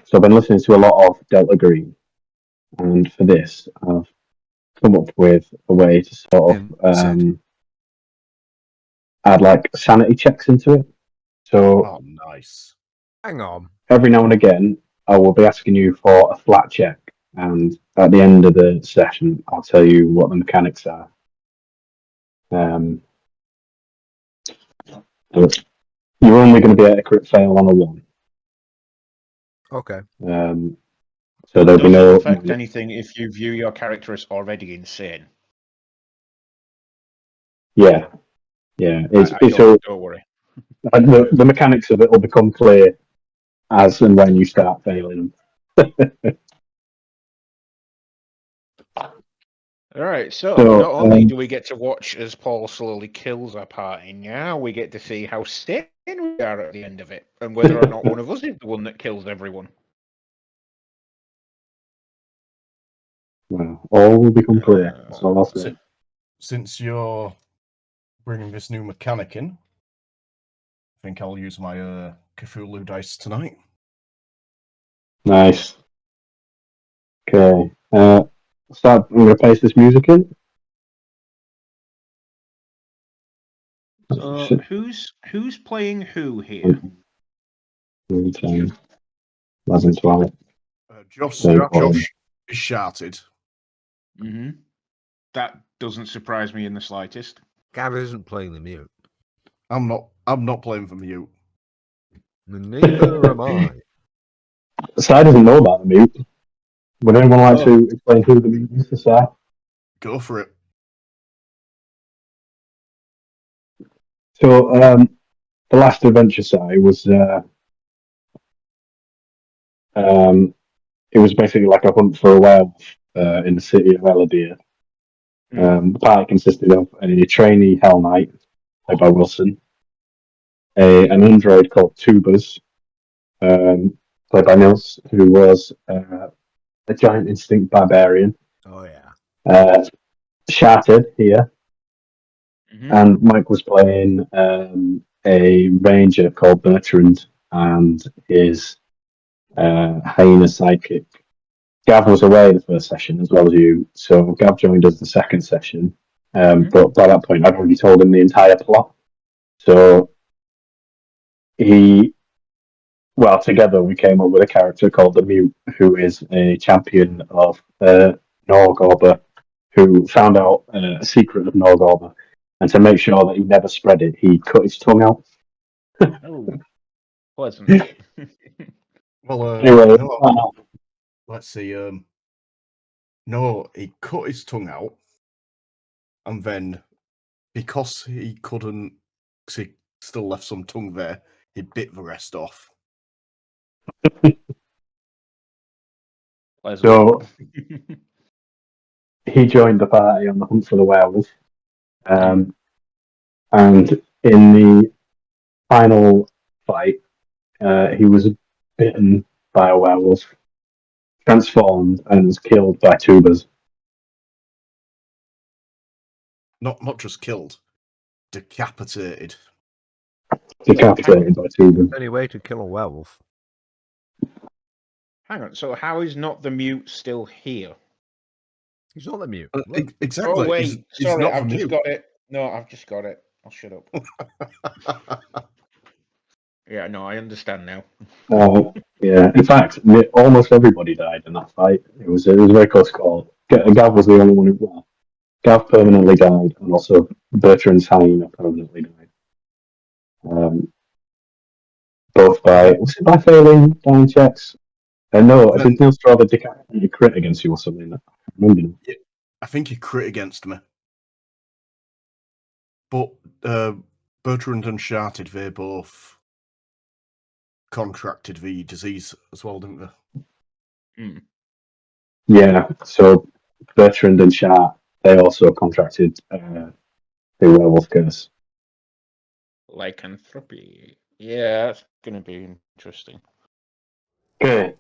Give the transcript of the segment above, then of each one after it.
So I've been listening to a lot of Delta Green, and for this, I've come up with a way to sort of add like sanity checks into it. So Oh, nice. Hang on. every now and again, I will be asking you for a flat check, and at the end of the session, I'll tell you what the mechanics are. You're only going to be able to crit fail on a 1. Okay. So there'll be Does no it affect anything if you view your character as already insane? Yeah. It's don't worry. The mechanics of it will become clear as and when you start failing them. All right, so So, not only do we get to watch as Paul slowly kills our party, now we get to see how sane we are at the end of it, and whether or not one of us is the one that kills everyone. Well, all will become clear. That's all I'll say. Since you're bringing this new mechanic in, I think I'll use my Cthulhu dice tonight. Nice. Okay. I'm going to paste this music in. So who's playing who here? Josh Josh is shouted. Mm-hmm. That doesn't surprise me in the slightest. Gav isn't playing the mute. I'm not playing for mute. Neither am I. Sai doesn't know about the mute. Would anyone like to explain who the mute is to Sai? Go for it. So, the last adventure Sai was it was basically like a hunt for a werewolf in the city of Eladir. The party consisted of a trainee Hell Knight, played by Wilson, an android called Tubers, played by Nils, who was a giant instinct barbarian. Oh yeah. Shattered here, and Mike was playing a ranger called Bertrand and his hyena sidekick. Gav was away the first session as well as you, so Gav joined us the second session. But by that point, I'd already told him the entire plot. So together we came up with a character called the Mute, who is a champion of Norgorber, who found out a secret of Norgorber, and to make sure that he never spread it, he cut his tongue out. Oh, pleasant. Well, Anyway, let's see. No, he cut his tongue out, and then because he couldn't, because he still left some tongue there, he bit the rest off. So he joined the party on the hunt for the werewolf, and in the final fight, he was bitten by a werewolf, transformed, and was killed by Tubers. Not just killed, decapitated. Decapitated by Tubers. Any way to kill a werewolf? Hang on. So how is not the Mute still here? He's not the Mute. Exactly. Oh wait, he's sorry, not I've just mute. got it. No, I've just got it. I'll shut up. Yeah, no, I understand now. Yeah. In fact, almost everybody died in that fight. It was a very close call. Gav was the only one who. Well, Gav permanently died, and also Bertrand's hyena permanently died. Both by failing dying checks. No, I did Nils throw the decapitated crit against you or something. I remember. I think he crit against me. But Bertrand and Sharted, they both contracted the disease as well, didn't they? Yeah, so Bertrand and Shart, they also contracted the werewolf curse. Lycanthropy. Yeah, that's going to be interesting. Okay.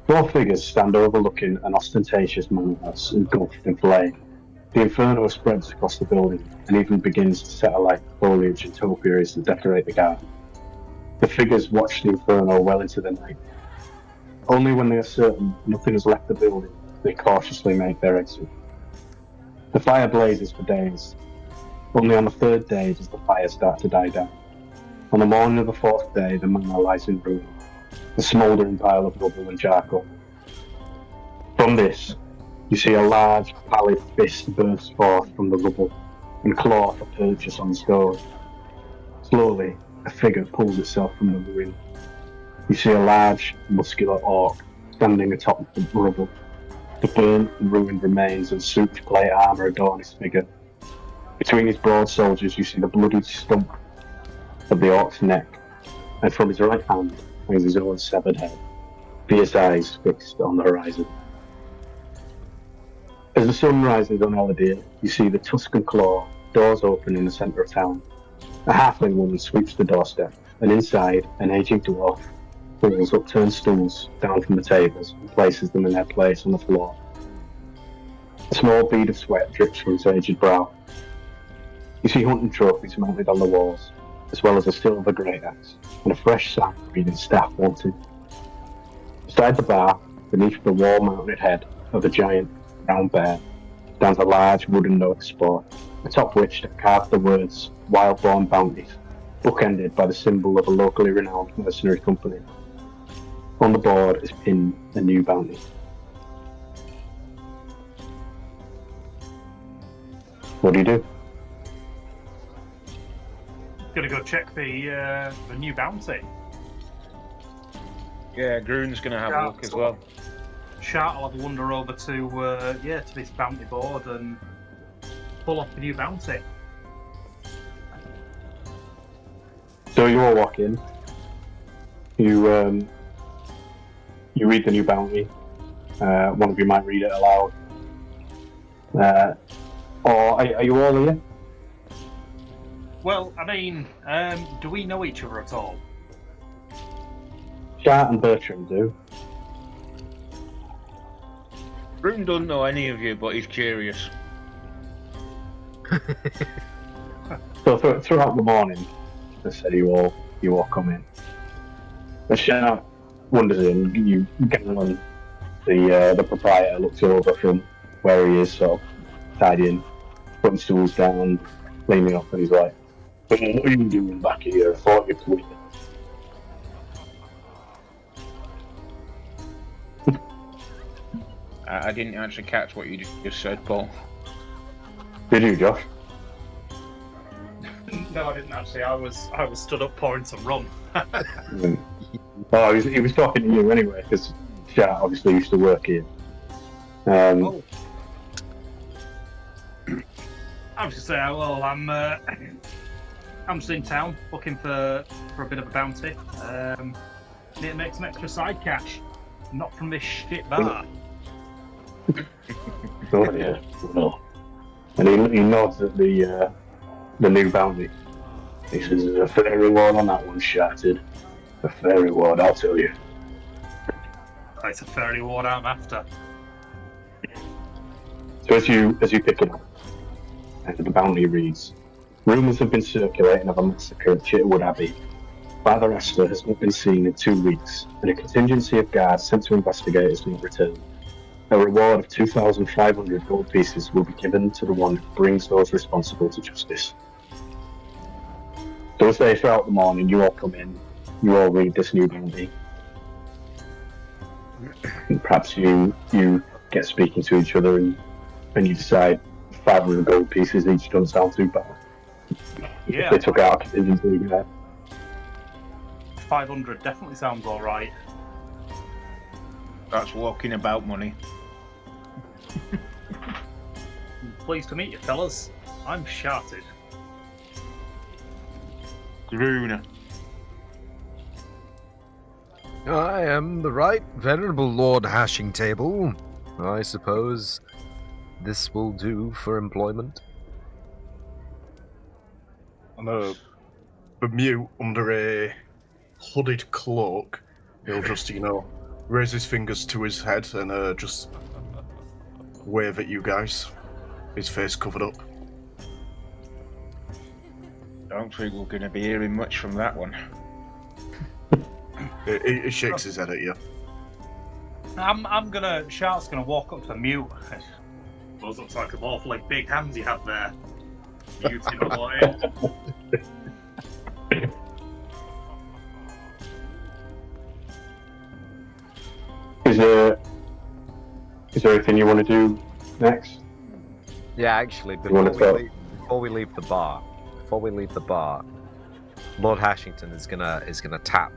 Both figures stand overlooking an ostentatious manor-house engulfed in flame. The inferno spreads across the building and even begins to set alight foliage and topiaries to decorate the garden. The figures watch the inferno well into the night. Only when they are certain nothing has left the building, they cautiously make their exit. The fire blazes for days. Only on the third day does the fire start to die down. On the morning of the fourth day, the manor lies in ruin, a smouldering pile of rubble and charcoal. From this, you see a large, pallid fist burst forth from the rubble and claw for purchase on the stone. Slowly, a figure pulls itself from the ruin. You see a large, muscular orc standing atop the rubble. The burnt and ruined remains and souped plate armour adorn his figure. Between his broad shoulders, you see the bloodied stump of the orc's neck, and from his right hand hangs his own severed head, fierce eyes fixed on the horizon. As the sun rises on Eladir, you see the Tuscan Claw, doors open in the centre of town. A halfling woman sweeps the doorstep, and inside, an aging dwarf pulls upturned stools down from the tables and places them in their place on the floor. A small bead of sweat drips from his aged brow. You see hunting trophies mounted on the walls, as well as a silver great axe and a fresh sign reading staff wanted. Beside the bar, beneath the wall-mounted head of a giant brown bear, stands a large wooden notice board, atop which are carved the words Wildborn Bounties, bookended by the symbol of a locally renowned mercenary company. On the board is pinned a new bounty. What do you do? Gonna go check the new bounty. Yeah, Groon's going to have a look as well. Shart will have a wander over to this bounty board and pull off the new bounty. So you all walk in. You read the new bounty. One of you might read it aloud. Or are you all here? Well, I mean, do we know each other at all? Shart and Bertram do. Groon doesn't know any of you, but he's curious. So throughout the morning, I said you all come in. The Shart wanders in. You Galen, the proprietor, looks over from where he is, sort of tidying, putting stools down, leaning up, and he's like, "What are you doing back here? I thought you'd quit." I didn't actually catch what you just said, Paul. Did you, Josh? No, I didn't actually. I was stood up pouring some rum. Oh, he was talking to you anyway, because Shart obviously used to work here. Oh. I was just saying, well, I'm just in town looking for a bit of a bounty. Need to make some extra side cash, not from this shit bar. Oh yeah, no. And he nods at the new bounty. He says, "There's a fair reward on that one, Shattered. A fair reward, I'll tell you." It's a fair reward I'm after. So as you pick it up, the bounty reads, "Rumours have been circulating of a massacre at Chitterwood Abbey. Father Esther has not been seen in 2 weeks, and a contingency of guards sent to investigate has not returned. A reward of 2,500 gold pieces will be given to the one who brings those responsible to justice." So as they throughout the morning, you all come in, you all read this new bounty. And perhaps you get speaking to each other and you decide 500 gold pieces each don't sound too bad. Yeah, If they took out a contingency guard. 500 definitely sounds all right. That's walking about money. Pleased to meet you, fellas. I'm Shattered. Groon. I am the right venerable Lord Hashing Table. I suppose this will do for employment. And the mute under a hooded cloak, he'll just, raise his fingers to his head and just wave at you guys. His face covered up. Don't think we're going to be hearing much from that one. He shakes his head at you. Shark's gonna walk up to Mute. Those looks like an awfully big hands you have there. Muting away. Is there anything you want to do next? Yeah, actually, You wanna before we leave the bar, Lord Hashington is gonna tap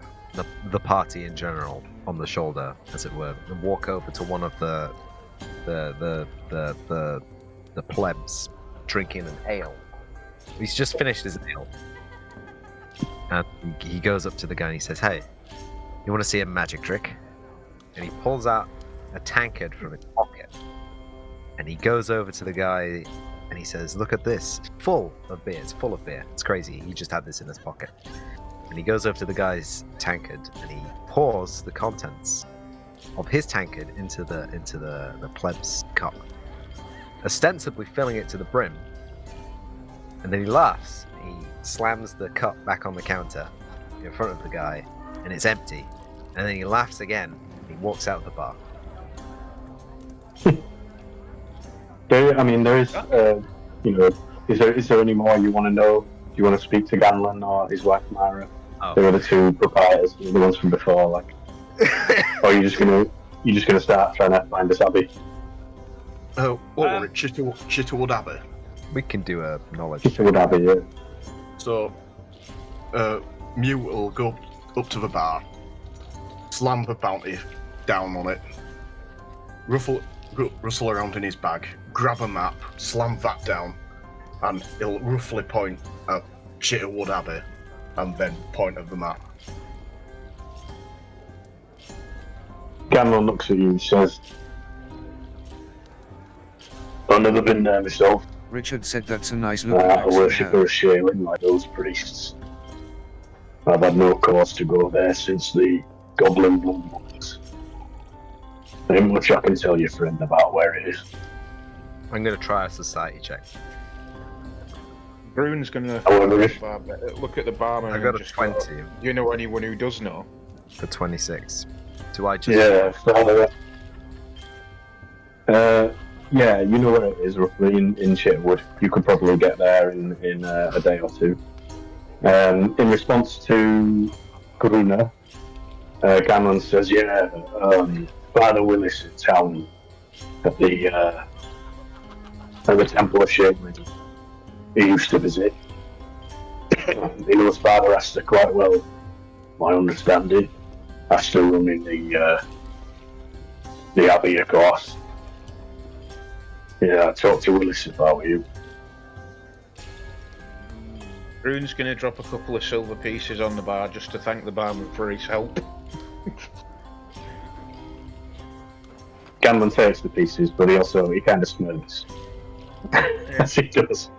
the party in general on the shoulder, as it were, and walk over to one of the plebs drinking an ale. He's just finished his ale, and he goes up to the guy and he says, "Hey, you want to see a magic trick?" And he pulls out a tankard from his pocket, and he goes over to the guy and he says, "Look at this, it's full of beer. It's full of beer. It's crazy. He just had this in his pocket." And he goes over to the guy's tankard and he pours the contents of his tankard into the pleb's cup, ostensibly filling it to the brim. And then he laughs. He slams the cup back on the counter in front of the guy, and it's empty. And then he laughs again. And he walks out of the bar. There is, is there any more you want to know? Do you want to speak to Ganlon or his wife Mara? Oh. They were the two proprietors, the ones from before, like. Or are you just gonna start trying to find this Abbey? Oh, what were it? Chitterwood Abbey. We can do a knowledge. Chitterwood Abbey, yeah. So, Mew will go up to the bar, slam the bounty down on it, rustle around in his bag, grab a map, slam that down, and he'll roughly point at Chitterwood Abbey, and then point at the map. Ganlon looks at you and says, "I've never been there myself. Richard said that's a nice looking A axe to worshipper have. of Shaolin like those priests. I've had no cause to go there since the Goblin Blood Monks. There ain't much I can tell you, friend, about where it is." I'm gonna try a society check. Brune's gonna However, look at the barman. I got and a just 20 go, "You know anyone who does know?" for 26. Do I just? yeah, yeah, you know where it is roughly in Chitwood. You could probably get there in a day or two. In response to Karuna, Ganlon says, "Yeah, Father Willis in town at the Temple of Shaolin. He used to visit. He knows Father Aster quite well, my understanding. Aster running the Abbey, of course. Yeah, I talked to Willis about you." Brune's gonna drop a couple of silver pieces on the bar just to thank the barman for his help. Ganlon takes the pieces, but he kind of smirks. As he does.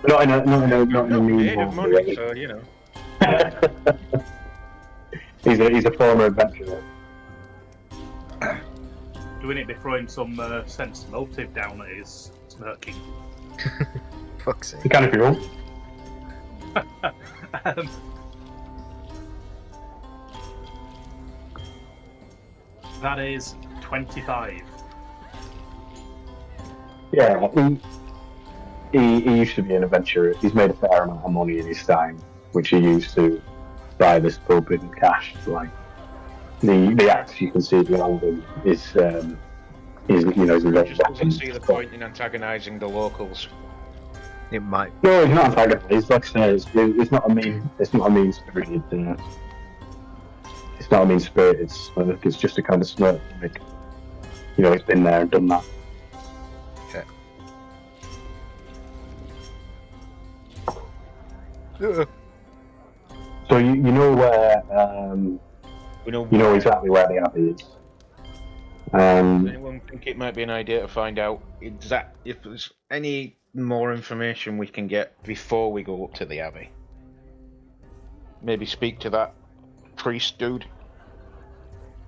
Not in a mean Made of way. money, so you know. He's a former adventurer. Do we need to be throwing some sense motive down at his smirking? Fuck's sake. You can if you want. That is 25. Yeah, he used to be an adventurer. He's made a fair amount of money in his time, which he used to buy this pub in cash. Like the axe you can see behind him is Just doesn't see the point in antagonising the locals. It might. No, he's not antagonist. He's like I say, it's not a mean spirited. It's not a mean spirited smirk. It's just a kind of smirk. Like, he's been there and done that. Okay. So you know where We know. you know exactly where the Abbey is. Does anyone think it might be an idea to find out if there's any more information we can get before we go up to the Abbey? Maybe speak to that priest dude.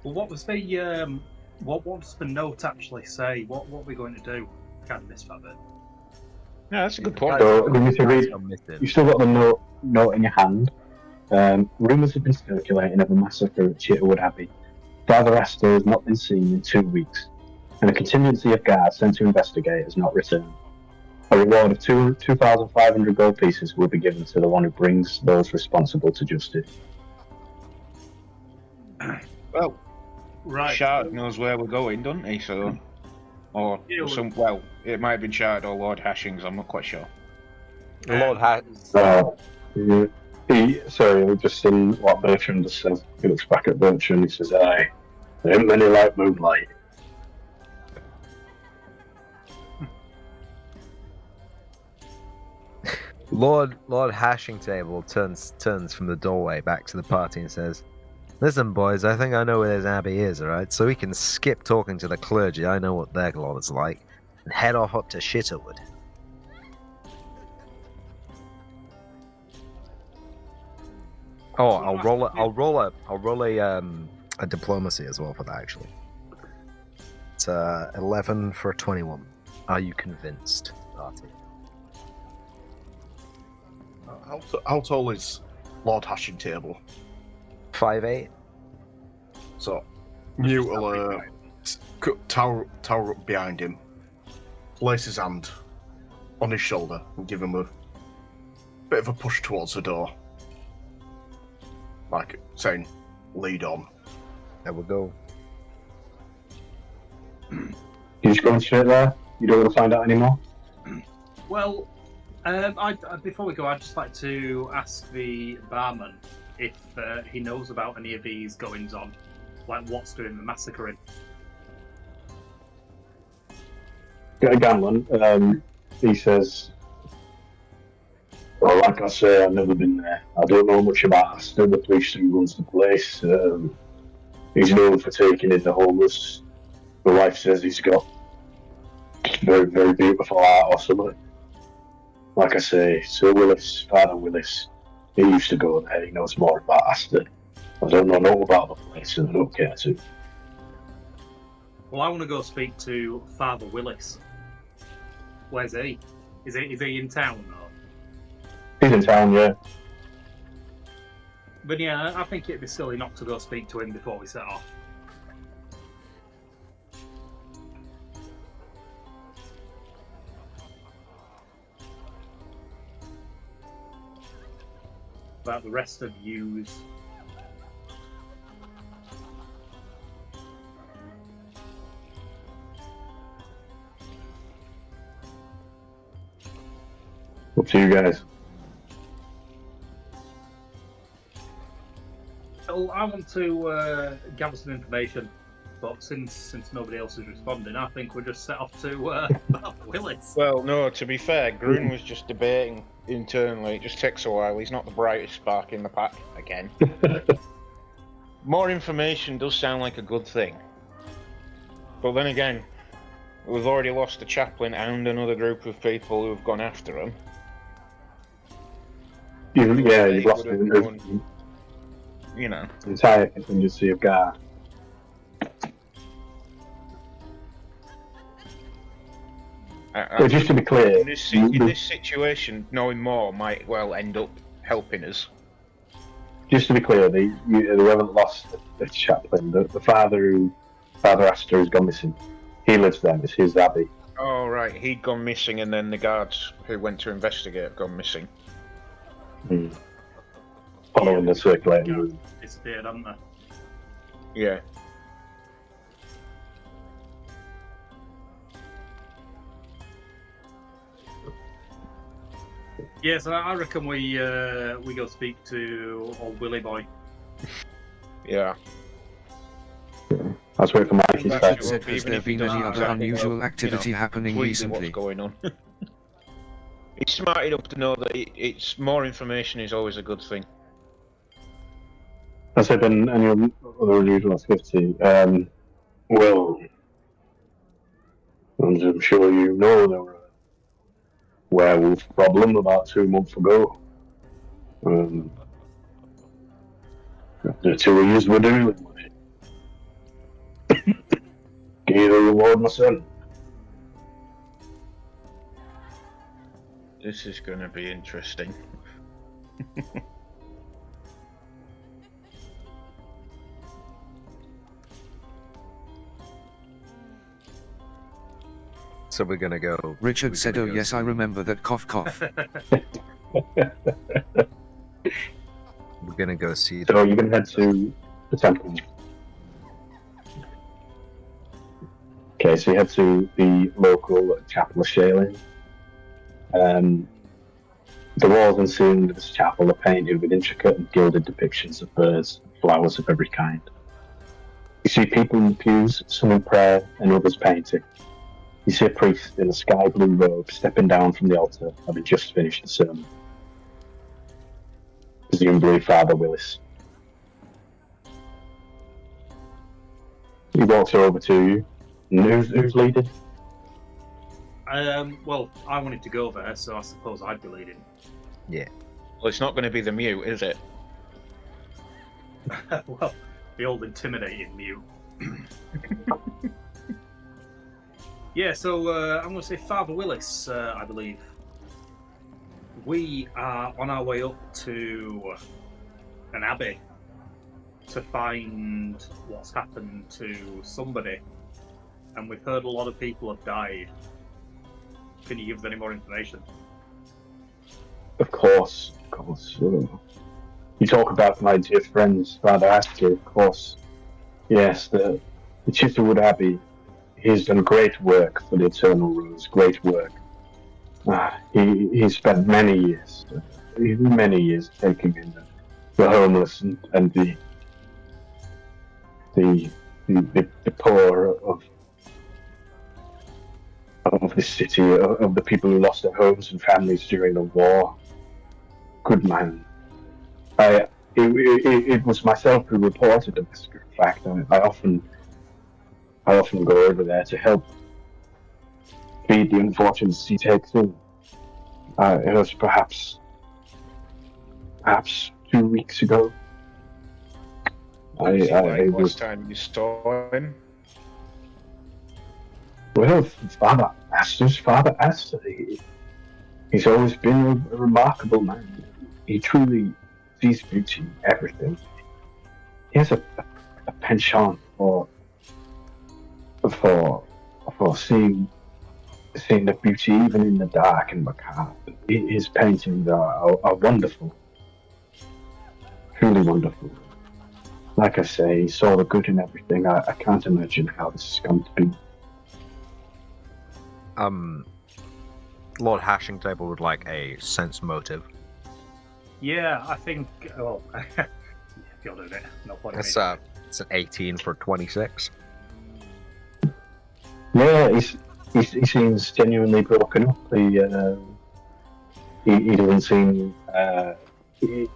Well, what was the what does the note actually say? What are we going to do? Can't miss that bit. Yeah, that's a good point. So we need to read. I'm missing. You still got the note in your hand. Rumours have been circulating of a massacre at Chitterwood Abbey. Father Astor has not been seen in 2 weeks, and a contingency of guards sent to investigate has not returned. A reward of 2,500 gold pieces will be given to the one who brings those responsible to justice. Well, Right. Shard knows where we're going, doesn't he? So, or some. Well, it might have been Shard or Lord Hashings. I'm not quite sure. Lord Hat. We've just seen what Bertrand just said. He looks back at Bertrand and he says, "Aye, there ain't many like moonlight." Lord Hashing Table turns from the doorway back to the party and says, "Listen, boys, I think I know where this abbey is, alright? So we can skip talking to the clergy, I know what their lord is like, and head off up to Shitterwood." Oh, I'll roll a diplomacy as well for that, actually. It's 11 for a 21. Are you convinced, party? How tall is Lord Hashing Table? 5'8". So, Newt will tower up behind him, place his hand on his shoulder, and give him a bit of a push towards the door. Like saying, lead on. There we go. You just going straight there? You don't want to find out anymore? Well, before we go, I'd just like to ask the barman if he knows about any of these goings on, like what's doing the massacring. Gamlin, he says, "Well, like I say, I've never been there. I don't know much about Astor, the priest who runs the place. He's known for taking in the homeless. The wife says he's got very, very beautiful art or something. Like I say, Sir Willis, Father Willis, he used to go there. He knows more about Astor. I don't know nothing about the place and I don't care to." Well, I want to go speak to Father Willis. Where's he? Is he in town or? He's in town, yeah. But yeah, I think it'd be silly not to go speak to him before we set off. About the rest of yous. Up to you guys. Well, I want to gather some information, but since nobody else is responding, I think we'll just set off to Willis. Well, no, to be fair, Grun was just debating internally. It just takes a while. He's not the brightest spark in the pack again. More information does sound like a good thing. But then again, we've already lost a chaplain and another group of people who've gone after him. You've lost the You know. entire contingency of guard. Well, just to be clear, in this situation, knowing more might well end up helping us. Just to be clear, you haven't lost the chaplain. The Father Astor has gone missing. He lives there. It's his abbey. Oh right, he'd gone missing, and then the guards who went to investigate have gone missing. Following the circulating room. Disappeared, haven't they? Yeah. Yeah, so I reckon we go speak to old Willy boy. Yeah. That's wait for Mikey's That's back. true. Said, has Even there if he been any doesn't other exactly unusual know, activity happening completely recently? what's going on. He's smart enough to know that it's more information is always a good thing. Has there been any other unusual activity? Well, as I'm sure you know, there were a werewolf problem about 2 months ago. The two of yous were dealing with it. Give you the reward, my son. This is going to be interesting. So we're gonna go. Richard we're said, gonna oh go yes, I see- remember that cough cough. We're gonna go see. So you're going to head to the temple. Okay, so you head to the local chapel of Shailin. The walls and ceiling of this chapel are painted with intricate and gilded depictions of birds and flowers of every kind. You see people in the pews, some in prayer and others painting. You see a priest in a sky blue robe stepping down from the altar, having just finished the sermon. Presumably Father Willis. He walks over to you. And who's leading? Well, I wanted to go there, so I suppose I'd be leading. Well, it's not going to be the mute, is it? Well, the old intimidating mute. Yeah, so I'm going to say Father Willis, I believe. We are on our way up to an abbey to find what's happened to somebody, and we've heard a lot of people have died. Can you give us any more information? Of course. You talk about my dear friends, Father Astor, of course. Yes, the Chittlewood Abbey. He's done great work for the Eternal Rose, great work. He spent many years taking in the homeless and the poor of the city, of the people who lost their homes and families during the war. Good man. It was myself who reported the massacre. In fact, I often go over there to help feed the unfortunates he takes in. It was perhaps 2 weeks ago. Last time you saw him? Well, Father Astor, he's always been a remarkable man. He truly sees beauty in everything. He has a penchant for seeing the beauty even in the dark and macabre. His paintings are wonderful, truly wonderful. Like I say, he saw the good in everything. I can't imagine how this is going to be. Lord Hashing Table would like a sense motive. Yeah, I think. Oh, if you're doing it, no point. It's an 18 for 26. Yeah, he seems genuinely broken up. He doesn't seem he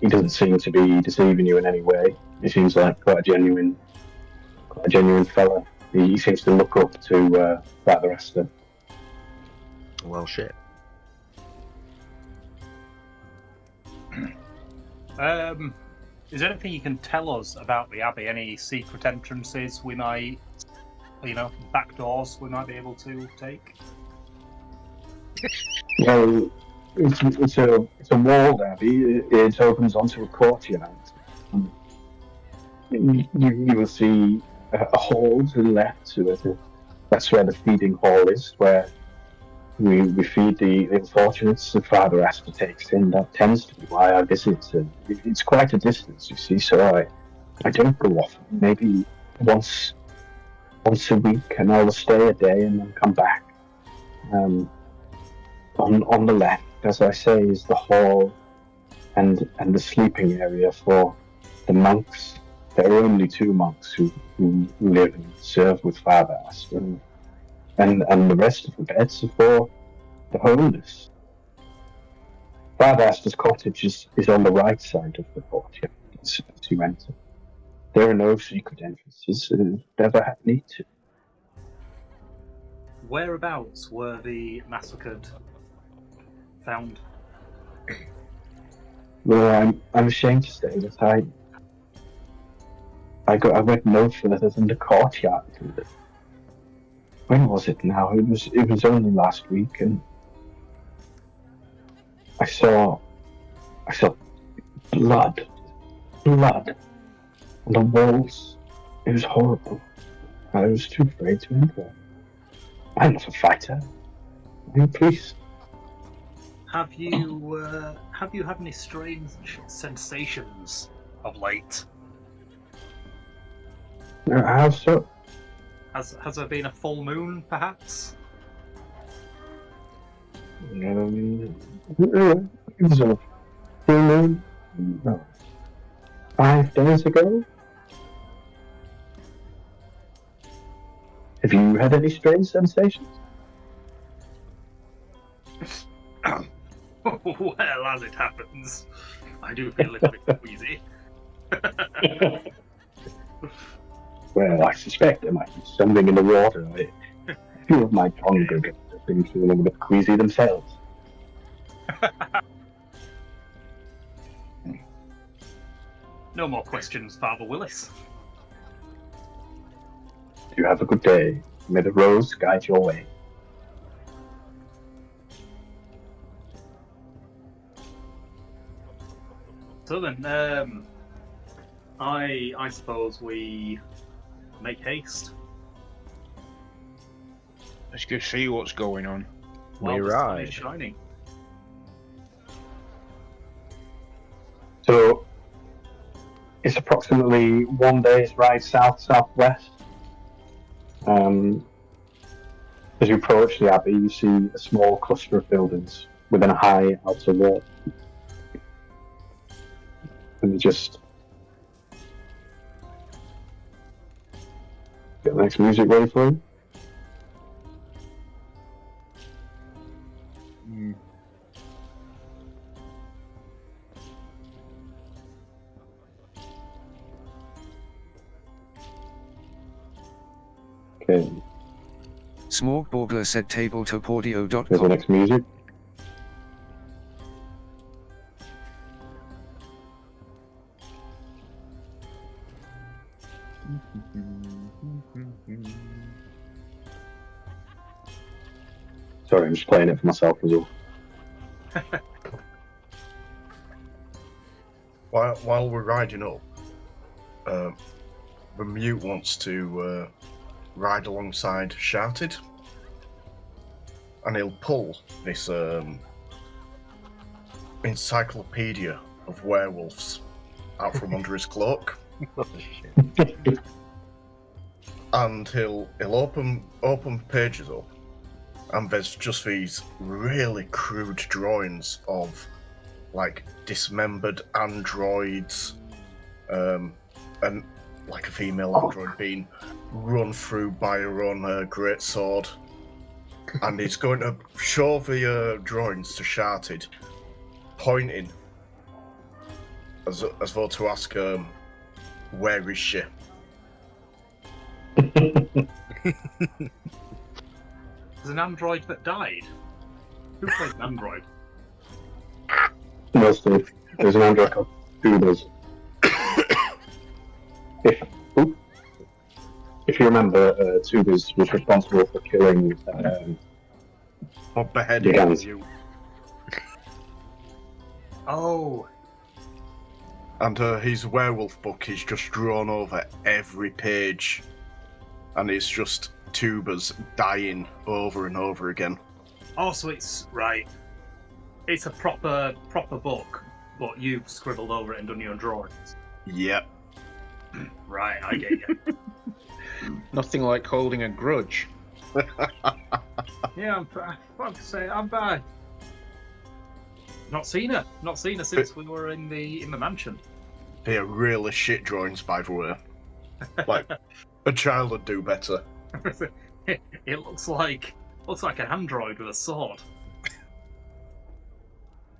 doesn't seem to be deceiving you in any way. He seems like quite a genuine fella. He seems to look up to Father Astor. Well, shit. Is there anything you can tell us about the Abbey? Any secret entrances we might, back doors we might be able to take? Well, it's a walled abbey. It opens onto a courtyard. You will see a hall to the left to it. That's where the feeding hall is, where we feed the unfortunates the Father Astor takes in. That tends to be why I visit. It's quite a distance, you see, so I don't go often. Maybe once a week, and I will stay a day and then come back. On the left, as I say, is the hall and the sleeping area for the monks. There are only 2 monks who live and serve with Father Astor, and the rest of the beds are for the homeless. Father Astor's cottage is on the right side of the courtyard as you enter. There are no secret entrances, never had need to. Whereabouts were the massacred found? Well, I'm ashamed to say that I went no further than the courtyard. When was it now? It was only last week, and I saw blood on the walls. It was horrible. I was too afraid to enter. I'm not a fighter. I'm a priest. Have you had any strange sensations of late? How so? Has there been a full moon, perhaps? It was a full moon. No. 5 days ago. Have you had any strange sensations? Well, as it happens, I do feel a little bit queasy. Well, I suspect there might be something in the water. A few of my congregants have been feeling a bit queasy themselves. No more questions, Father Willis. You have a good day. May the rose guide your way. So then, I suppose we make haste. Let's go see what's going on. While We the sun ride. is shining. So, it's approximately 1 day's ride south-southwest. As you approach the abbey, you see a small cluster of buildings within a high outer wall. And you just get the next music ready for you. Okay, Smorgborgler said here's the tabletopaudio.com. next music. Sorry, I'm just playing it for myself as well. While we're riding up, the mute wants to ride alongside Shouted, and he'll pull this encyclopedia of werewolves out from under his cloak, and he'll open the pages up, and there's just these really crude drawings of like dismembered androids, and like a female android being run through by her own greatsword, and he's going to show the drawings to Shouted, pointing as though to ask, where is she? There's an android that died. Who played an android? No, Steve. There's an android called Tubers. If you remember, Tubers was responsible for killing Or beheading Yes. you. Oh, And his werewolf book is just drawn over every page, and it's just Tubers dying over and over again. oh, so it's right. It's a proper book, but you've scribbled over it and done your own drawings. Yep. Right, I get you. Nothing like holding a grudge. Yeah, I'm say I'm bad. Not seen her since we were in the mansion. They're really shit drawings, by the way. Like, a child would do better. It looks like an android with a sword.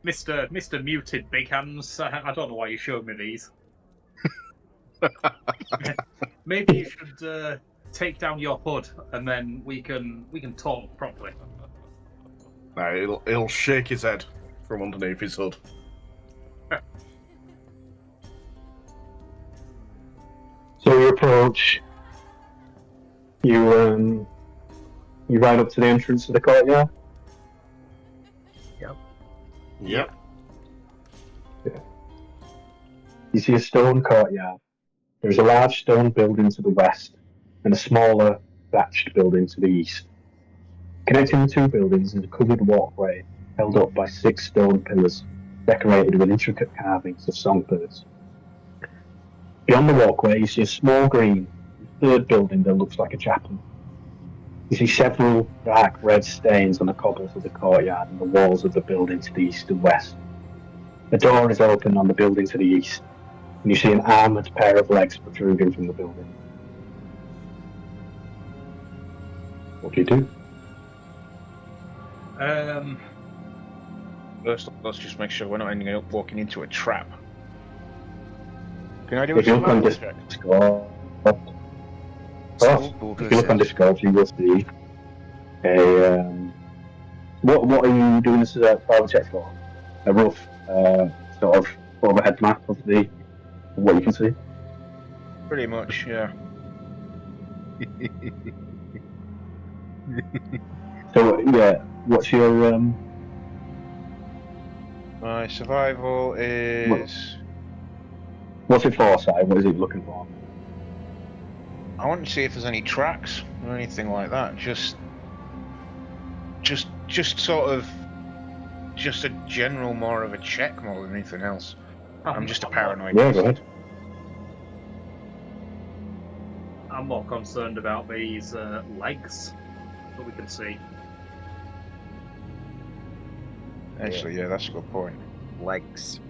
Mr. Muted Big Hands. I don't know why you showed me these. Maybe you should take down your hood and then we can talk properly. He'll shake his head from underneath his hood. So you approach. You ride up to the entrance of the courtyard. Yep. You see a stone courtyard. There is a large stone building to the west and a smaller thatched building to the east. Connecting the two buildings is a covered walkway held up by 6 stone pillars, decorated with intricate carvings of songbirds. Beyond the walkway, you see a small green, third building that looks like a chapel. You see several dark red stains on the cobbles of the courtyard and the walls of the building to the east and west. A door is open on the building to the east, and you see an armoured pair of legs protruding from the building. What do you do? First, let's just make sure we're not ending up walking into a trap. Can I do If you a look on survival check? Discord, Small Borgler if you look on said, Discord, you will see a what are you doing this survival check for? A rough sort of overhead map of what you can see. Pretty much, yeah. So yeah, what's your My survival is. what's it for, Si? What is it looking for? I want to see if there's any tracks or anything like that. Just sort of, just a general more of a check more than anything else. I'm just a paranoid. Yeah, go ahead. I'm more concerned about these legs that we can see. Actually, yeah, that's a good point. Legs.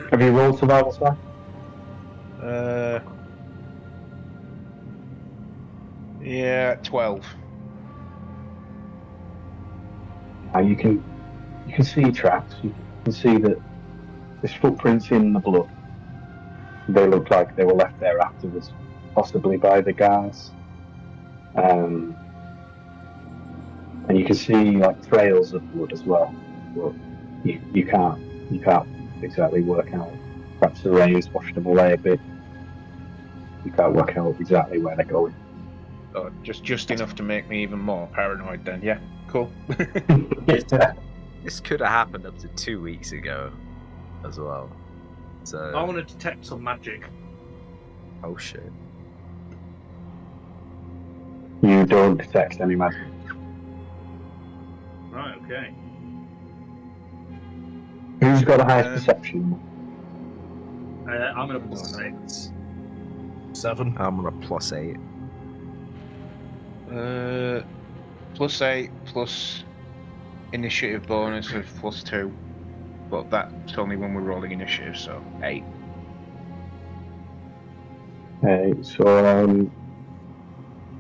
Have you rolled survival, Si? Yeah, 12. Now you can see tracks. You can see that there's footprints in the blood. They look like they were left there afterwards, possibly by the guards. And you can see like trails of blood as well, but you can't exactly work out. Perhaps the rain's washed them away a bit. You can't work out exactly where they're going. Oh, just enough to make me even more paranoid then. Yeah, cool. This could have happened up to 2 weeks ago as well. So. I want to detect some magic. Oh shit. You don't detect any magic. Right, okay. Who's got the highest perception? I'm going to plus 6. 7. I'm on a +8. +8 plus initiative bonus of +2, but that's only when we're rolling initiative, so 8. So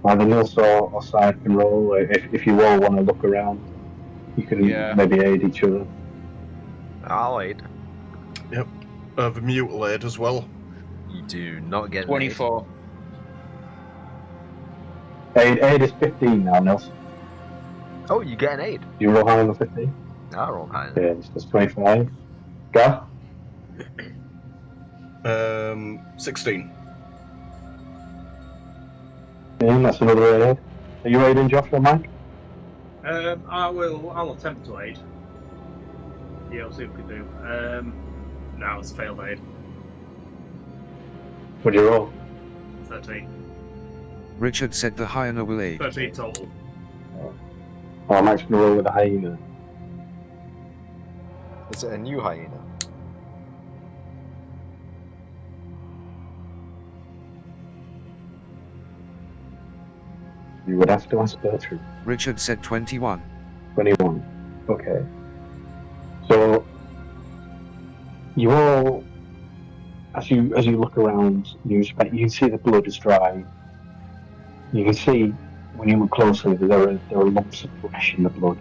either Nils or Side can roll. If you all want to look around, you can maybe aid each other. I'll aid. Yep. The mutilate as well. You do not get 24. Aid is 15 now, Nils. Oh, you get an aid. You roll higher than 15? I roll higher. Yeah, it's 25. Gav? 16. Yeah, that's another aid. Are you aiding Josh or Mike? I'll attempt to aid. Yeah, I'll see what we can do. No, it's a failed aid. What do you roll? 13. Richard said the hyena will aid. 13 total. Oh, Mike's going to roll with a hyena. Is it a new hyena? You would have to ask Bertram. Richard said 21. 21. Okay. So, you all, as you look around, you can see the blood is dry. You can see, when you look closely, there are lumps of flesh in the blood.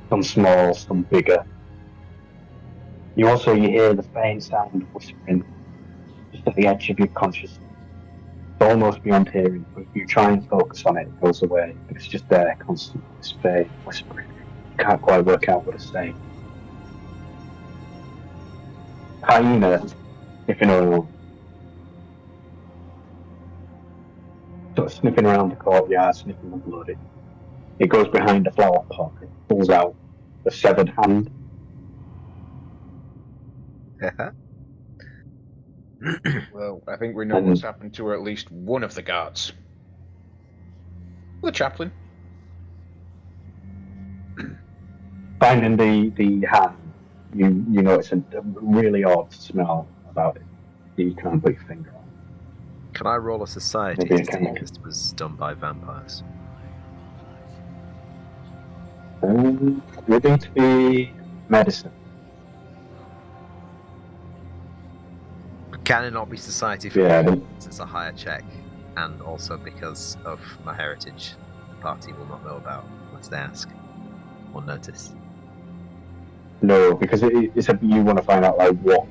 Some small, some bigger. You hear the faint sound of whispering just at the edge of your consciousness. It's almost beyond hearing, but if you try and focus on it, it goes away. It's just there, constant, this faint whispering. You can't quite work out what it's saying. Hyena, if you know, sort of sniffing around the courtyard, sniffing the blood. It goes behind a flower pot. It pulls out a severed hand. Well, I think we know what's happened to at least one of the guards. The chaplain. Finding the hand, you notice a really odd smell about it that you can't put your finger on. Can I roll a society Maybe to a see chemical. if this was done by vampires? Would need to be medicine. Can it not be society for Yeah, me? It's a higher check, and also because of my heritage, the party will not know about unless they ask or notice. no, because it's you want to find out like what,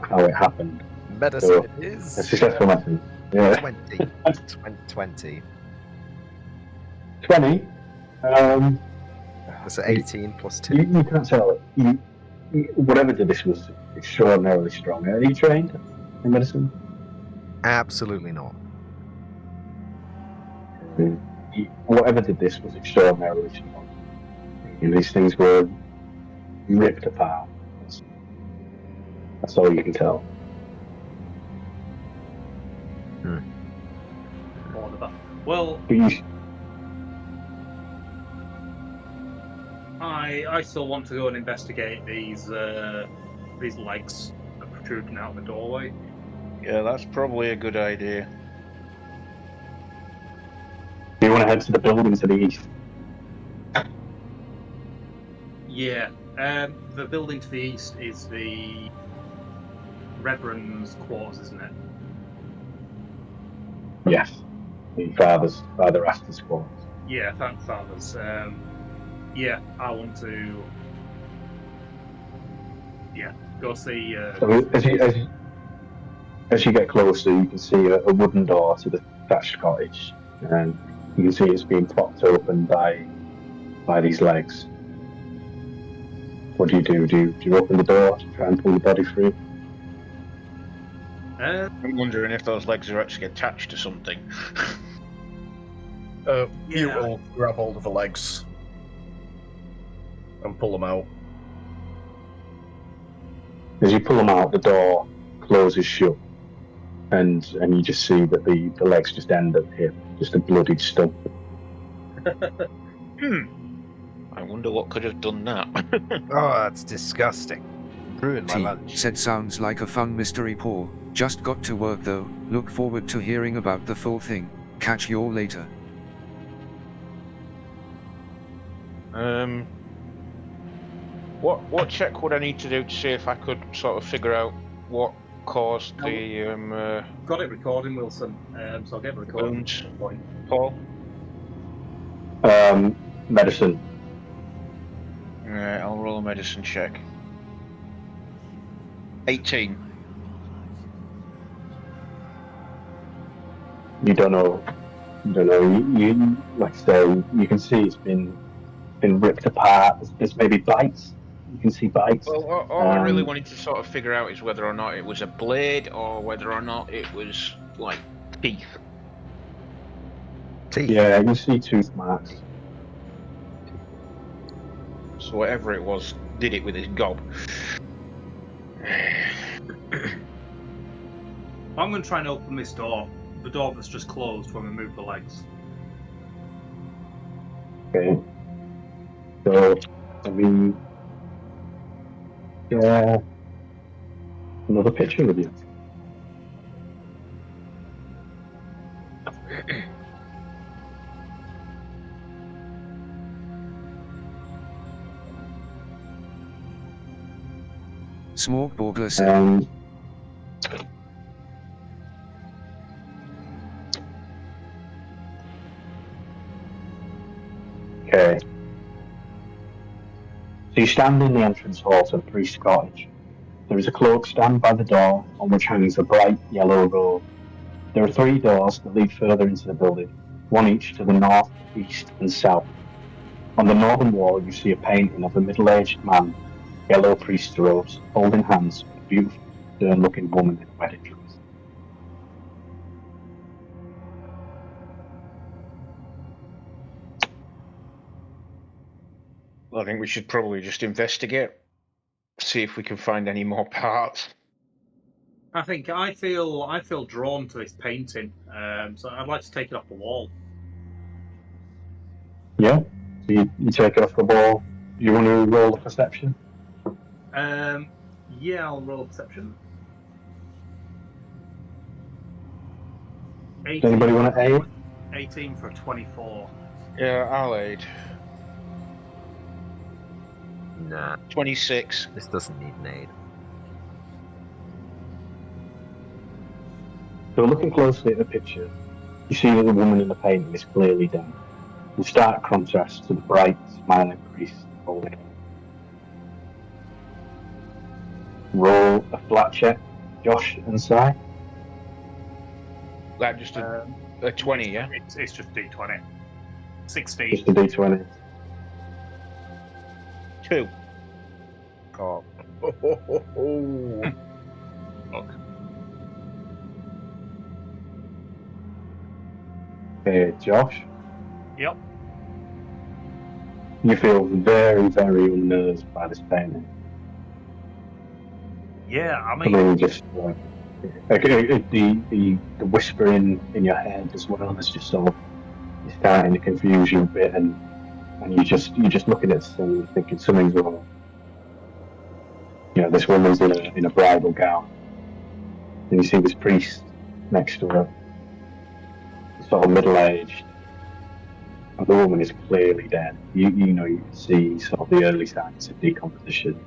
how it happened. Medicine So, it is. a successful medicine. Yeah. 20. 20. That's 18 plus 2. You can't tell. Whatever did this was extraordinarily strong. Are you trained in medicine? Absolutely not. Whatever did this was extraordinarily strong. These things were ripped apart. That's all you can tell. Well, But you, I still want to go and investigate these legs that are protruding out the doorway. Yeah, that's probably a good idea. do you want to head to the building to the east? Yeah. The building to the east is the Reverend's quarters, isn't it? Yes. The Father Astor's quarters. Yeah, thank Father's. Yeah, I want to. Yeah, go see. So as you get closer, you can see a wooden door to the thatched cottage, and you can see it's being propped open by these legs. What do you do? Do you open the door to try and pull the body through? I'm wondering if those legs are actually attached to something. You Yeah. will grab hold of the legs and pull them out. As you pull them out, the door closes shut, and you just see that the legs just end at the hip, just a bloodied stump. I wonder what could have done that. Oh, that's disgusting. Ruined my T lunch. said sounds like a fun mystery, Paul. Just got to work though. Look forward to hearing about the full thing. Catch you all later. What check would I need to do to see if I could sort of figure out what caused the Got it recording, Wilson. So I'll get the recording wounds? at some point. Paul? Medicine. Right, I'll roll a medicine check. 18. You don't know. You like I say, you can see it's been ripped apart. There's maybe bites. You can see bites. Well, all I really wanted to sort of figure out is whether or not it was a blade or whether or not it was like teeth. Teeth. Yeah, you can see tooth marks. So whatever it was, did it with his gob. I'm going to try and open this door. The door that's just closed when we move the legs. Okay. So, yeah, another picture of you. Smorgborgler said. Okay. So you stand in the entrance hall to the priest's cottage. There is a cloak stand by the door on which hangs a bright yellow robe. There are 3 doors that lead further into the building, one each to the north, east, and south. On the northern wall, you see a painting of a middle-aged man, yellow priest's robes, holding hands with a beautiful, stern-looking woman in a wedding dress. I think we should probably just investigate, see if we can find any more parts. I feel drawn to this painting, so I'd like to take it off the wall. Yeah. So you take it off the wall. You want to roll a perception? Yeah, I'll roll a perception. 18, Anybody want to aid? 18 for a 24. Yeah, I'll aid. Nah, 26. this doesn't need an aid. So looking closely at the picture, you see that the woman in the painting is clearly dead, in stark contrast to the bright, smiling priest holding her. Roll a flat check, Josh and Si. That just a 20, yeah? It's just D20. 16. Just a d20. 2. Oh, Okay, Josh, Yep. you feel very, very unnerved by this painting. Yeah, I I mean, mean, just the whispering in your head as well is just sort of it's starting to confuse you a bit, and you're just looking at this thing and thinking something's wrong. You know, this woman's in a bridal gown, and you see this priest next to her, sort of middle aged, and the woman is clearly dead. You know you can see sort of the early signs of decomposition.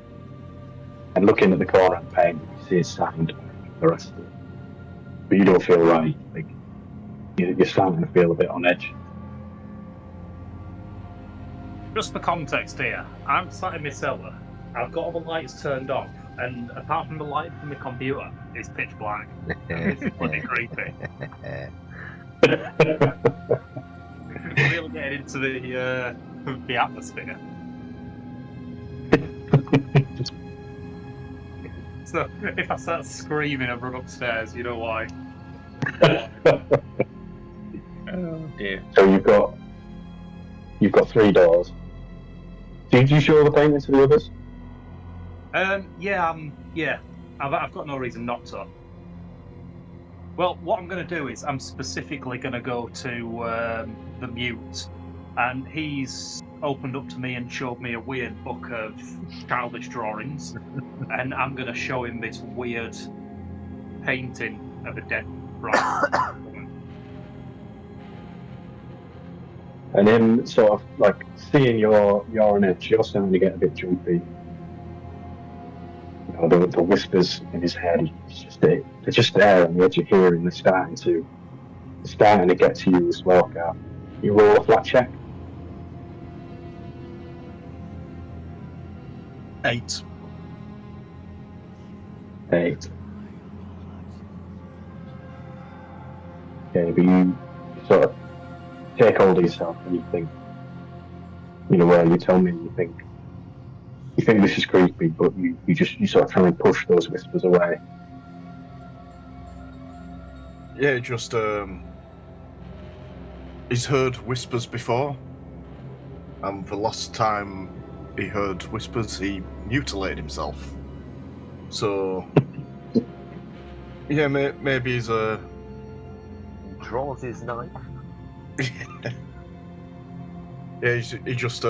And looking at the corner of the paint, you see it's starting to match the rest of it. But you don't feel right. Like you're starting to feel a bit on edge. just for context here, I'm sat in my cellar. I've got all the lights turned off, and apart from the light from the computer, it's pitch black. And it's bloody creepy. Really getting into the atmosphere. So if I start screaming and run upstairs, you know why. Oh dear. So you've got 3 doors. Did you show the painting to the others? Yeah. I've got no reason not to. Well, what I'm going to do is I'm specifically going to go to the mute, and he's opened up to me and showed me a weird book of childish drawings, and I'm going to show him this weird painting of a dead bride woman. And him sort of like seeing you're on edge, you're starting to get a bit jumpy. You know, the whispers in his head, they're just there on the edge of hearing. They're starting to get to you as well, Gav. You roll a flat check. 8. 8. Okay, but you sort of take hold of yourself and you think, you know, well, you tell me you think this is creepy, but you sort of try and push those whispers away. Yeah, just he's heard whispers before, and the last time he heard whispers, he mutilated himself. So yeah, maybe he's draws his knife. yeah, he just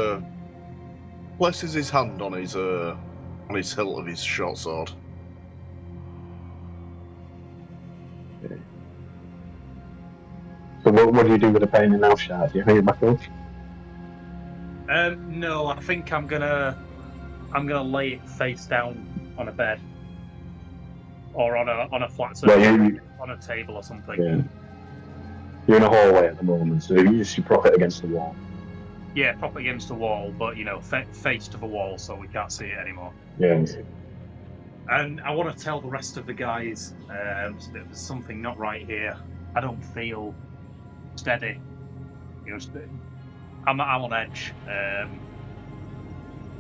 places his hand on his hilt of his short sword. So what do you do with the painting now, Shard? Do you hang it back up? No, I think I'm gonna lay it face down on a bed, or on a flat surface, on a table or something. Yeah. You're in a hallway at the moment, so you just prop it against the wall. Yeah, prop it against the wall, but you know, face to the wall, so we can't see it anymore. Yeah. And I want to tell the rest of the guys there's something not right here. I don't feel steady. You know, I'm on edge.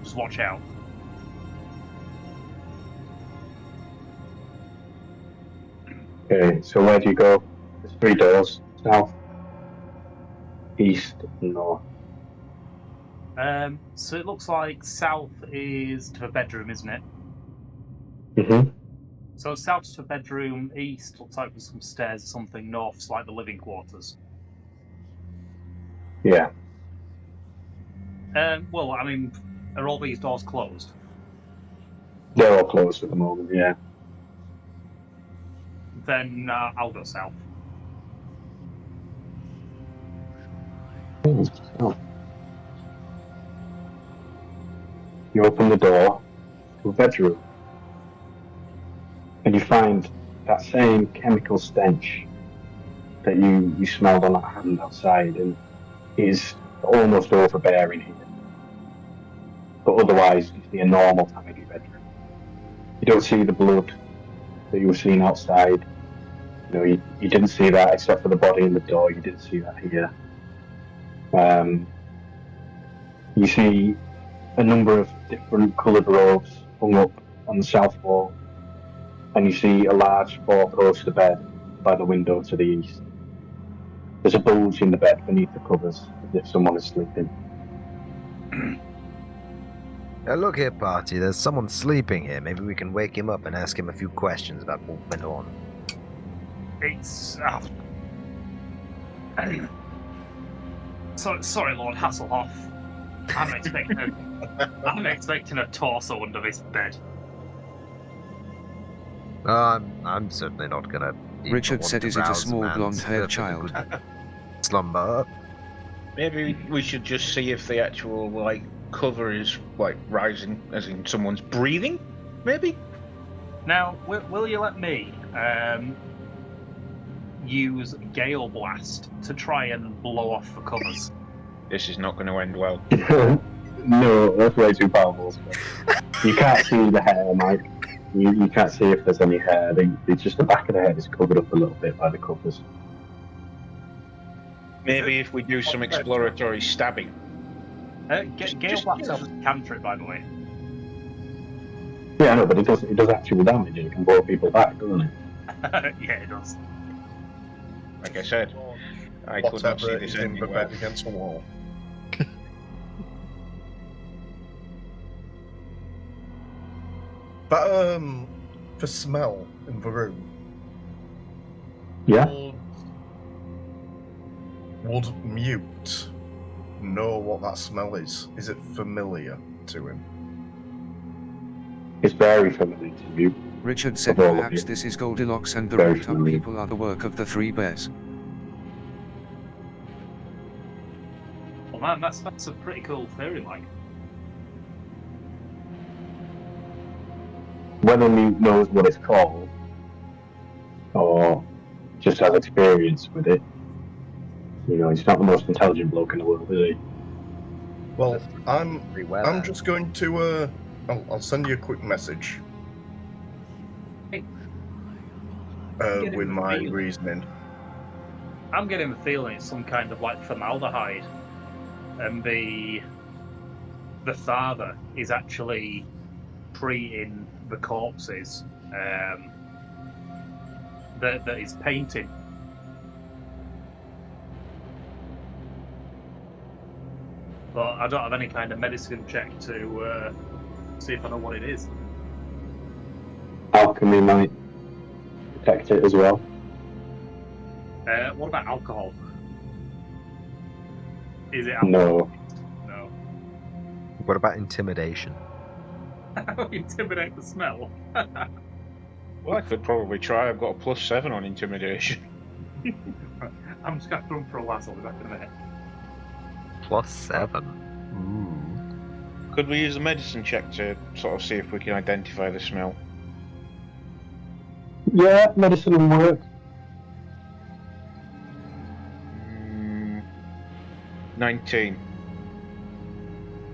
Just watch out. Okay, so where do you go? There's 3 doors: south, east, and north. So it looks like south is to the bedroom, isn't it? Mm-hmm. So south's to the bedroom, east looks like there's some stairs or something, north's like the living quarters. Yeah. Well, I mean, are all these doors closed? They're all closed at the moment, yeah. Then I'll go south. Oh. You open the door to a bedroom, and you find that same chemical stench that you smelled on that hand outside, and is almost overbearing here. But otherwise, you see a normal, tidy bedroom. You don't see the blood that you were seeing outside. You didn't see that except for the body in the door. You didn't see that here. You see a number of different coloured robes hung up on the south wall, and you see a large four-poster bed by the window to the east. There's a bulge in the bed beneath the covers, as if someone is sleeping. Look here, party. There's someone sleeping here. Maybe we can wake him up and ask him a few questions about what went on. It's. Sorry, Lord Hasselhoff. I'm expecting a torso under this bed. I'm certainly not gonna. Richard said, "Is it a small blonde-haired child?" Slumber. Maybe we should just see if the actual cover is rising, as in someone's breathing. Maybe. Now, will you let me use Gale Blast to try and blow off the covers? This is not going to end well. No, that's way too powerful. You can't see the hair, Mike. You can't see if there's any hair. It's just the back of the head is covered up a little bit by the covers. Maybe if we do some exploratory stabbing. Gale Blast is a cantrip, by the way. Yeah, I know, but it does actual damage, and it can blow people back, doesn't it? Yeah, it does. Like I said, I could not see this ending well. Against the wall. But for smell in the room. Yeah. Would Mute know what that smell is? Is it familiar to him? It's very familiar to you. Richard said, Of all of "Perhaps you. this is Goldilocks and the Very Rooftop familiar. people are the work of the Three Bears." Well, man, that's a pretty cool theory, Mike. Whether Mute knows what it's called, or just has experience with it, he's not the most intelligent bloke in the world, is he? Well, I'm Pretty well. I'm just going to I'll send you a quick message. Hey. With my reasoning. I'm getting the feeling it's some kind of formaldehyde, and the father is actually treating the corpses that is painting. But I don't have any kind of medicine check to see if I know what it is. Alchemy might detect it as well. What about alcohol? Is it No. alcohol? No. What about intimidation? Intimidate the smell. Well, I could probably try. I've got a +7 on intimidation. I'm just going to run for a while, so I'll be back in a minute. +7. Ooh. Could we use a medicine check to sort of see if we can identify the smell? Yeah, medicine will work. 19.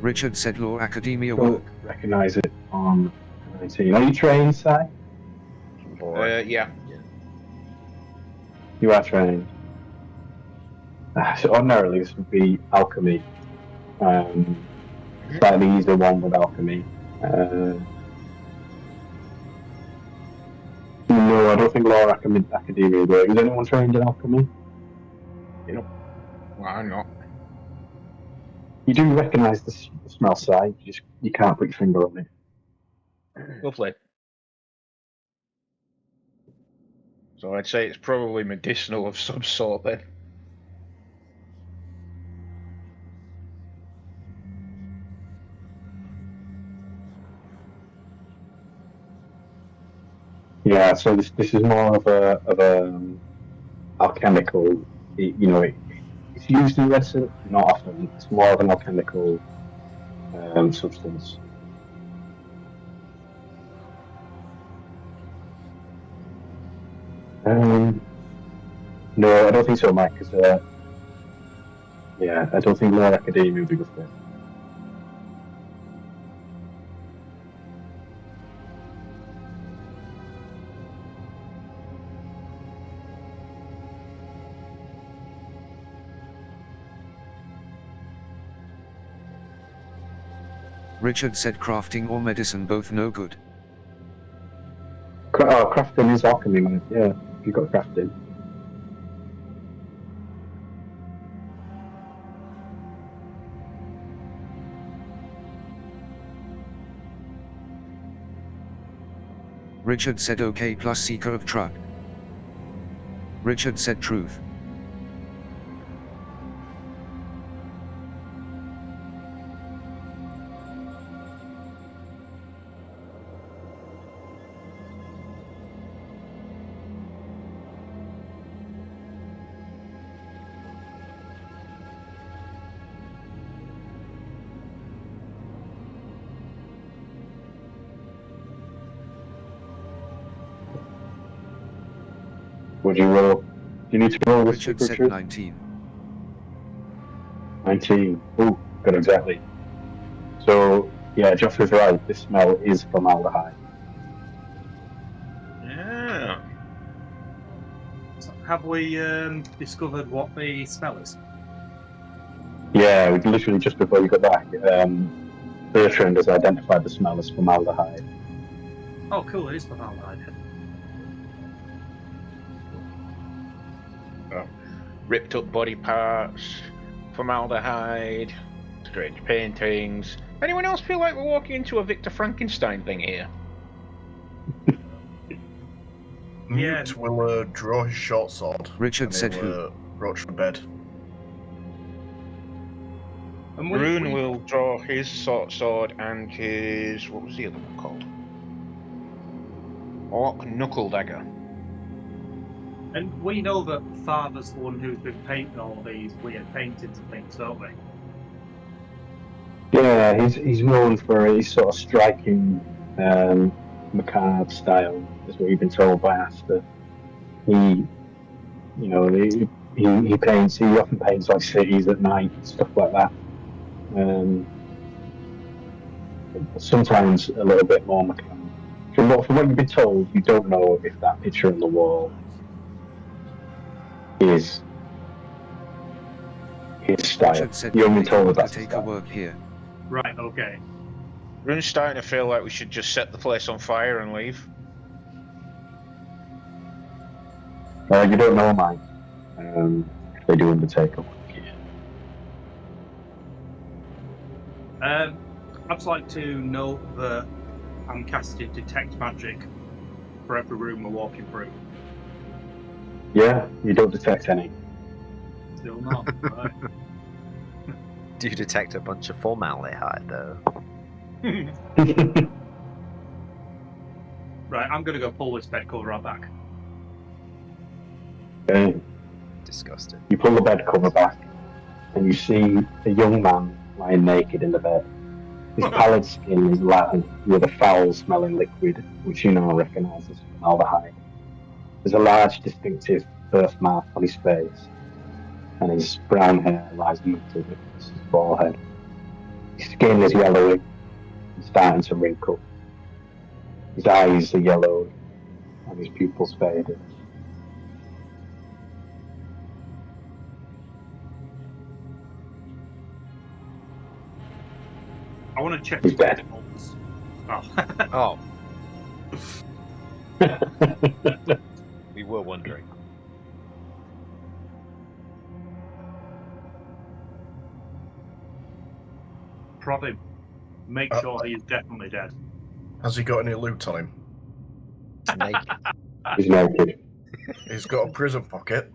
Richard said, "Law Academia Don't work." recognise it on 19. Are you trained, Si? Yeah. You are trained. So ordinarily this would be alchemy. Slightly easier one with alchemy. No, I don't think Law Academia works. Is anyone trained in alchemy? Well, I'm not. You do recognise the smell, Si. You can't put your finger on it. Lovely. So I'd say it's probably medicinal of some sort then. Yeah, so this is more of a alchemical. It's used in medicine, not often. It's more of an alchemical substance. No, I don't think so, Mike. Because I don't think Lore Academia would be good for it. Richard said crafting or medicine both no good. Crafting is alchemy, man. Yeah, if you've got crafting. Richard said okay plus seeker of truth. Richard said truth. Would you roll? Do you need to roll with Richard secret said truth? 19. 19. Oh, good, exactly. So, yeah, Josh was right. This smell is formaldehyde. Yeah. So have we discovered what the smell is? Yeah, literally just before you got back, Bertrand has identified the smell as formaldehyde. Oh, cool, it is formaldehyde. Ripped up body parts, formaldehyde, strange paintings. Anyone else feel like we're walking into a Victor Frankenstein thing here? Yeah. Newt will draw his short sword. Richard and said he'll, approach for bed. And Rune will draw his sword and his... what was the other one called? Orc Knuckle Dagger. And we know that Father's the one who's been painting all these weird paintings and things, don't we? Yeah, he's known for his sort of striking, macabre style, is what you've been told by Asta. He paints. He often paints like cities at night, stuff like that. Sometimes a little bit more macabre. From what you've been told, you don't know if that picture on the wall is his style. Richard said You've been told to that's take his a style. work here. Right, okay. Rune's starting to feel like we should just set the place on fire and leave. You don't know, Mike. If they do undertake a work. I'd just like to note that I'm casting Detect Magic for every room we're walking through. Yeah, you don't detect any. Still not. Right. Do you detect a bunch of formaldehyde, though? Right, I'm going to go pull this bed cover out back. Okay. Disgusting. You pull the bed cover back, and you see a young man lying naked in the bed. His pallid skin is lattered with a foul-smelling liquid, which you now recognise as formaldehyde. There's a large, distinctive birthmark on his face, and his brown hair lies matted across his forehead. His skin is yellowy and starting to wrinkle. His eyes are yellowed, and his pupils faded. I want to check He's his dead. bolts. Oh. Oh, we were wondering. Prod him. Make sure he is definitely dead. Has he got any loot on him? He's naked. He's naked. He's got a prison pocket.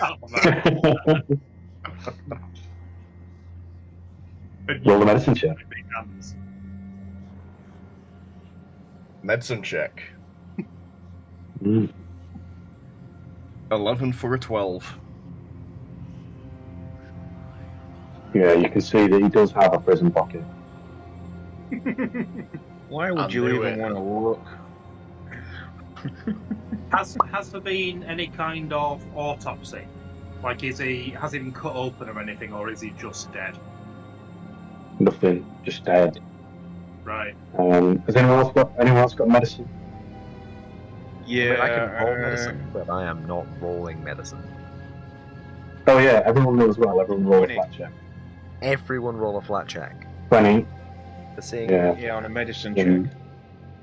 Oh, man. Roll the medicine check. Big hands. Medicine check. Mm. 11 for a 12. Yeah, you can see that he does have a prison pocket. Why I would you knew even it. want to look? Has there been any kind of autopsy? Like, has he been cut open or anything, or is he just dead? Nothing, just dead. Right. Has anyone else got medicine? Yeah, I mean, I can roll medicine, but I am not rolling medicine. Oh yeah, everyone knows well. Everyone roll a 20. flat check. Everyone roll a flat check. 20. For seeing Yeah. on a medicine Mm. check.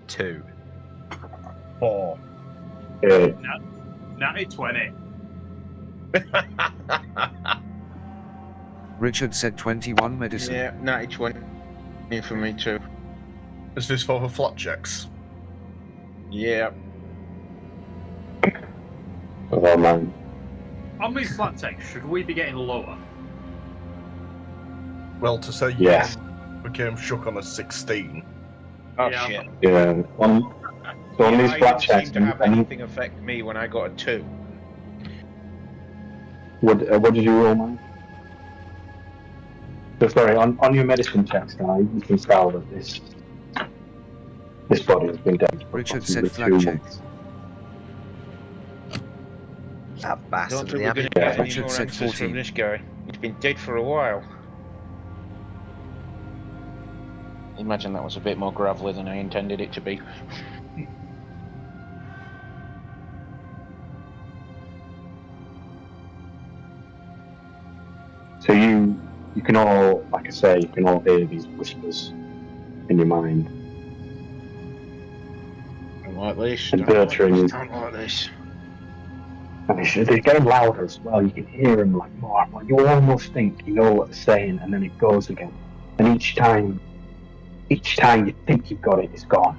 2. 4. Natty 20. Richard said 21 medicine. Yeah, 90-20 for me too. Is this for the flat checks? Yeah. Oh man. On these flat checks, should we be getting lower? Well, to say Yes. you became shook on a 16. Oh Yeah. shit. Yeah. So on these I flat didn't checks, seem to have and anything affect me when I got a 2. what did you roll, man? So sorry, on your medicine checks, guy, you can tell that this body has been dead for Richard said approximately 2 flat check. months. That Don't bastard of think the we're Abbey. going to get any Richard more said answers 14. from this guy. He's been dead for a while. Imagine that was a bit more gravelly than I intended it to be. So you can all, like I say, you can all hear these whispers in your mind. I don't like this. And Don't like Bertrand this. is- Don't like this. And they're getting louder as well. You can hear them like more. Like you almost think you know what they're saying, and then it goes again. And each time you think you've got it, it's gone.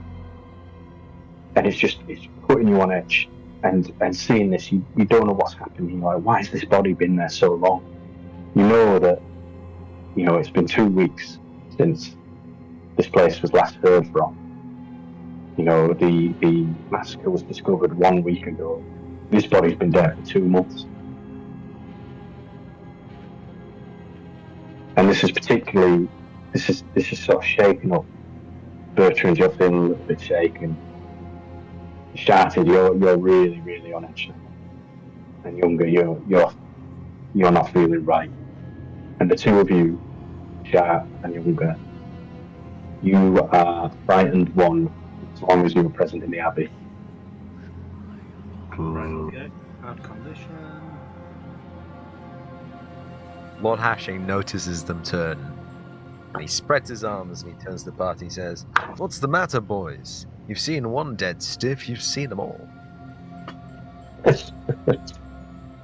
And it's putting you on edge. And seeing this, you don't know what's happening. You're like, why has this body been there so long? You know that, it's been 2 weeks since this place was last heard from. The massacre was discovered 1 week ago. This body's been dead for 2 months. And this is sort of shaking up Bertrand. You're feeling a little bit shaken. Shattered, you're really, really on edge now. And Younger, you're not feeling right. And the two of you, Shat and Younger, you are frightened one as long as you were present in the Abbey. Right, okay. Bad condition. Lord Hashing notices them turn. And he spreads his arms and he turns to the party and says, "What's the matter, boys? You've seen one dead stiff, you've seen them all." He walks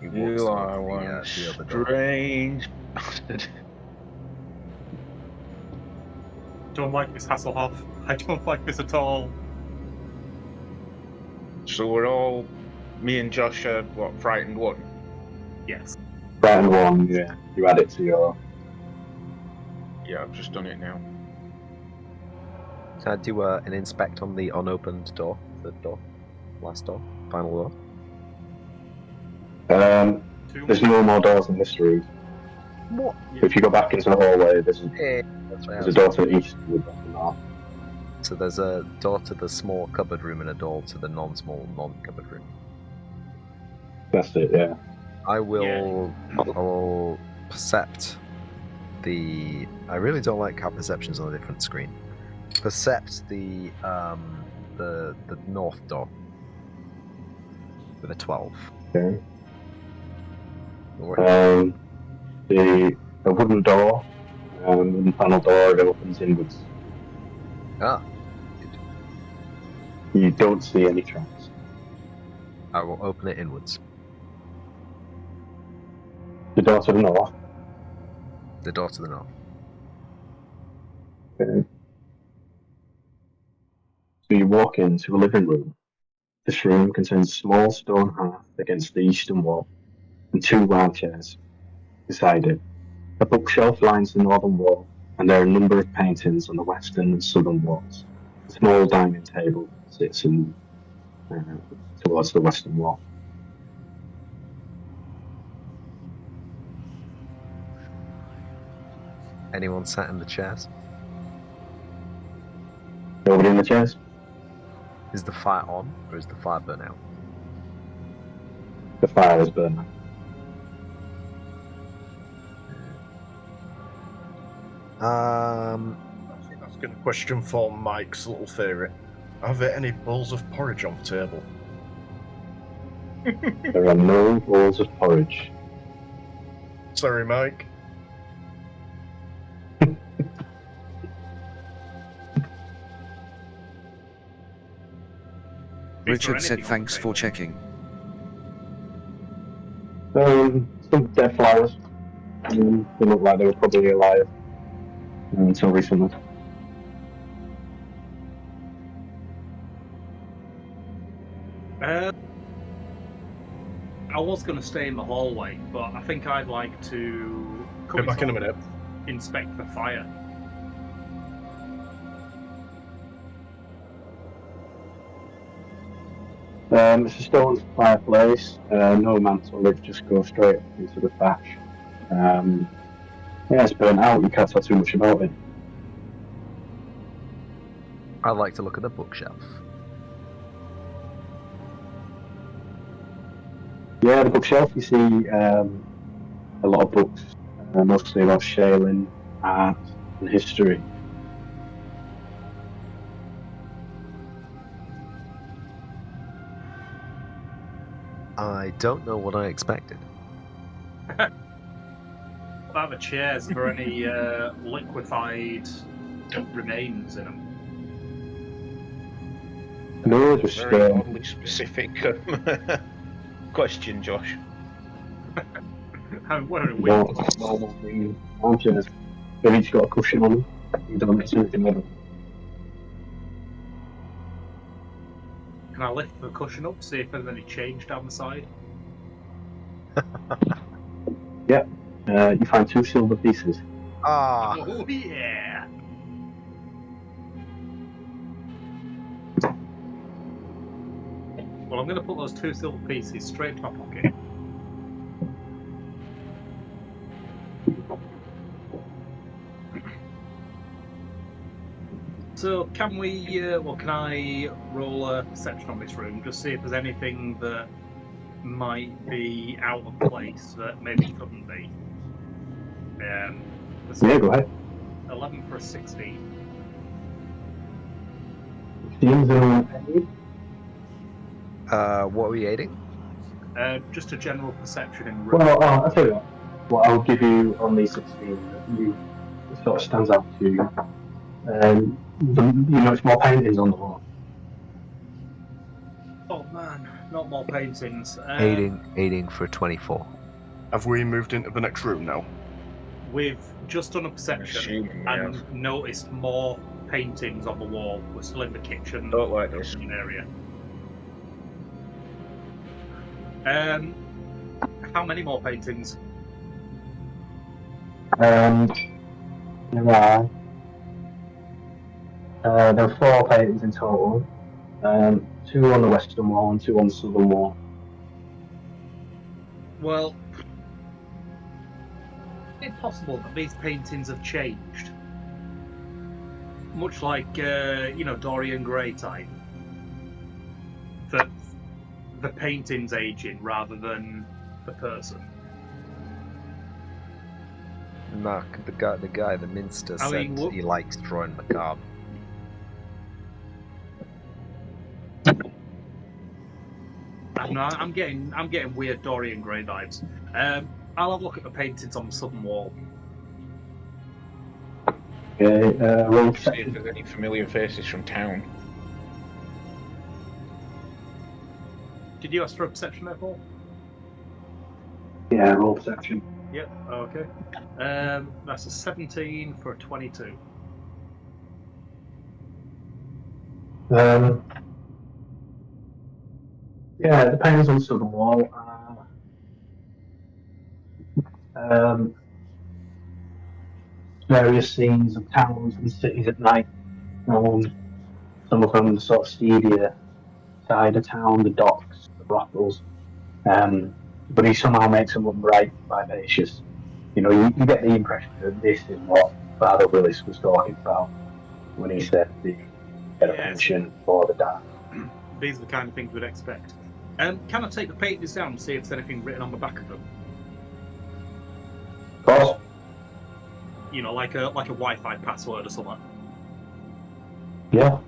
You are towards one the other door. strange bastard. Don't like this, Hasselhoff. I don't like this at all. So we're all, me and Josh are, frightened one? Yes. Frightened one, yeah. You add it to your... Yeah, I've just done it now. So I do an inspect on the unopened door, third door, last door, final door. There's no more doors in this room. What? If you go back into the hallway, there's That's right. a door to the east with the north. So there's a door to the small cupboard room and a door to the non-small, non-cupboard room. That's it, yeah. I will percept the... I really don't like how perception's on a different screen. Percept the north door with a 12. Okay. Or- The wooden door, wooden panel door, it opens inwards. Ah, You don't see any tracks. I will open it inwards. The door to the north. The door to the north. Okay. So you walk into a living room. This room contains a small stone hearth against the eastern wall and 2 armchairs beside it. A bookshelf lines the northern wall, and there are a number of paintings on the western and southern walls. A small dining table sits towards the western wall. Anyone sat in the chairs? Nobody in the chairs? Is the fire on, or is the fire burnt out? The fire is burning. Asking a question for Mike's little theory. Are there any bowls of porridge on the table? There are no bowls of porridge. Sorry, Mike. Richard said thanks for checking. Some dead flowers. They look like they were probably alive until recently. I was going to stay in the hallway, but I think I'd like to Come back in a minute. inspect the fire. It's a stone fireplace, no mantle, it just goes straight into the thatch. Yeah, it's burnt out, you can't tell too much about it. I'd like to look at the bookshelf. Yeah, the bookshelf, you see a lot of books, mostly about Shaolin, art, and history. I don't know what I expected. About the chairs, are there any liquefied remains in them? No, just Very oddly specific question, Josh. What are we? normal armchairs. They've each got a cushion on them. You don't mix anything with them. Can I lift the cushion up, see if there's any change down the side? You find 2 silver pieces. Ah, Oh yeah! Well, I'm going to put those 2 silver pieces straight into my pocket. So, can we, can I roll a perception on this room, just see if there's anything that might be out of place that maybe shouldn't be? Yeah, go ahead. 11 for a 16. Seems what are we aiding? Just a general perception in the room. well, I'll tell you what I'll give you on these 16 that you sort of stands out to you. You notice more paintings on the wall. Oh man, not more paintings. Aiding for 24. Have we moved into the next room now? We've just done a perception Assuming we and have. noticed more paintings on the wall. We're still in the kitchen Don't like this. area. How many more paintings? There are 4 paintings in total. 2 on the western wall and 2 on the southern wall. Well, is it possible that these paintings have changed? Much like, Dorian Gray type. That the painting's aging rather than the person. No, the guy, the minster I said mean, he likes drawing macabre. I don't know, I'm getting weird Dorian Gray vibes. I'll have a look at the paintings on the southern wall. Okay, roll See if perception. there's any familiar faces from town. Did you ask for a perception there, Paul? Yeah, roll perception. Yep, okay. That's a 17 for a 22. Yeah, the paintings on the southern wall are various scenes of towns and cities at night. Some of them the sort of seedier side of town, the docks, rattles. But he somehow makes them look bright, vivacious. You know, you get the impression that this is what Father Willis was talking about when he said the pension for the dad. These are the kind of things we'd expect. Can I take the pages down and see if there's anything written on the back of them? Of course. You know, like a Wi-Fi password or something. Yeah.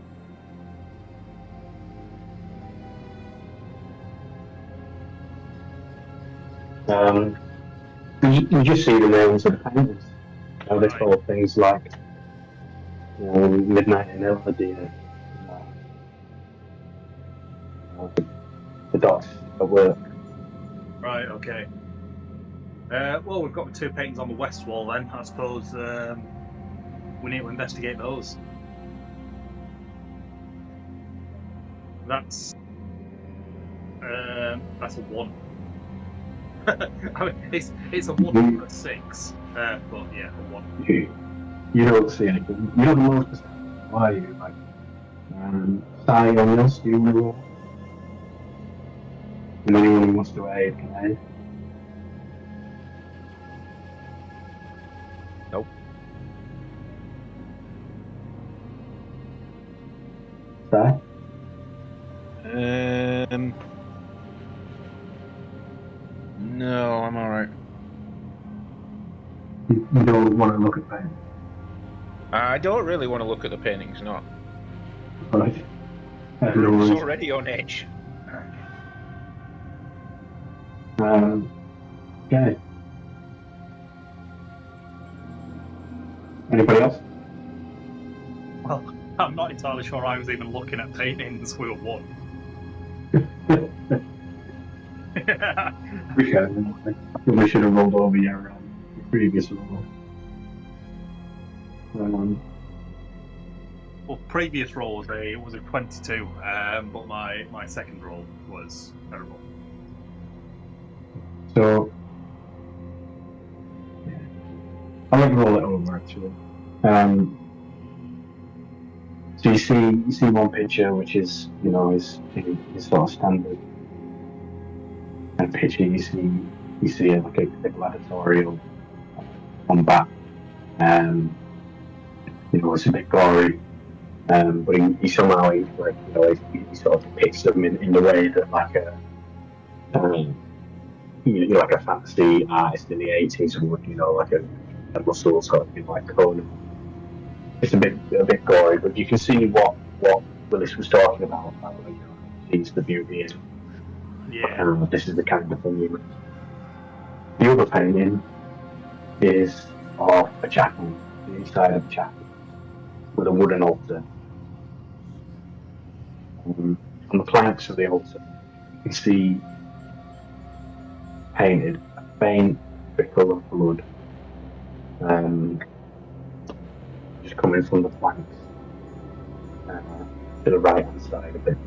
You just see the names of the painters. You know, they told things like Midnight in Elvedere, the docs at work. Right, okay. Well, we've got the 2 paintings on the west wall then. I suppose we need to investigate those. That's a 1. I mean, it's a 1 for a 6, but yeah, a 1. You don't see anything. You don't know the why you like. Sai on this, do you know? And anyone who wants to aid can aid. Nope. Sai? No, I'm alright. You don't want to look at paint. I don't really want to look at the paintings, no. Right. The room's already on edge. Okay. Anybody else? Well, I'm not entirely sure I was even looking at paintings with a 1. We should have rolled over your previous roll. Well, previous roll was a 22, but my second roll was terrible. So I'll let you roll it over actually. So you see one picture which is is sort of standard kind of picture. You see like a gladiatorial combat. It's a bit gory. But he somehow he sort of depicts them in the way that like like a fantasy artist in the 80s would, like a Russell sort of thing, like Conan. It's a bit gory, but you can see what Willis was talking about. Sees the beauty in. Yeah. This is the kind of thing. The other painting is of a chapel, the inside of a chapel, with a wooden altar. On the planks of the altar, you can see painted a faint trickle of blood, just coming from the planks to the right hand side of it.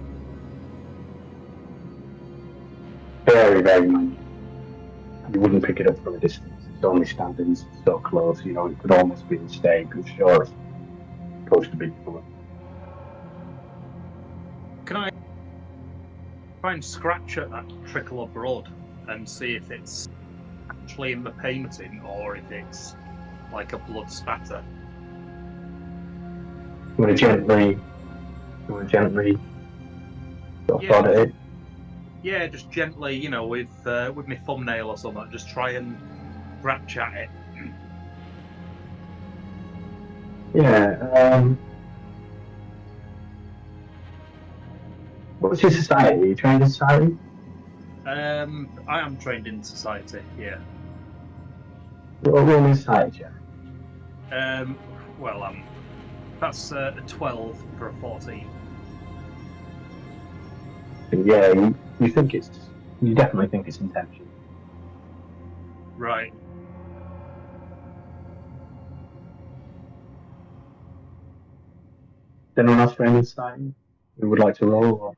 Very, very minute. You wouldn't pick it up from a distance. It's only standing so close, it could almost be a mistake. I'm sure it's supposed to be blood. Can I try and scratch at that trickle of blood and see if it's actually in the painting or if it's like a blood spatter? You want to gently sort of prod at it? Yeah, just gently, with my thumbnail or something, just try and scratch at it. Yeah. What's your society? Are you trained in society? I am trained in society, yeah. Roll in society check. Well, that's a 12 for a 14. Yeah, you definitely think it's intentional. Right. Is anyone else trained in society who would like to roll? Or?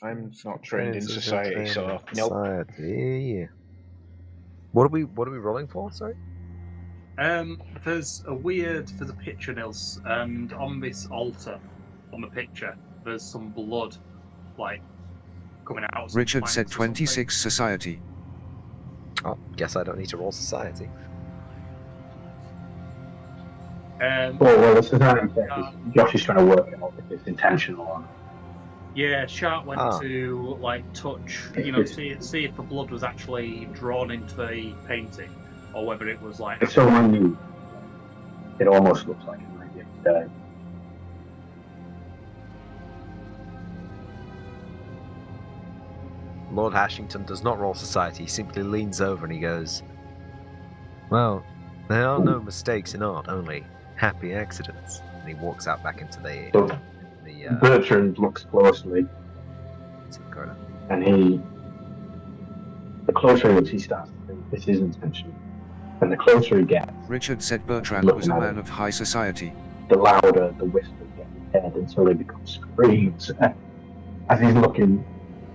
I'm not trained in society, so nope. Society. What are we rolling for? Sorry. There's a picture, Nils, and on this altar, on the picture, there's some blood, like coming out. Richard said 26 society. Oh, guess I don't need to roll society. Well, the society check is Josh is trying to work out if it's intentional or not. Yeah, Sharp went Ah. to like touch, see if the blood was actually drawn into the painting, or whether it was like. It's so minute. It almost looks like it might be a Lord Hashington does not roll society. He simply leans over and he goes, "Well, there are no mistakes in art, only happy accidents." And he walks out back into the So Bertrand looks closely, corridor. and the closer he looks, he starts to think this is intentional. And the closer he gets, Richard said Bertrand was a man of high society. the louder the whispers get in his head until they become screams. As he's looking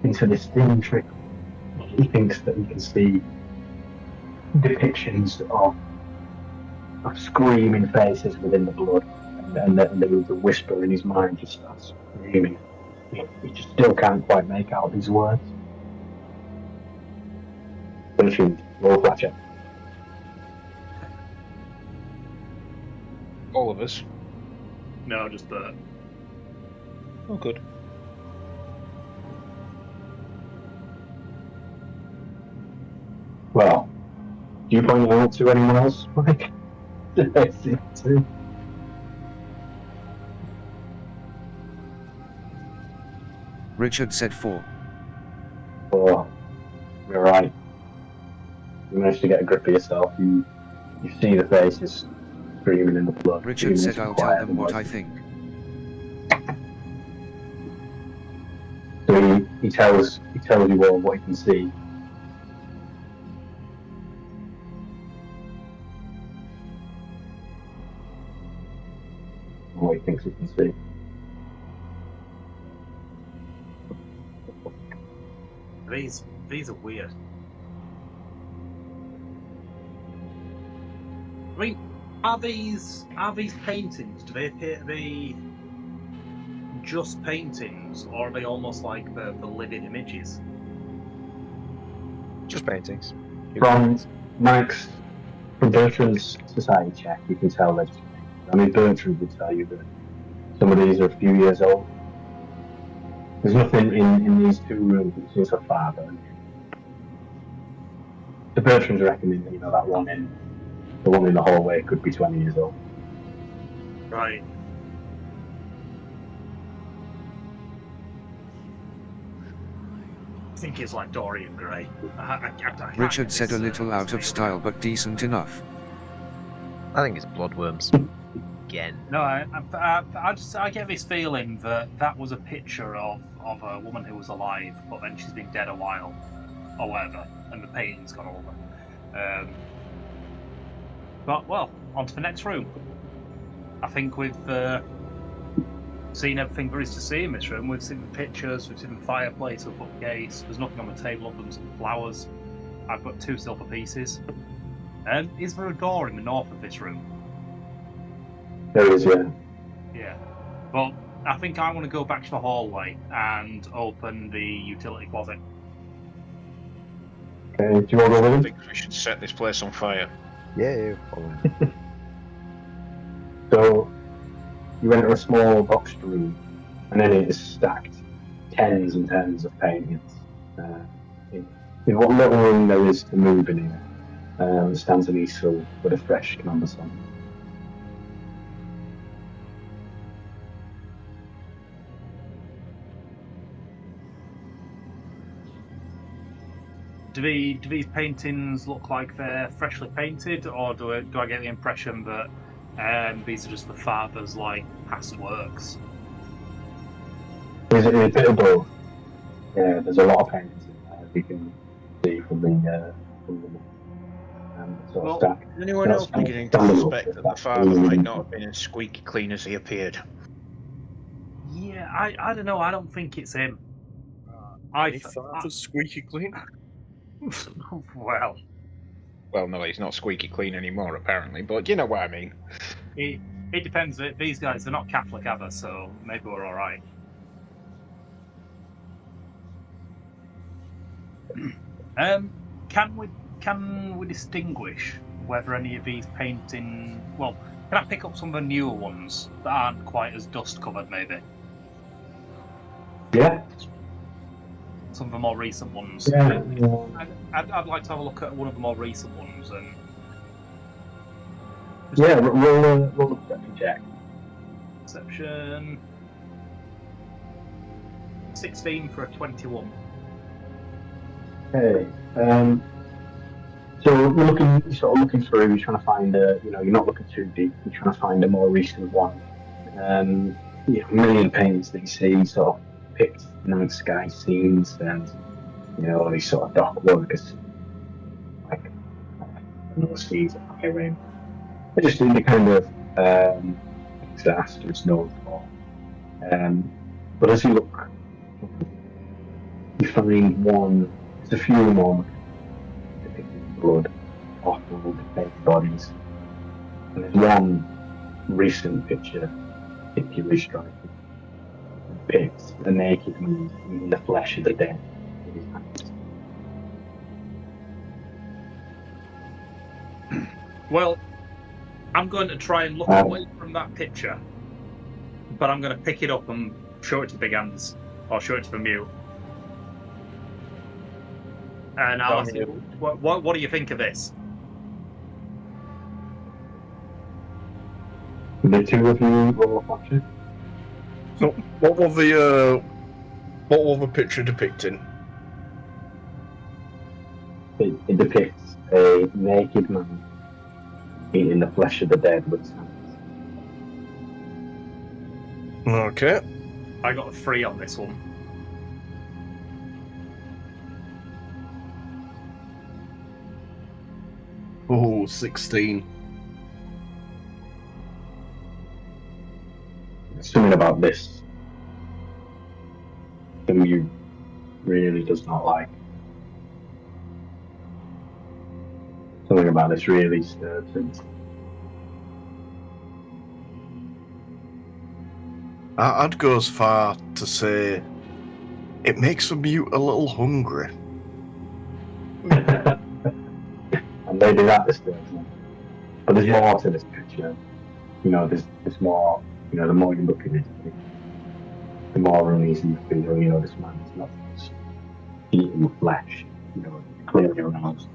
into this thin trickle, he thinks that he can see depictions of screaming faces within the blood, and the whisper in his mind just starts screaming. He just still can't quite make out these words. Bertrand, roll flat check. All of us. No, just Bert. Oh, good. Well, do you point it out to anyone else, Mike? Richard said 4. Oh, you're right. You managed to get a grip of yourself. You see the faces screaming in the blood. Richard said I'll tell them what I think. So he tells you all what he can see. What he thinks he can see. These are weird. I mean, are these paintings? Do they appear to be just paintings, or are they almost like the living images? Just paintings. From Bertrand's society check, you can tell they're just paintings. I mean, Bertrand would tell you that some of these are a few years old. There's nothing in these two rooms that seems so far, but the Bertrand's reckoning that that one in the hallway could be 20 years old. Right. I think it's like Dorian Gray. I Richard said a little out of style but decent enough. I think it's bloodworms. Again. No, I get this feeling that was a picture of a woman who was alive, but then she's been dead a while, or whatever, and the painting's gone over. But well, on to the next room. I think we've seen everything there is to see in this room. We've seen the pictures, we've seen the fireplace, a bookcase. There's nothing on the table other than some flowers. I've got 2 silver pieces. Is there a door in the north of this room? There is, yeah. Yeah. Well, I think I want to go back to the hallway and open the utility closet. Okay, do you want to go I with him? think we should set this place on fire. Yeah, following. So, you enter a small boxed room, and then it is stacked tens and tens of paintings. In what little room there is to move in here, stands an easel with a fresh canvas on. Do these paintings look like they're freshly painted, or do I get the impression that these are just the father's past works? There's a bit of both. Yeah, there's a lot of paintings in there, as you can see from the sort of stack. Is anyone That's else beginning to suspect that the father might not have been as squeaky clean as he appeared? Yeah, I don't know. I don't think it's him. Squeaky clean. Well, No, he's not squeaky clean anymore, apparently, but you know what I mean. it depends. These guys, they're not Catholic either, so maybe we're all right. Can we distinguish whether any of these painting? Well, can I pick up some of the newer ones that aren't quite as dust covered, maybe? Yeah. Some of the more recent ones. Yeah. I'd like to have a look at one of the more recent ones and. Yeah. Roll a perception check. Perception. 16 for a 21. Okay. So you're sort of looking through. You're trying to find you're not looking too deep. You're trying to find a more recent one. A million paintings that you see sort of picked night sky scenes and these sort of dock workers, like those scenes of high rain. They're just in the kind of disasters known for. But as you look, you find one. There's a few more depicting blood, awful, decayed bodies, and there's one recent picture particularly striking. It depicts a naked man in the flesh of the dead in his hands. Well, I'm going to try and look away from that picture, but I'm going to pick it up and show it to Big Hands, or show it to the mute. And I'll ask you, what do you think of this? The two of you roll a function. So, what was the picture depicting? It depicts a naked man eating the flesh of the dead with his hands. Okay. I got a 3 on this one. Oh, 16. Something about this the mute really does not like. Something about this really disturbs him. I'd go as far to say it makes the mute a little hungry. And maybe that disturbs him. But there's more to this picture. There's more. The more you look at it, the more uneasy you feel. This man is not just eating flesh. Clearly aroused.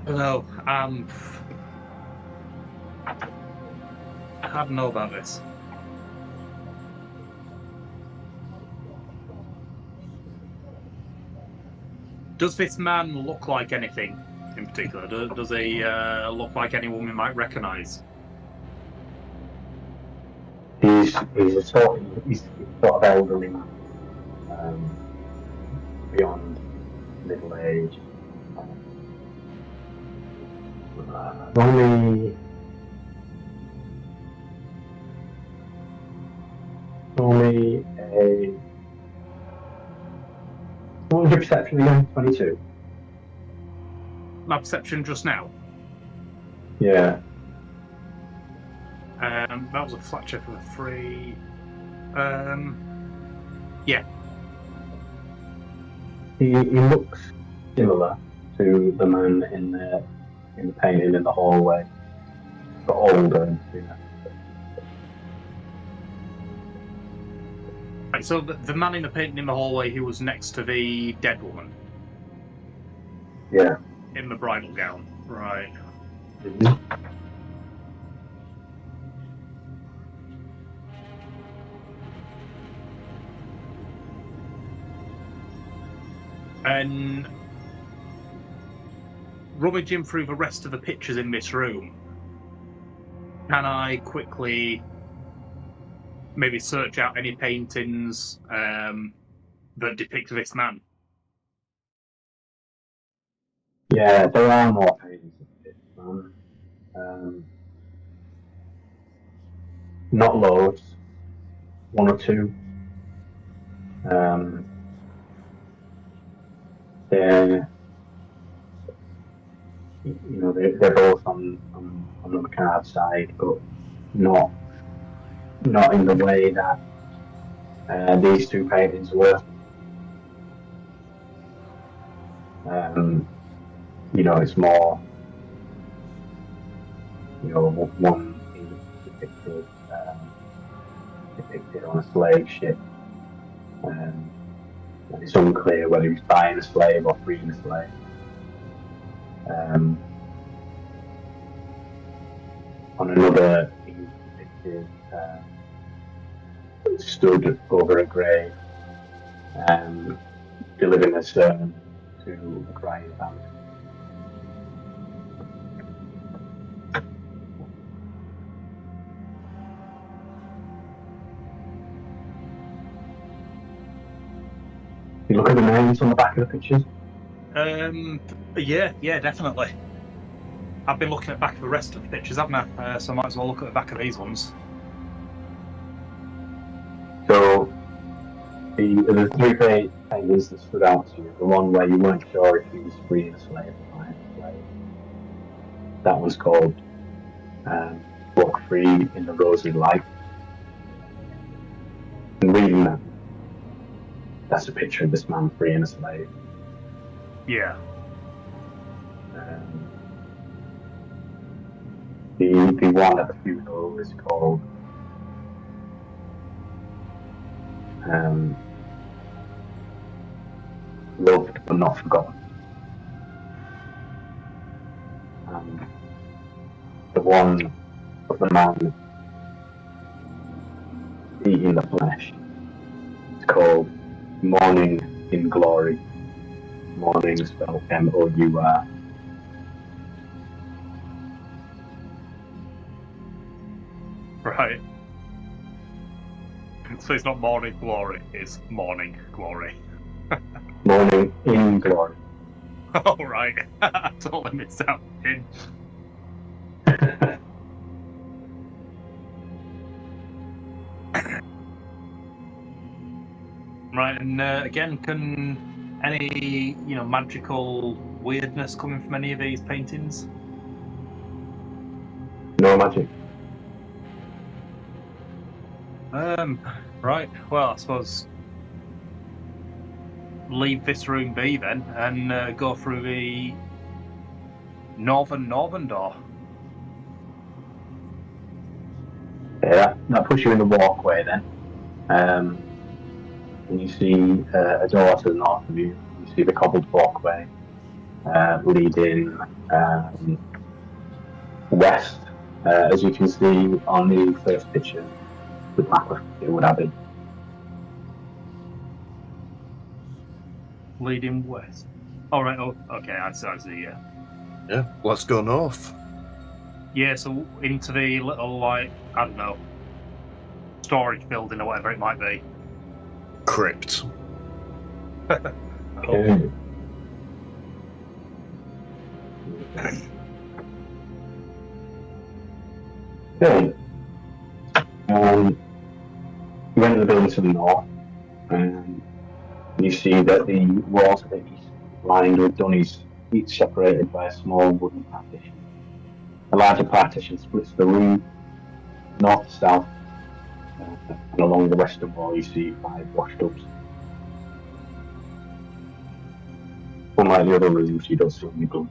No, I don't know about this. Does this man look like anything in particular? Does he look like anyone we might recognise? He's a sort of elderly man, beyond middle age. Only 100 perception again, 22. My perception just now. Yeah. That was a flat check of a 3. Yeah. He looks similar to the man in the painting in the hallway, but older and thinner. Right, so the man in the painting in the hallway who was next to the dead woman. Yeah. In the bridal gown. Right. Mm-hmm. And rummaging through the rest of the pictures in this room, can I quickly maybe search out any paintings that depict this man? Yeah, there are more paintings of this man. Not loads, 1 or 2. they're both on the Macard side, but not in the way that these two paintings were. It's more, one is depicted on a slave ship, and it's unclear whether he's buying a slave or freeing a slave. On another, he's depicted stood over a grave, delivering a sermon to a crying family. You look at the names on the back of the pictures? Yeah, definitely. I've been looking at the back of the rest of the pictures, haven't I? So I might as well look at the back of these ones. So, the three paintings that stood out to you, the one where you weren't sure if he was freeing a slave or buying a slave, that one's called Walk Free in the Rosary Light. And reading that, that's a picture of this man freeing a slave. Yeah. The one at the funeral is called Loved but Not Forgotten. And the one of the man eating the flesh is called Mourning in Glory. Mourning spelled M-O-U-R. Right. So it's not Morning Glory, it's Morning Glory. Mourning in Glory. Oh, right. I totally missed out. Right, and again, can any, magical weirdness coming from any of these paintings? No magic. Right, well, I suppose leave this room be then, and go through the northern door. Yeah, that puts you in the walkway then. And you see a door to the north of you. You see the cobbled walkway leading west, as you can see on the first picture, the map of Wood Abbey. Leading west. All right. Oh, okay. I see. Yeah. Yeah, let's go north. Yeah. So into the little, I don't know, storage building or whatever it might be. Crypt. Okay. Okay. You enter the building to the north, and you see that the walls of the east lined with dunnies, each separated by a small wooden partition. A larger partition splits the room north to south, and along the western wall you see 5 washtubs. Unlike the other rooms, you don't see any blood.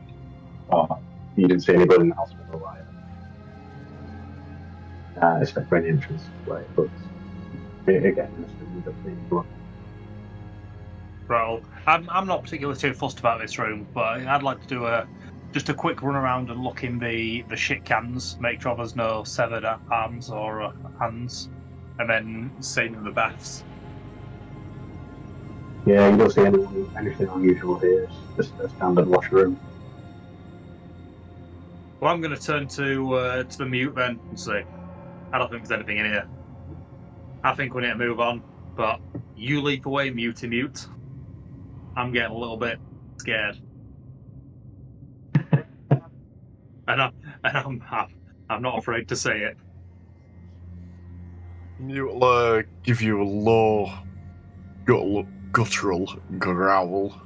You didn't see any blood in the hospital either. Except for an entrance way, but again, you don't see any blood. Well, I'm not particularly too fussed about this room, but I'd like to do just a quick run around and look in the shit cans, make sure there's no severed arms or hands, and then same in the baths. Yeah, you don't see anything unusual here. It's just a standard washroom. Well, I'm going to turn to the mute then and say, I don't think there's anything in here. I think we need to move on, but you leap away, mute. I'm getting a little bit scared, and I'm not afraid to say it. You'll give you a low, guttural growl.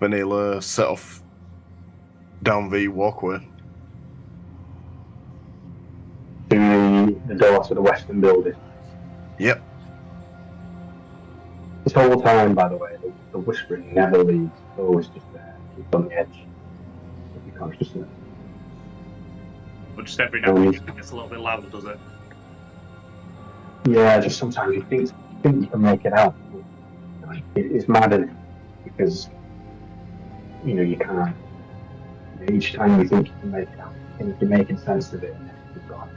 Then he'll set off Down the walkway. To the door to the western building. Yep. This whole time, by the way, the whispering never leaves. It's always just there, just on the edge of your consciousness. But just every now and then it gets a little bit louder, does it? Yeah, just sometimes you think you can make it out. But it's maddening because you can't. Each time you think you can make it out, you think you're making sense of it, and then you've got.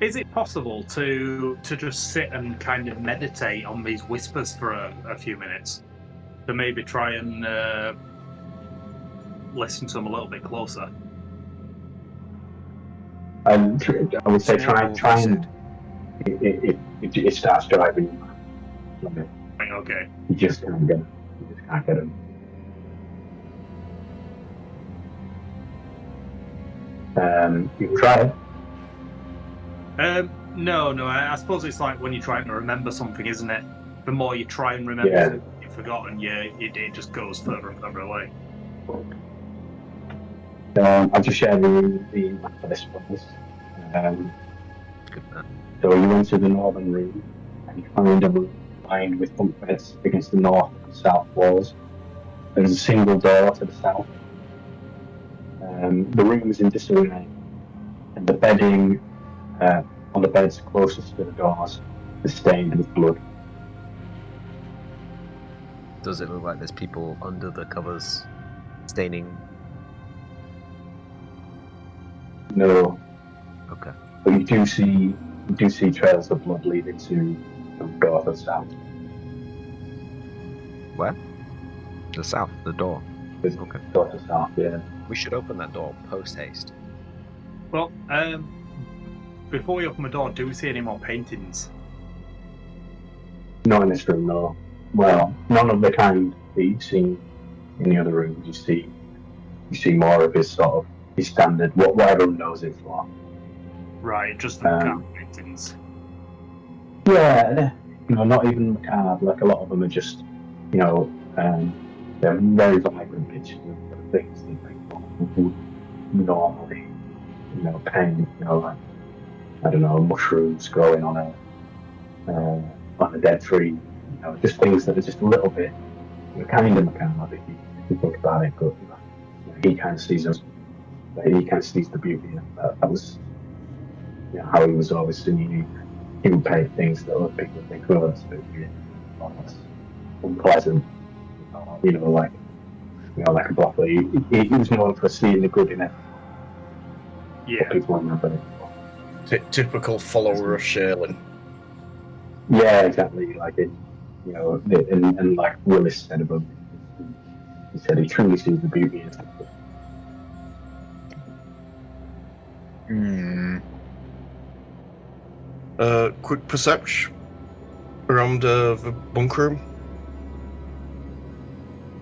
Is it possible to just sit and kind of meditate on these whispers for a few minutes? To maybe try and listen to them a little bit closer? I would say try and it starts driving you mad. Right, okay. You just can't get it. You just can't get it. You can try it. No. I suppose it's like when you're trying to remember something, isn't it? The more you try and remember something you've forgotten, it just goes further and further away. I'll just share the map for this place. Good man. So you enter the northern room and you find a room lined with bunk beds against the north and south walls. There's a single door to the south. The room is in disarray, and the bedding on the beds closest to the doors is stained with blood. Does it look like there's people under the covers staining? No, Okay. but you do see trails of blood leading to the north and south. Where? The south, the door. There's Okay. north and south, yeah. We should open that door post haste. Well, before we open the door, do we see any more paintings? Not in this room, no. Well, none of the kind that you've seen in the other rooms. You see more of his sort of his standard, what everyone knows it for. Right, just the macabre paintings. Yeah, not even macabre. Like a lot of them are just, they're very vibrant pictures of things that people would normally, paint. Like I don't know, mushrooms growing on a dead tree. Just things that are just a little bit kind of macabre if you think about it. But he kind of sees us. He kind of sees the beauty in that. That was how he was always seen. He would paint things that other people would think, oh, that's a bit weird, or that's unpleasant. Like a Blocker. He was known for seeing the good in it. Yeah. People remember it. Typical follower of Sherlin. Yeah, exactly. Like it, and like Willis said about it, he said he truly sees the beauty in it. Quick perception around the bunk room.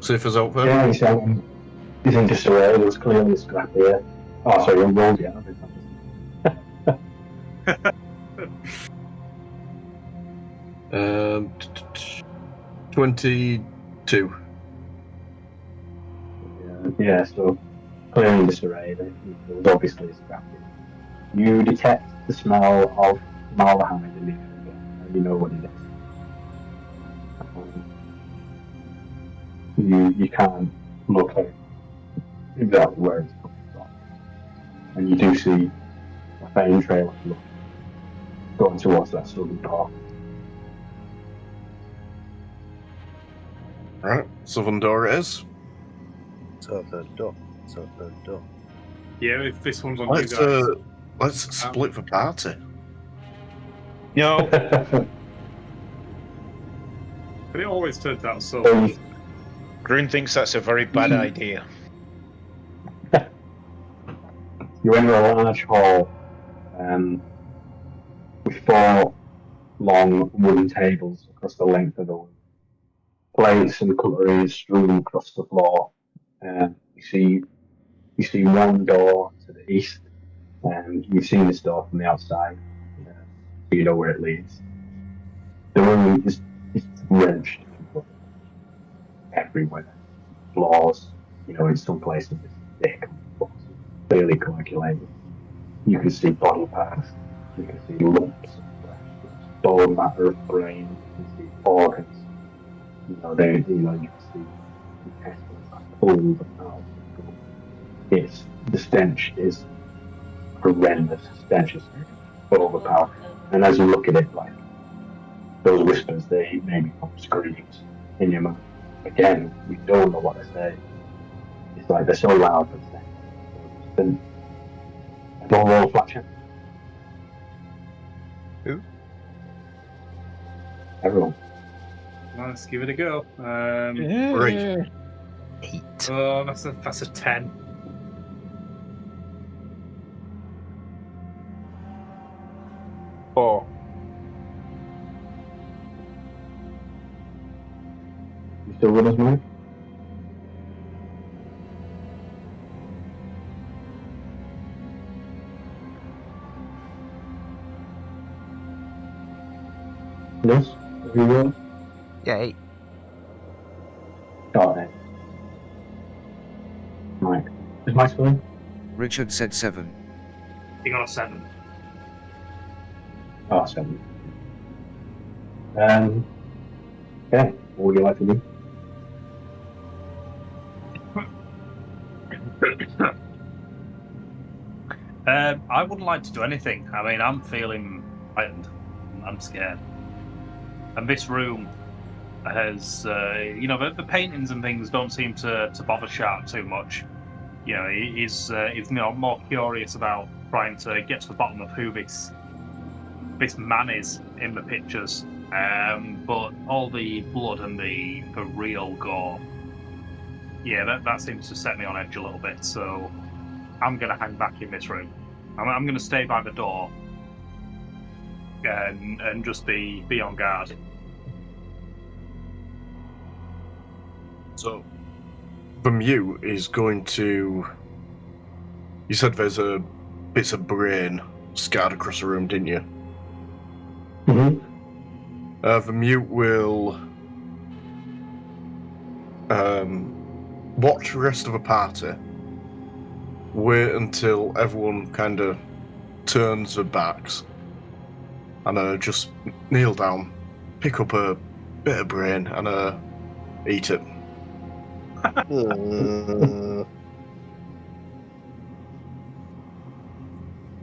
See if there's out there. Yeah, he's in disarray. There was clearly a scrap here. Oh, sorry, I'm rolled yet. 22. Yeah, so clearly in disarray. There was obviously a scrap here. You detect the smell of malahide in the area, and you know what it is. You can't locate exactly where it's coming from, and you do see a faint trail of blood going towards that southern door. Right, southern door it is. Southern door. Yeah, if this one's on you Let's guys. let's split the party. No, But it always turns out so. Grun thinks that's a very bad idea. You enter a large hall with 4 long wooden tables across the length of the room. Plates and cutlery strewn across the floor. You see one door to the east, and you've seen this door from the outside, so you know where it leads. The room is drenched in blood everywhere. Floors, in some places it's thick, clearly coagulated. You can see body parts, you can see lumps of flesh, bone matter of brain, you can see organs. You can see intestines like pulled out. The stench is horrendous. Stench is overpowering. And as you look at it, like those whispers, they may become screams in your mind. Again, we don't know what to say. It's like they're so loud and then don't roll flat check. Who? Everyone. Let's give it a go. Right. 8. Oh, that's a 10. Four. You still with us, Mike? Yes? Have you rolled? Yeah, 8. Got it. Mike. Is Mike still in? Richard said 7. You got a 7. Oh, 7. Okay, what would you like to do? I wouldn't like to do anything. I mean, I'm feeling frightened. I'm scared. And this room has, the paintings and things don't seem to bother Sharp too much. He's more curious about trying to get to the bottom of who this man is in the pictures. But all the blood and the real gore, that seems to set me on edge a little bit. So I'm going to hang back in this room. I'm going to stay by the door and just be on guard. So, the mute is going to. You said there's bits of brain scattered across the room, didn't you? Mm-hmm. The mute will watch the rest of the party. Wait until everyone kind of turns their backs, and just kneel down, pick up a bit of brain, and eat it. I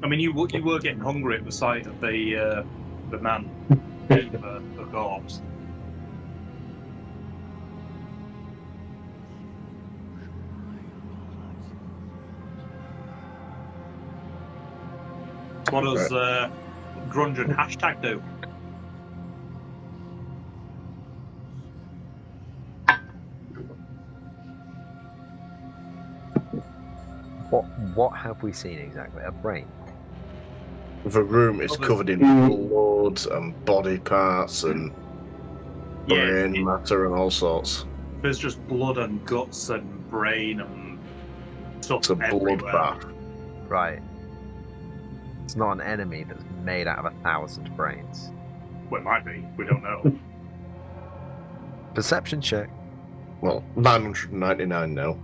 mean, you were getting hungry at the sight of the man eating the corpse. What does grunge and hashtag do? What have we seen exactly? A brain? The room is covered in blood and body parts and brain matter and all sorts. There's just blood and guts and brain and stuff It's a everywhere. bloodbath. Right. It's not an enemy that's made out of 1,000 brains. Well, it might be. We don't know. Perception check. Well, 999 now.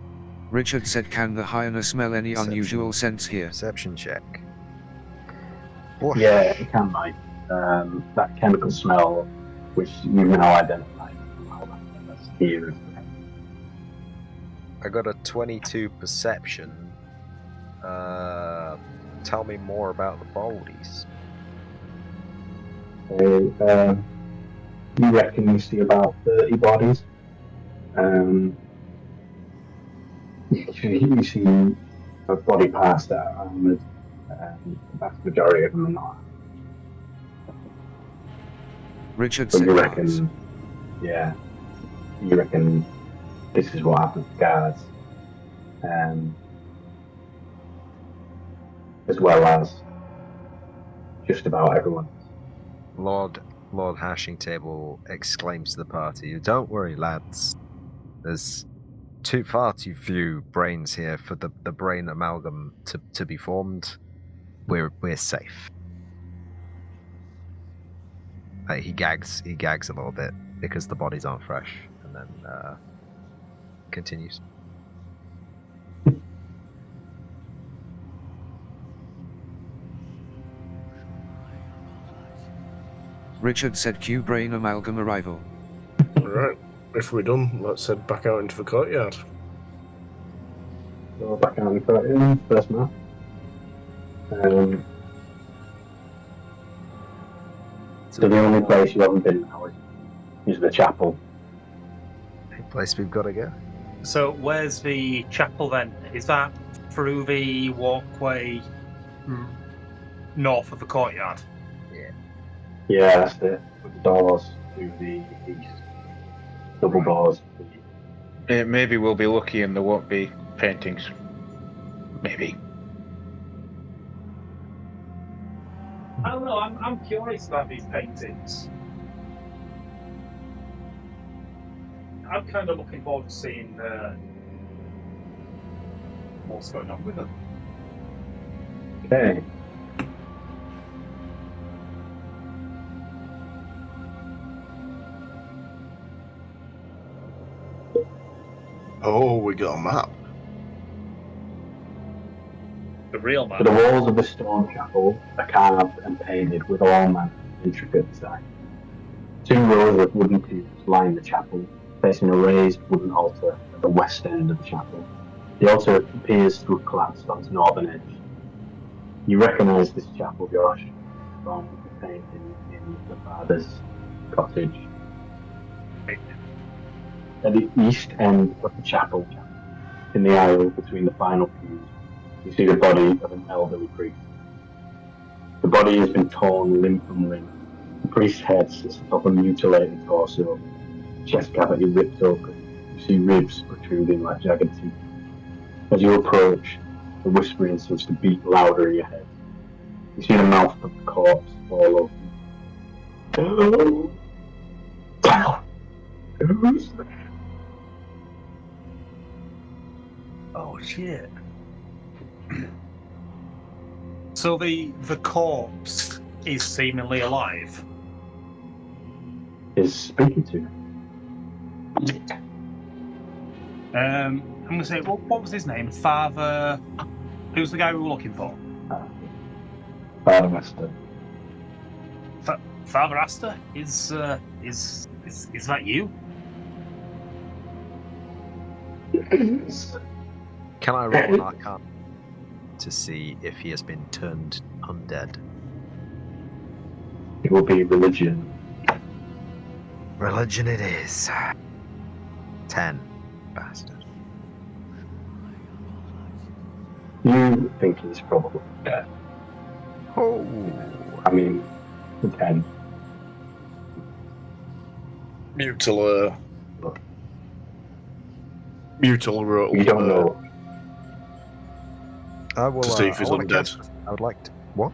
Richard said, can the hyena smell any Perception. unusual scents here? Perception check. Yeah, it can, Mike. That chemical smell, which you now identify, that's here. I got a 22 perception. Tell me more about the bodies. You reckon you see about 30 bodies. You see body parts that are armoured. The vast majority of them are not. Richard So said, you guards. reckon this is what happened to guards. As well as just about everyone. Lord Hashing Table exclaims to the party, "Don't worry, lads. There's far too few brains here for the brain amalgam to be formed. We're safe." He gags a little bit because the bodies aren't fresh, and then continues. Richard said Q-Brain amalgam arrival. Right. If we're done, let's head back out into the courtyard. So back out in the first map. So the only place you haven't been now is the chapel. The place we've got to go. So where's the chapel then? Is that through the walkway north of the courtyard? Yeah, that's it. With the doors to the east. Double doors. Maybe we'll be lucky and there won't be paintings. Maybe. I don't know. I'm curious about these paintings. I'm kind of looking forward to seeing what's going on with them. Okay. Oh, we got a map. The real So the man. walls of the stone chapel are carved and painted with all manner of intricate design. 2 rows of wooden pews line the chapel, facing a raised wooden altar at the west end of the chapel. The altar appears to have collapsed on its northern edge. You recognise this chapel, Josh, from the painting in the father's cottage. At the east end of the chapel, in the aisle between the final pews, you see the body of an elderly priest. The body has been torn limb from limb. The priest's head sits atop a mutilated torso, chest cavity ripped open. You see ribs protruding like jagged teeth. As you approach, the whispering seems to beat louder in your head. You see the mouth of the corpse fall open. Who's there? Oh shit. So the corpse is seemingly alive. Is speaking to you. I'm gonna say, what was his name? Father. Who's the guy we were looking for? Father Master. Father Astor? Is that you? Can I roll an Arcana to see if he has been turned undead? It will be religion. Religion it is. 10. Bastard. You think he's probably dead. Oh. I mean, 10. Mutila wrote You don't know. I will. To see if he's I wanna undead. cast- I would like to. What?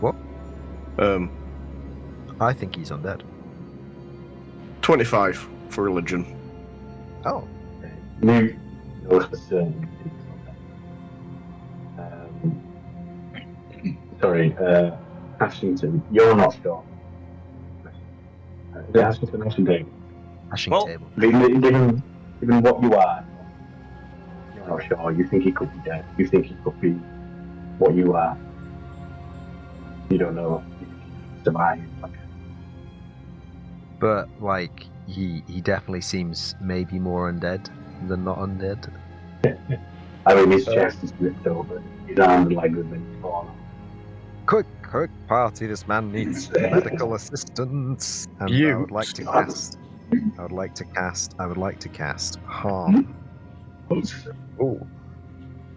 What? I think he's undead. 25 for religion. Oh. You know for certain. Sorry, Ashington, you're not sure. Is it Ashington or Ashington? Hashing Well- table. Given what you are, you're not sure. You think he could be dead. You think he could be what you are. You don't know if he survived. But like he definitely seems maybe more undead than not undead. I mean, his chest is ripped open. His arms and legs have been torn off. Quick party, this man needs medical assistance. And I would like to cast harm. Oh.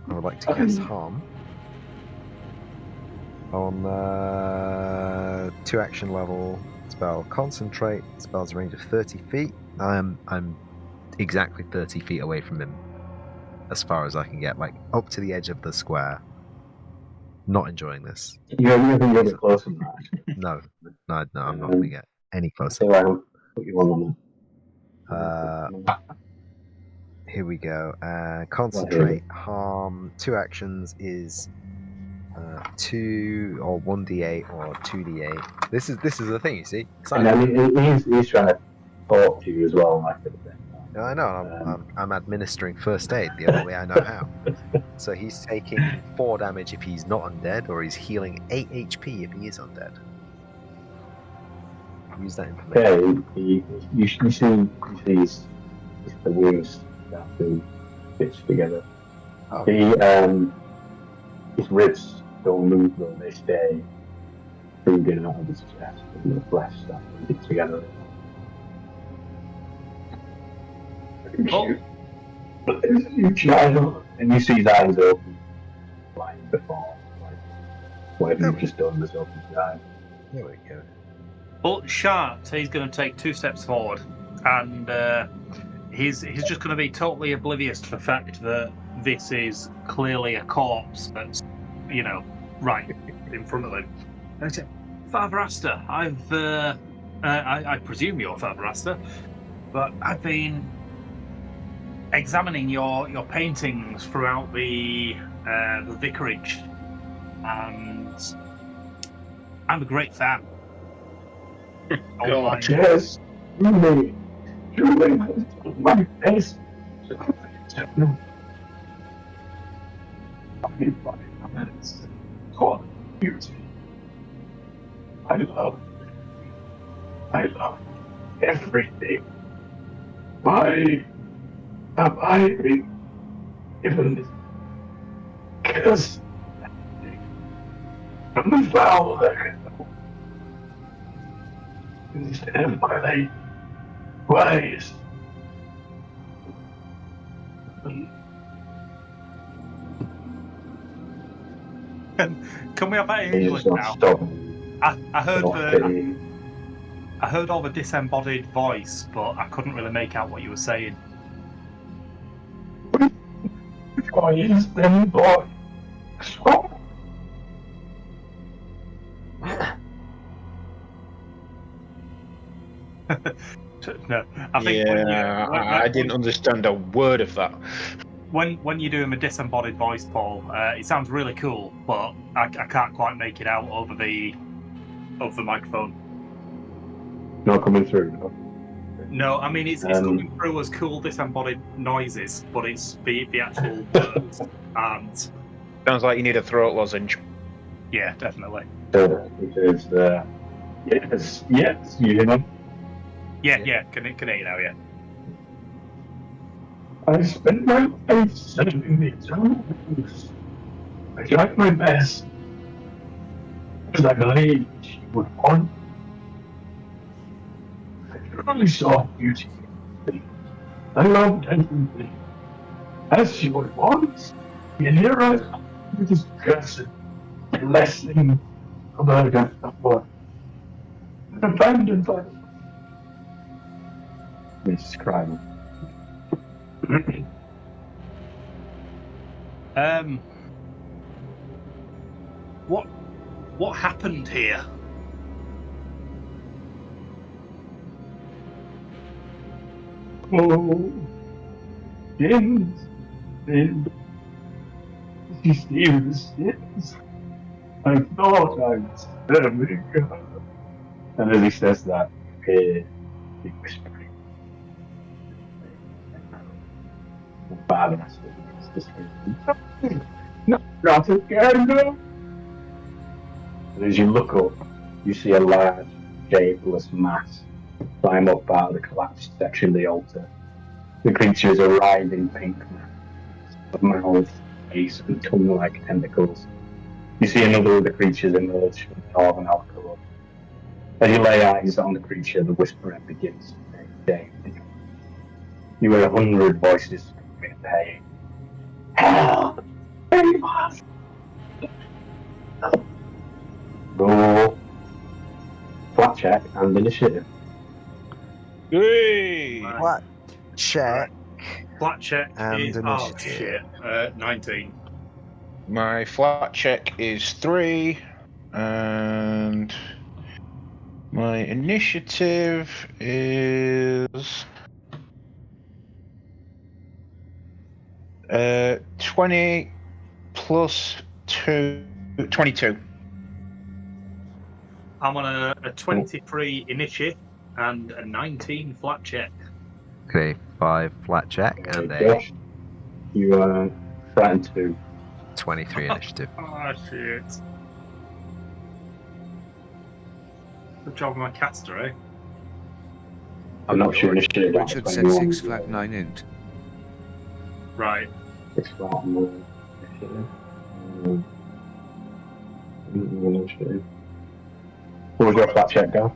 I would like to cast harm on 2 action level spell concentrate. Spell's a range of 30 feet. I'm exactly 30 feet away from him, as far as I can get, like up to the edge of the square. Not enjoying this. You haven't even got it close than that. No, I'm not going to get any closer. So I'll put you on that. Here we go. Concentrate, harm, 2 actions is 2 or 1d8 or 2d8. This is the thing, you see. And I mean, he's trying to talk to you as well, like at the same time. I know. I'm administering first aid the only way I know how. So he's taking 4 damage if he's not undead, or he's healing 8 HP if he is undead. Use that information. Okay, you see the wounds that the stitch together. Oh. His ribs don't move though; they stay brooding out of his chest, and the flesh that bleed together. Oh. But there's a new child, and you see his eyes open, like before, like whatever you've just done has opened his eyes. There we go. Well, Shart, he's going to take 2 steps forward, and he's just going to be totally oblivious to the fact that this is clearly a corpse that's, right in front of him. And he said, Father Aster, I presume you're Father Aster, but I've been examining your paintings throughout the vicarage, and I'm a great fan. God, yes, truly, my best. No. God, beauty. I love everything. Why have I been given this curse from the foul that instead of my late ways? Can we have that in English now? I heard all the disembodied voice, but I couldn't really make out what you were saying. Why is them boy? No, I think I didn't understand a word of that. When you're doing a disembodied voice, Paul, it sounds really cool, but I can't quite make it out over the microphone. Not coming through. No? No, I mean it's coming through as cool disembodied noises, but it's the actual words. And sounds like you need a throat lozenge. Yeah, definitely. Because yes, you know. Yeah, can hear you now, yeah. I spent my life settling these rules. I tried my best, because I believed she would want. I truly saw beauty in things. I loved everything, as she would want. And here I am with this cursed blessing of her God, abandoned by the Miss crying. What happened here? Oh, sins. She steals sins. I thought I was serving her. And as he says that, he's whispering. The father has to scream. No, not again, no. And as you look up, you see a large, shapeless mass climb up out of the collapsed section of the altar. The creatures are writhing pink mouth, face, and tongue-like tentacles. You see another of the creatures emerge from the northern alcove. As you lay eyes on the creature, the whispering begins to take shape. You hear 100 voices screaming in pain. Help! Save us! Roll flat check and initiative. Hey! Flat check. Flat check And is initiative. 19. My flat check is 3, and my initiative is 20 plus 2, 22. I'm on a 23 initiative and a 19 flat check. Okay, 5 flat check and a Josh, you are frightened 2. 23 initiative. Oh, shit. Good job with my caster, eh? I'm not sure initiative. down to Richard said 21, 6 flat 9 int. Right. 6 flat on the initiative. Initiative. What was your flat check, Gav?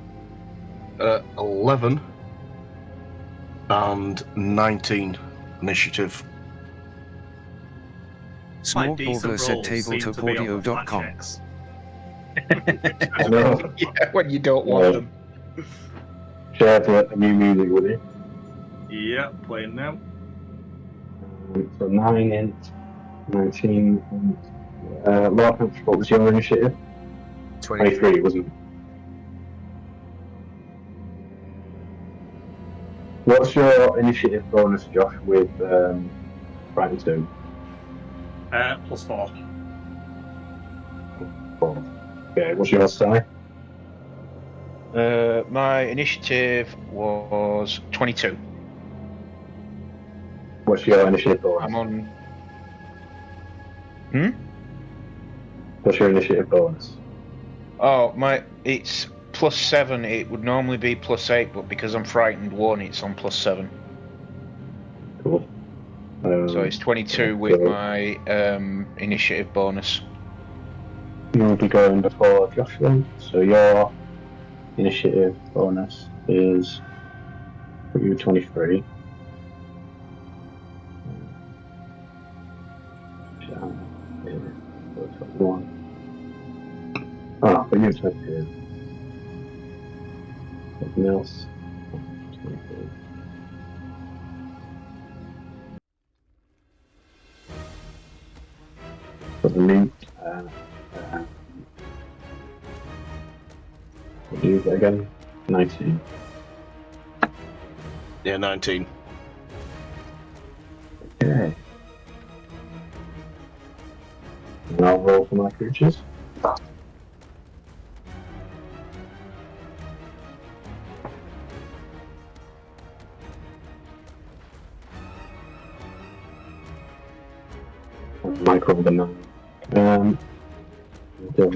11 and 19 initiative. My decent Smallborgler said rolls seem to be on the flat tabletopaudio.com. checks. I know. Yeah, when you don't want them. Share the new music with you. Yeah, playing now. So 9 int, 19 int. Lord, what was your initiative? 23, wasn't it? What's your initiative bonus, Josh, with Frightened 2? +4. 4. Okay, what's your side? My initiative was 22. What's your initiative bonus? I'm on. What's your initiative bonus? Oh, it's +7. It would normally be +8, but because I'm frightened 1, it's on +7. Cool. So it's 22 with my initiative bonus. You'll be going before Josh then. So your initiative bonus is for you 23. Ah, for you 22. Something else. 23. For the loot, what do you get again? 19. Yeah, 19. Okay. And I'll roll for my creatures. Mike rolled a 9. Who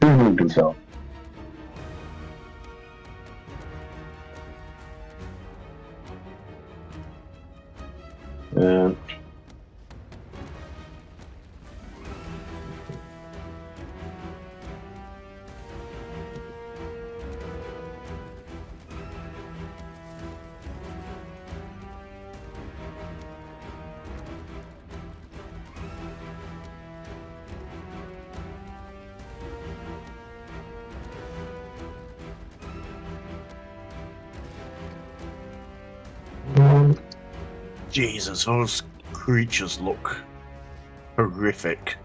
moved himself? Jesus, those creatures look horrific.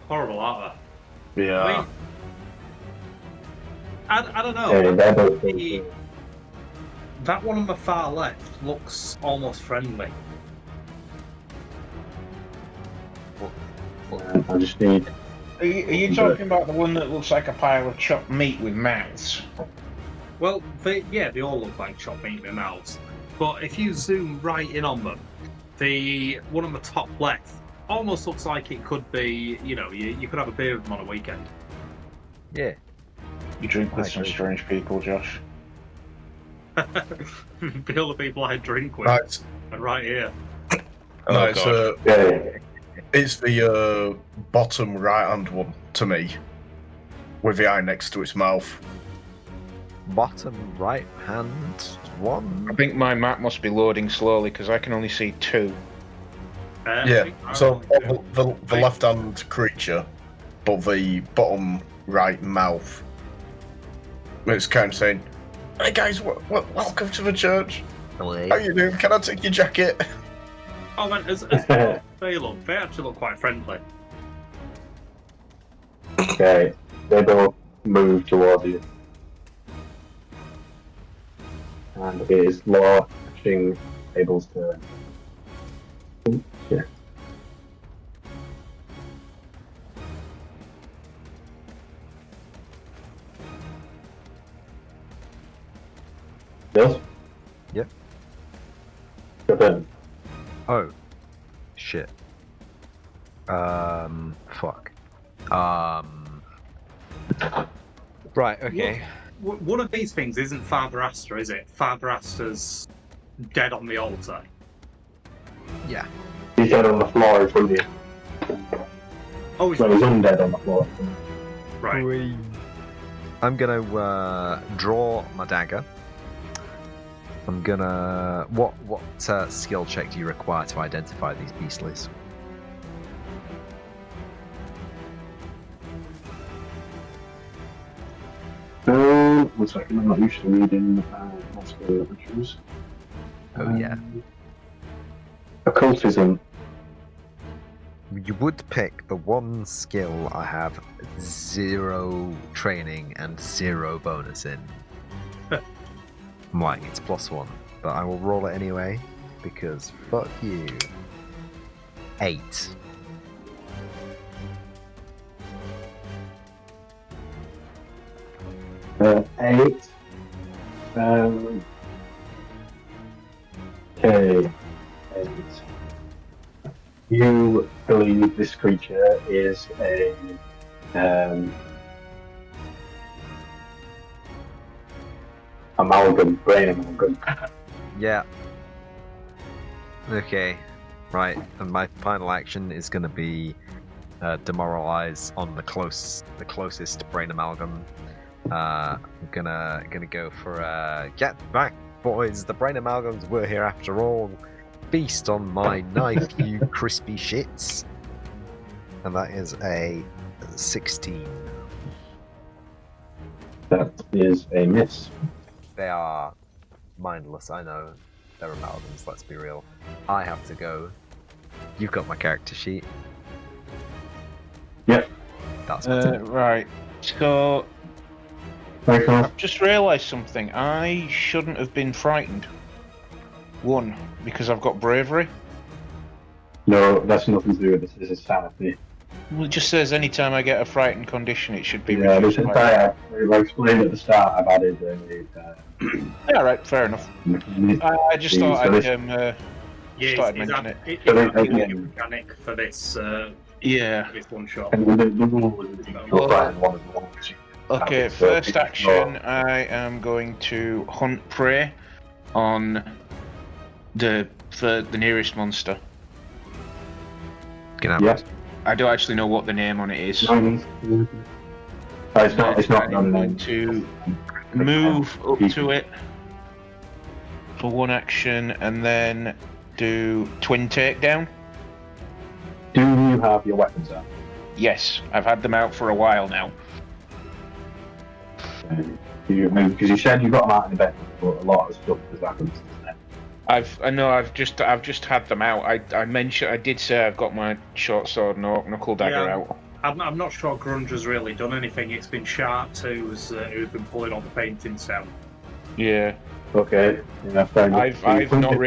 Horrible, aren't they? Yeah. I mean, I don't know. Hey, that does That one on the far left looks almost friendly. I just need. Are you talking about the one that looks like a pile of chopped meat with mouths? Well, they all look like chopped meat in their mouths. But if you zoom right in on them, the one on the top left almost looks like it could be, you could have a beer with them on a weekend. Yeah. You drink with I some agree. strange people, Josh. Bill the people I drink with, Right. right here. No, God. it's the bottom right hand one to me, with the eye next to its mouth. Bottom right hand one. I think my map must be loading slowly because I can only see 2. Yeah, so the left hand creature, but the bottom right mouth. It's kind of saying, "Hey guys, welcome to the church. How you doing? Can I take your jacket?" Oh man, as they actually look quite friendly. Okay, they both move towards you. And it is Law catching Abel's turn. Yeah. Yes? Yep. Go burn. Oh, shit. Fuck. Right. Okay. One of these things isn't Father Aster, is it? Father Aster's dead on the altar. Yeah. He's dead on the floor in front of you. Oh, he's Well, he's undead on the floor. right. I'm gonna draw my dagger. I'm gonna. What skill check do you require to identify these beastlies? One second, I'm not used to reading multiple issues. Oh yeah. Occultism. You would pick the one skill I have 0 training and 0 bonus in. I'm like, it's +1, but I will roll it anyway because fuck you. 8. Eight. Okay. 8. You believe this creature is a brain amalgam. Yeah. Okay. Right, and my final action is going to be demoralize on the closest brain amalgam. I'm gonna go for get back, boys. The brain amalgams were here after all. Feast on my knife, you crispy shits. And that is a 16. That is a miss. They are mindless, I know. They're amalgams, let's be real. I have to go. You've got my character sheet. Yep. That's Right. So Very cool. I've just realised something. I shouldn't have been frightened. 1, because I've got bravery. No, that's nothing to do with this. This is sanity. Well, it just says anytime I get a frightened condition, it should be Yeah, this reduced is by... I explained at the start. I've added a Yeah, right, fair enough. I just thought I'd start mentioning it. It's a mechanic for this. Yeah. This one shot. And the rule is that you're frightened one of the ones. Okay, first action, I am going to hunt prey on the nearest monster. Yeah. I don't actually know what the name on it is. It's not I'm done. going to move up to it for 1 action and then do twin takedown. Do you have your weapons out? Yes, I've had them out for a while now. Because you said you got them out in the bed, but a lot of stuff has happened since then. I've just had them out. I did say I've got my short sword and knuckle dagger out. I'm not sure Grunge has really done anything. It's been Sharks who's been pulling all the paintings down. Yeah. Okay. Yeah, fair enough. I've not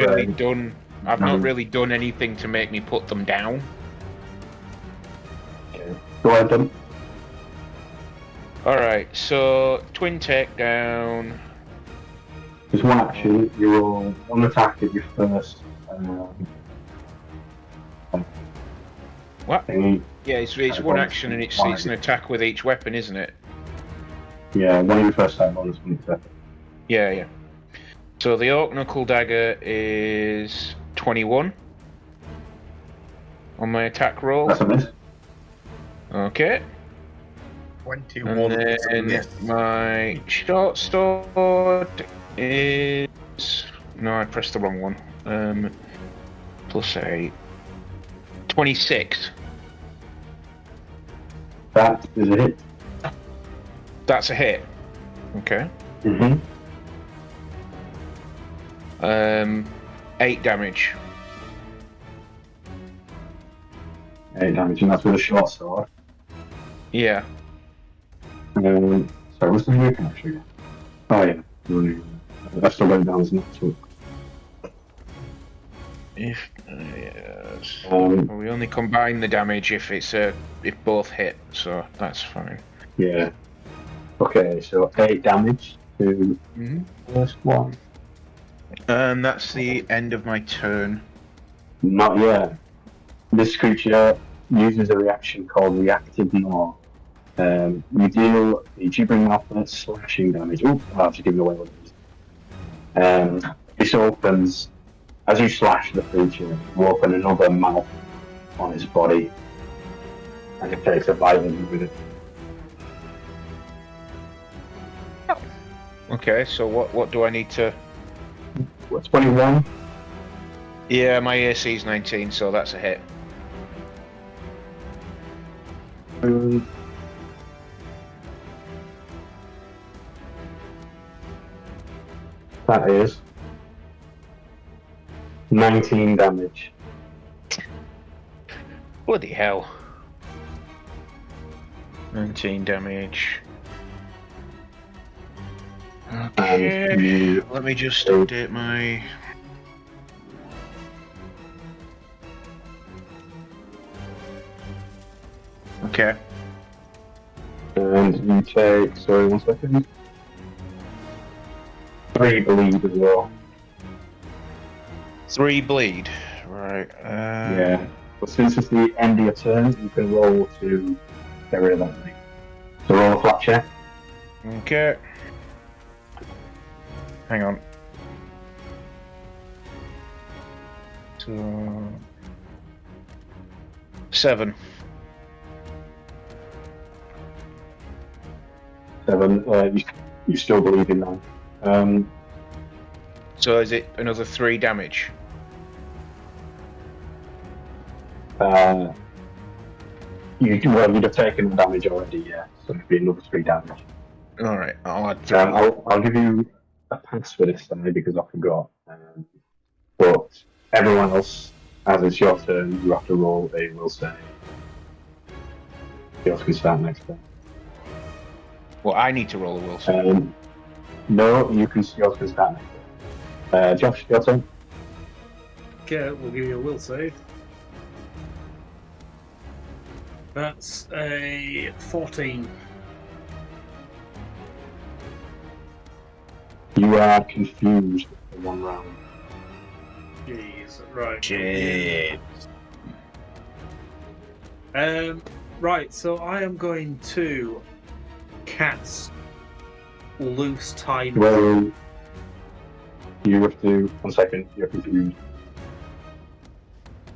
really done anything to make me put them down. Okay. Go ahead then. Alright, so twin takedown. There's one action. You roll 1 attack at your first. What? Thingy. Yeah, it's 1 action and it's an attack with each weapon, isn't it? Yeah, one of your first attack bonus. Yeah. So the Orc Knuckle Dagger is 21 on my attack roll. That's a miss. Okay. 21. And then my short sword is... No, I pressed the wrong one. Plus 8. 26. That is a hit. That's a hit. Okay. 8 damage. 8 damage, and that's with a short sword. Yeah. Sorry, what's the new connection again? Oh yeah, that's still going down as an actual. If yes. We only combine the damage if both hit, so that's fine. Yeah. Okay, so 8 damage to first one. And that's the end of my turn. Not yet. This creature uses a reaction called Reactive Gnaw. You deal the gibbering mouth slashing damage. Oops, I've just given away what it is. This opens, as you slash the creature, you open another mouth on its body, and it takes a bite with it. Okay, so what do I need to... What, 21? Yeah, my AC is 19, so that's a hit. That is 19 damage. Bloody hell. 19 damage. Okay, And let me just update my... Okay. And you take, sorry, 1 second. 3 bleed as well. 3 bleed. Right. Yeah. But since it's the end of your turn, you can roll to get rid of that bleed. So roll a flat check. Okay. Hang on. So... 7. 7. You still believe in that. So is it another 3 damage? You'd have taken the damage already, yeah. So it'd be another 3 damage. Alright, I'll add 3. I'll give you a pass for this time because I forgot. But everyone else, as it's your turn, you have to roll a will save. Yours can start next turn. Well, I need to roll a will save. No, yours can start next turn. Josh, your turn. Okay, we'll give you a will save. That's a 14. You are confused for 1 round. Jeez, right. Shit. Right, so I am going to cast Loose Time. Well, you have to, 1 second, you're confused.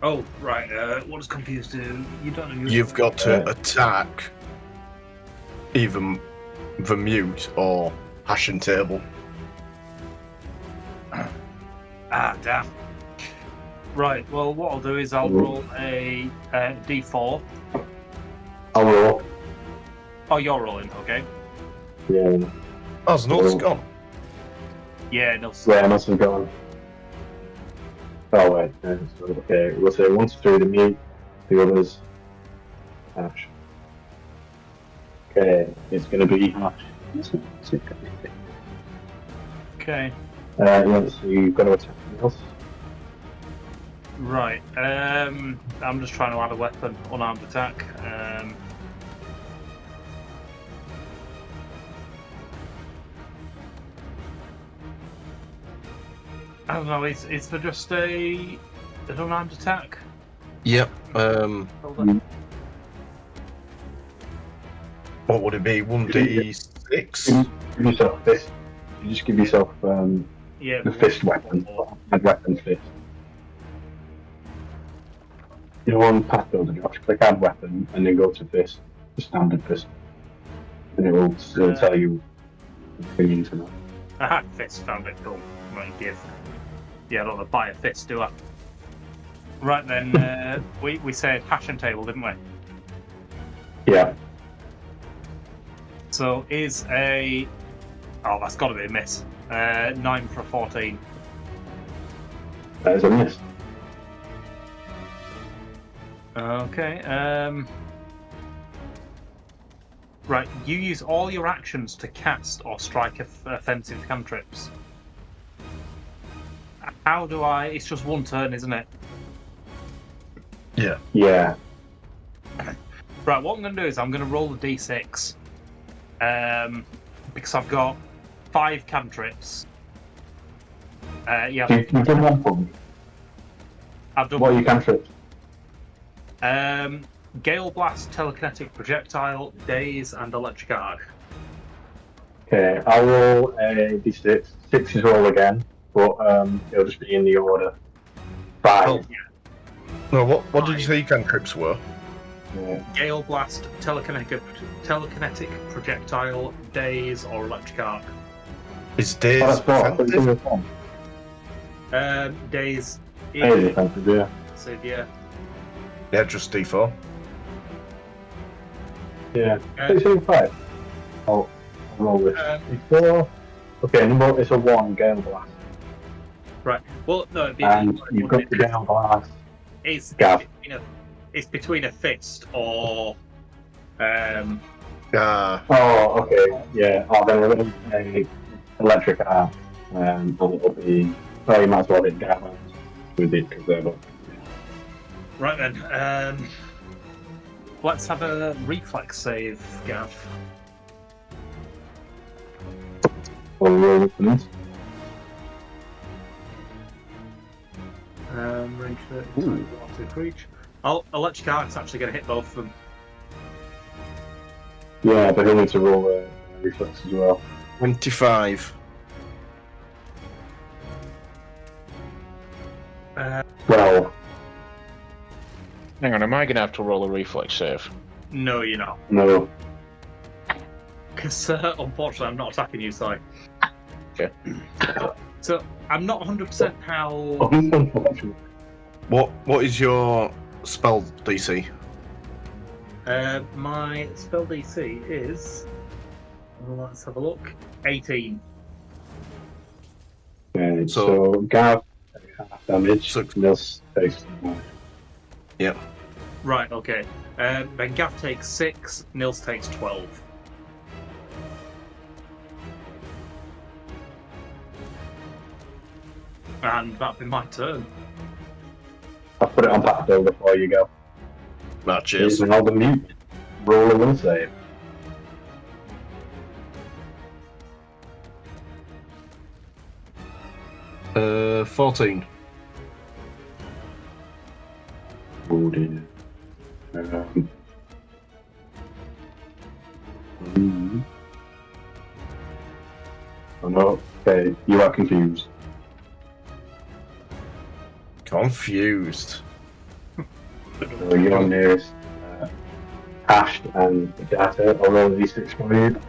Oh, right, what does confused do? You don't know. You've got to attack either Vermute or Hash and Table. Ah, damn. Right, well, what I'll do is I'll roll a d4. I'll roll. Oh, you're rolling, okay. Yeah. Oh, North's gone. Yeah, no. Yeah, nothing's going. Oh, wait. So, okay, we'll say 1 to 3 the mute, the others, Hash. Okay, it's going to be Hash. Okay. Yeah, so you've got to attack something else. Right, I'm just trying to add a weapon, unarmed attack. I don't know, is there just an unarmed attack? Yep. Hold on. What would it be? 1d6? Give yourself fist. You just give yourself Yeah, the fist weapon. And weapon fist. You know, on path builder, Josh, click add weapon and then go to fist, the standard fist. And it will still tell you the into that. Aha, fist, found it, cool. Right, give. Yeah, I don't want to buy a fist, do I? Right then, we said Hash and Table, didn't we? Yeah. So is a... Oh, that's got to be a miss. 9 for 14. That is a miss. Okay, right, you use all your actions to cast or strike offensive cantrips. How do I... It's just 1 turn, isn't it? Yeah. Yeah. Right, what I'm going to do is I'm going to roll a d6. Because I've got 5 cantrips. Yeah, You've done one punch. I've done. What are your cantrips? Gale Blast, Telekinetic Projectile, Daze, and Electric Arc. Okay, I'll roll a d6. 6 is roll again, but it'll just be in the order. 5. Oh. No, what did you say your cantrips were? Yeah. Gale Blast, Telekinetic Projectile, Daze, or Electric Arc. Is Days Oh, that's four. I thought you offensive? said one. Daze. Days is offensive, yeah. So, yeah. Yeah, just D4. Yeah. It's 5. I'll roll this. 4. Okay, number it's a 1, Gale Blast. Right. Well, no, it'd be And you've got the Gale Blast. it's Gav. between a fist or Oh, okay. Yeah. Oh, then we're going to electric arc. And it'll be. Well, you might as well hit Gav with it because they're both. right then. Let's have a reflex save, Gav. We'll roll with them. Range 30 to reach. Oh, electric arc's actually going to hit both of them. Yeah, but he'll need to roll a reflex as well. 25. 12. Hang on, am I going to have to roll a reflex save? No, you're not. No. Because unfortunately, I'm not attacking you, Si. Okay. So I'm not 100% how. What is your spell DC? My spell DC is. Well, let's have a look. 18. Okay, So- so Gav takes half damage. So- Nils takes more. Yep. Right. Okay. Then Gav takes 6. Nils takes 12. And that'd be my turn. I'll put it on path builder before you go. Ah, cheers. Here's another mute. Roll a will save. Uh, 14. Oh dear. Oh no. Okay, you are confused. Confused. So your nearest hashed and data or roll d6 for you.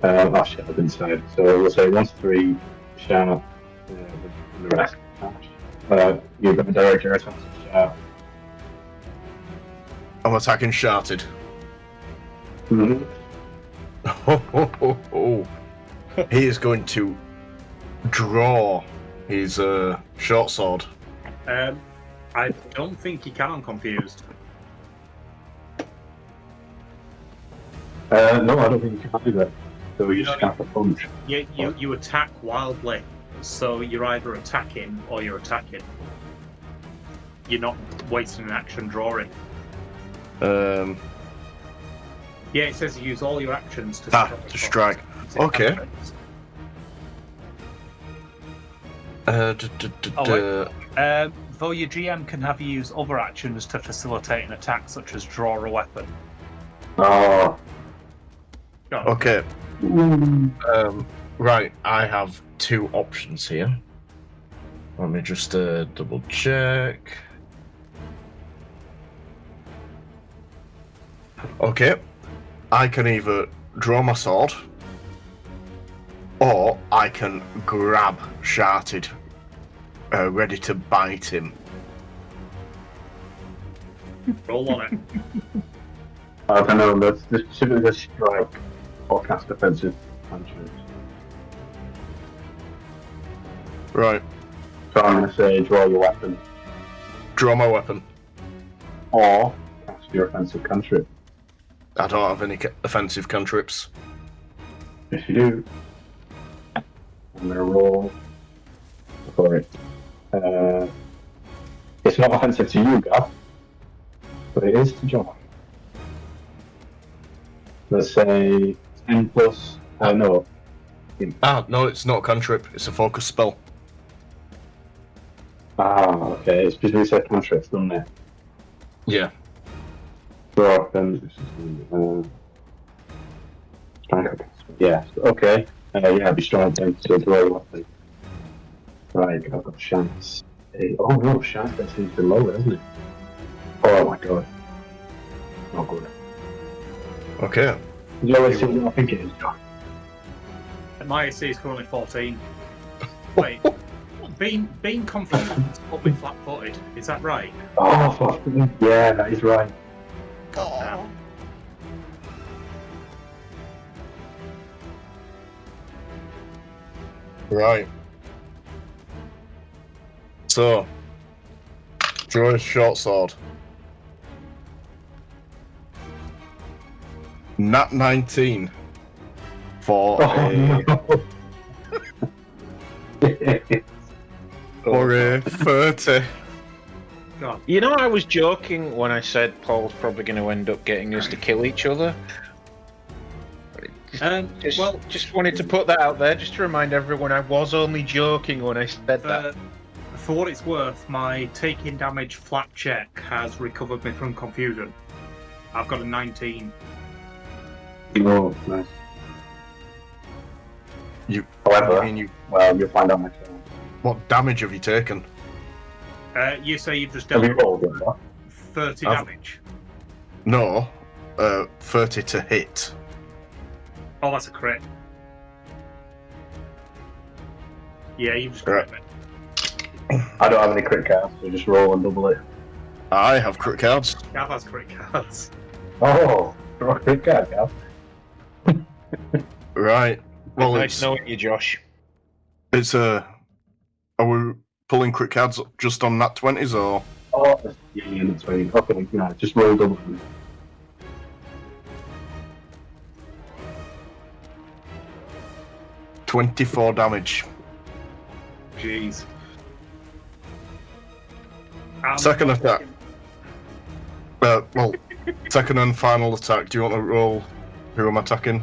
Actually, I've been said. So we'll say 1 to 3, shout, and the rest hash. You've got a direct your attack to shout. I'm attacking Sharted. Mm-hmm. He is going to draw his short sword. I don't think you can. I'm confused. No, I don't think you can do that. So you just No. have to punch. You attack wildly, so you're either attacking or you're attacking. You're not wasting an action drawing. Yeah, it says you use all your actions to To strike. Okay. Though your GM can have you use other actions to facilitate an attack, such as draw a weapon. Oh. Go on. Okay. Right, I have 2 options here. Let me just double check. Okay. I can either draw my sword, or I can grab Sharted, ready to bite him. Roll on it. I don't know, this should be the strike or cast offensive punches. Right. So I'm going to say draw your weapon Draw my weapon. or cast your offensive cantrip. I don't have any offensive cantrips. Yes, you do. I'm going to roll for it. It's not offensive to you, Gav, but it is to John. Let's say 10 plus. No. Ah, no, it's not a cantrip. It's a focus spell. Okay. It's because we said cantrips, doesn't it? Yeah. Draw weapons. Yes. Okay. Yeah, be strong against the draw weapon. Right, I've got chance. Oh no, chance that seems to be lower, isn't it? Oh my god. Not good. Okay. I think it is, John. My AC is currently 14. Wait, being confident put me flat-footed. Is that right? Oh, fuck. Yeah, that is right. God damn. Right. So, draw a short sword. Nat 19 for a 30. God. You know, I was joking when I said Paul's probably going to end up getting us to kill each other. Just wanted to put that out there, just to remind everyone I was only joking when I said that. For what it's worth, my taking damage flat check has recovered me from confusion. I've got a 19. Oh, nice. However, well, you'll find out myself. What damage have you taken? You say you've just Have dealt you rolled it? 30 I've- damage. No, 30 to hit. Oh, that's a crit. Yeah, you've just crit me. I don't have any crit cards, so just roll and double it. I have crit cards. Gav has crit cards. Oh, draw a crit card, Gav. Right. Well, Nice knowing you, Josh. it's a. Are we pulling crit cards just on nat 20s or? Oh, yeah, that's right. Okay, no, just roll double. 24 damage. Jeez. Second attack. Well, second and final attack. Do you want to roll who I'm attacking?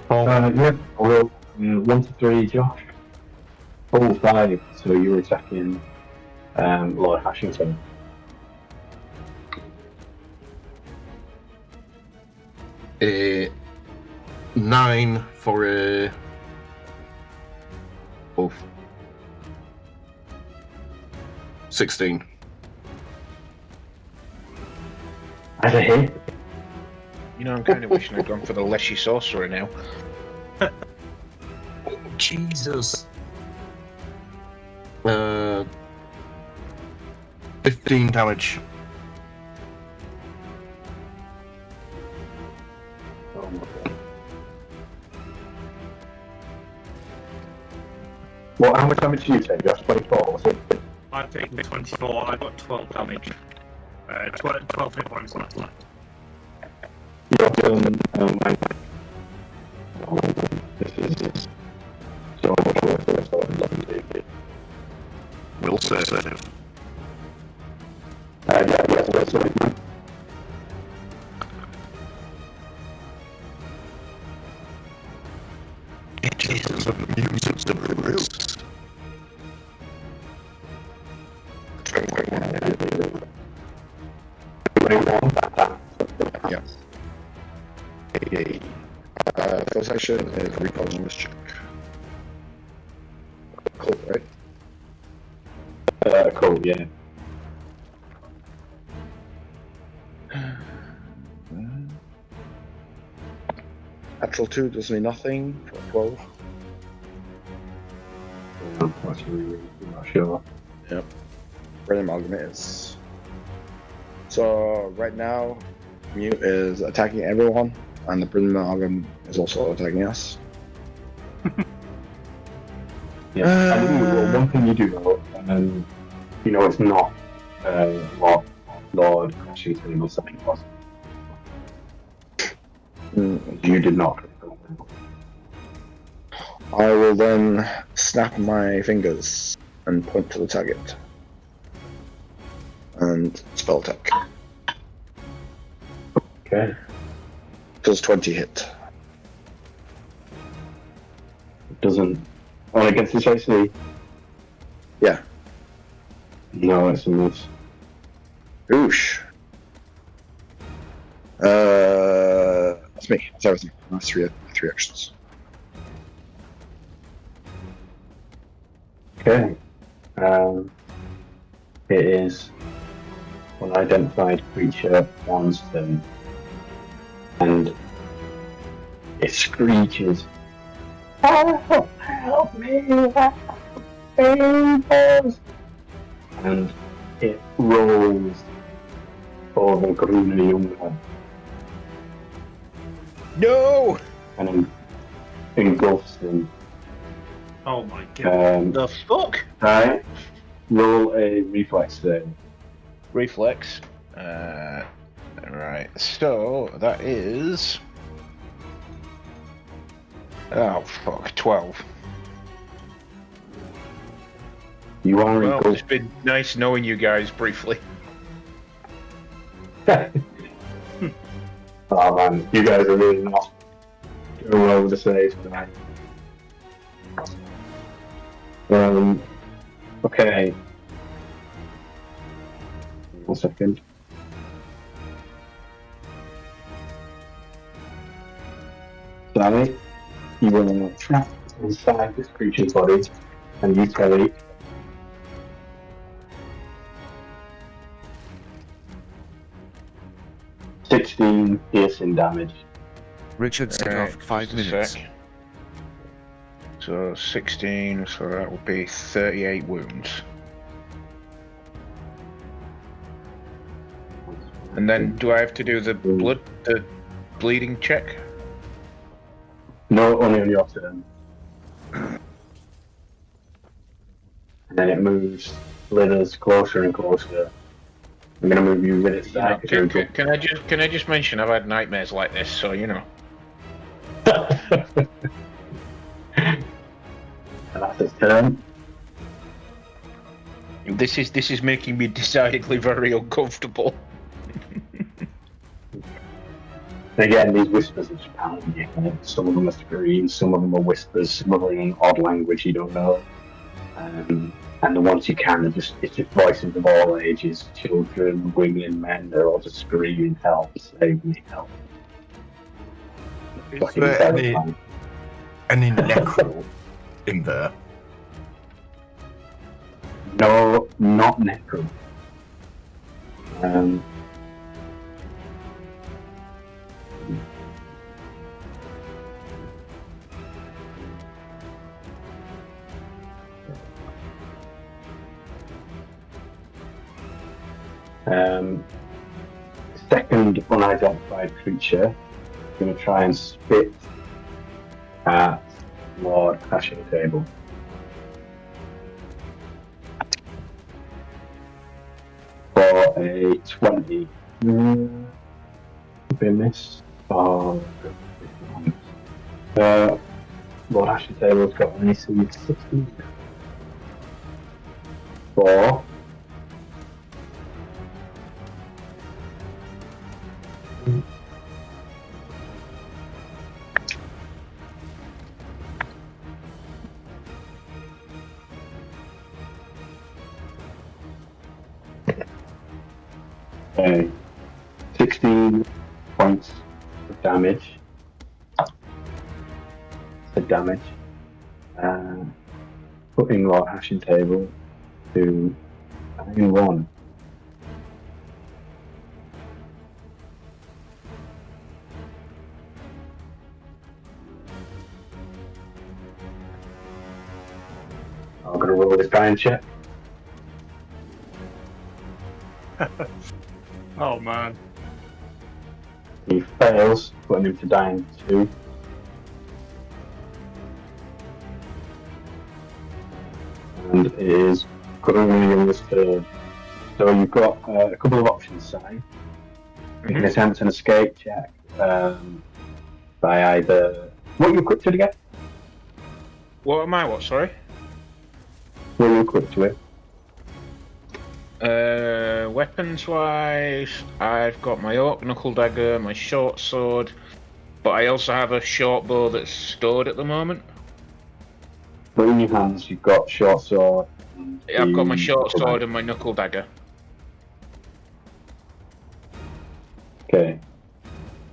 Paul? Yeah, I'll roll 1 to 3, Josh. Roll 5, so you're attacking Lord Hashington. A 9 for a. Oh. 16. As a hit. You know, I'm kind of wishing I'd gone for the Leshy Sorcerer now. Jesus. 15 damage. Oh my god. Well, how much damage do you take, Josh? 24 or something? I've taken 24, I've got 12 damage. 12 hit points left. You're done. This is so much worse than I thought it was going to be. Will save. Yes, we'll save. Jesus, music's the roots. Yeah. First action is recall bonus check. Cool, right? Cool, yeah. Natural 2 does me nothing for 12. That's really not sure. Brain Amalgam is. So right now, Mute is attacking everyone, and the Brain Amalgam is also attacking us. Yeah. And one thing you do know, you know, it's not Lord Washington or something else. You did not. I will then snap my fingers and point to the target. And spell attack. Okay. Does 20 hit? It doesn't. Oh, against his AC? Yeah. No, it's a miss. Oosh. That's me. That's everything. That's three actions. Okay. It is unidentified creature one's turn. And it screeches. Help! Help me! Help! And it rolls over Grune Junge No! and engulfs him. Oh my god. The fuck? Right. Roll a reflex save. Reflex. Right. So that is. Oh fuck! 12. You are Well, engulfed. it's been nice knowing you guys briefly. Oh man, you guys are really not going well with the saves tonight. Okay. 1 second. Danny, you will trap inside this creature's body and you take 16 piercing damage. Richard set Alright, off 5 just a minutes. sec. So 16, so that would be 38 wounds. And then do I have to do the bleeding check? No, only on your turn. And then it moves, slithers closer and closer. I'm gonna move you with its You know, side. can I just mention I've had nightmares like this, so you know. And that's its turn. This is making me decidedly very uncomfortable. And again, these whispers are just pounding your head. Some of them are screams, some of them are whispers, some of them are in an odd language you don't know. And the ones you can are just, it's just voices of all ages, children, women, men, they're all just screaming, help, save me, help. Is Fucking there terrifying. any necro in there? No, not necro. Second unidentified creature is going to try and spit at Lord Crashing Table. For a 20. Be a miss. Oh, Lord Crashing Table's got an AC of 16. For 16 points of damage. Putting Lord Hashing Table to 9-1. I'm going to roll this guy in check. Oh man. He fails, putting him to dying 2. And it is currently on this turn. So you've got a couple of options, Si. You can attempt an escape check by either. What are you equipped to again? What am I? What? Sorry. What are you equipped with? Weapons wise, I've got my oak knuckle dagger, my short sword, but I also have a short bow that's stored at the moment. But in your hands, you've got short sword, I've got my the short knuckle sword dagger. and my knuckle dagger. Okay.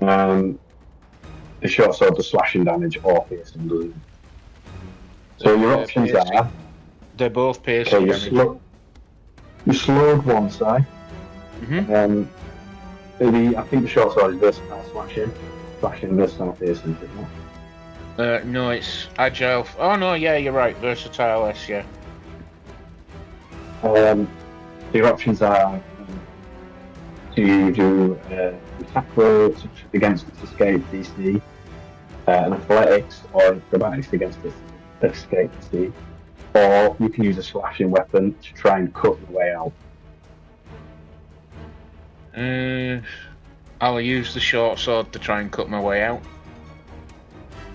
The short sword does slashing damage or piercing, doesn't it? So your options piercing. are, They're both piercing okay, damage. you slowed one side. Mhm. I think the short sword is versatile slashing. Slashing, versatile piercing, isn't it? No, it's agile. Oh no, yeah, you're right. Versatile S, yeah. Your options are to do attack roll against its escape DC, an athletics or acrobatics against its escape DC, or you can use a slashing weapon to try and cut your way out. I'll use the short sword to try and cut my way out.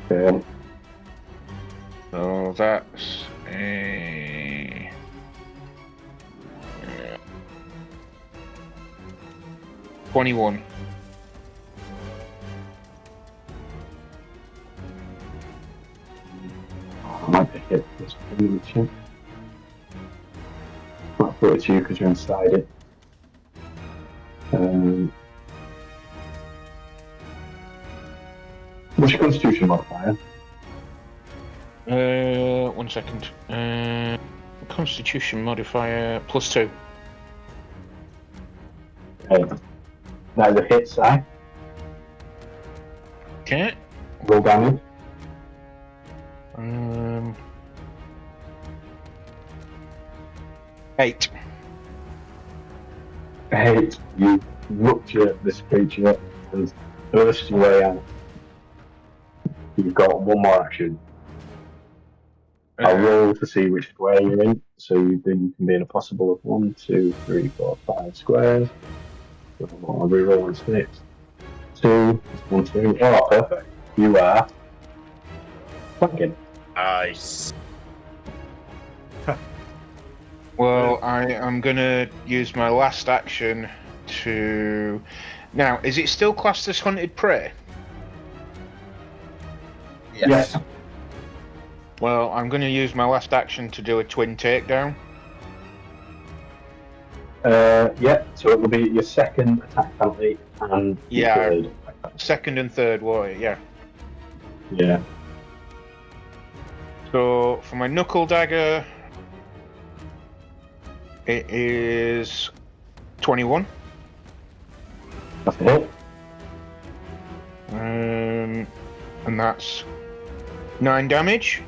So that's a 21. I might pick it. Just check. Might put it to you because you're inside it. What's your constitution modifier? 1 second. Constitution modifier +2. Okay. That is a hit side. Okay. Roll damage. 8. 8. You rupture this creature and burst your way out. You've got one more action. I'll roll to see which square you're in, so you can be in a possible of 1, 2, 3, 4, 5 squares. I'll re-roll on 6. 2, 1, 2. Oh, perfect. You are flanking. Nice. Well, I am gonna use my last action to. Now, is it still classed as hunted prey? Yes. Well, I'm gonna use my last action to do a twin takedown. Yeah, so it will be your second attack penalty and your Yeah. third attack penalty. Second and third warrior, yeah. Yeah. So for my knuckle dagger, it is 21. That's a hit. And that's 9 damage.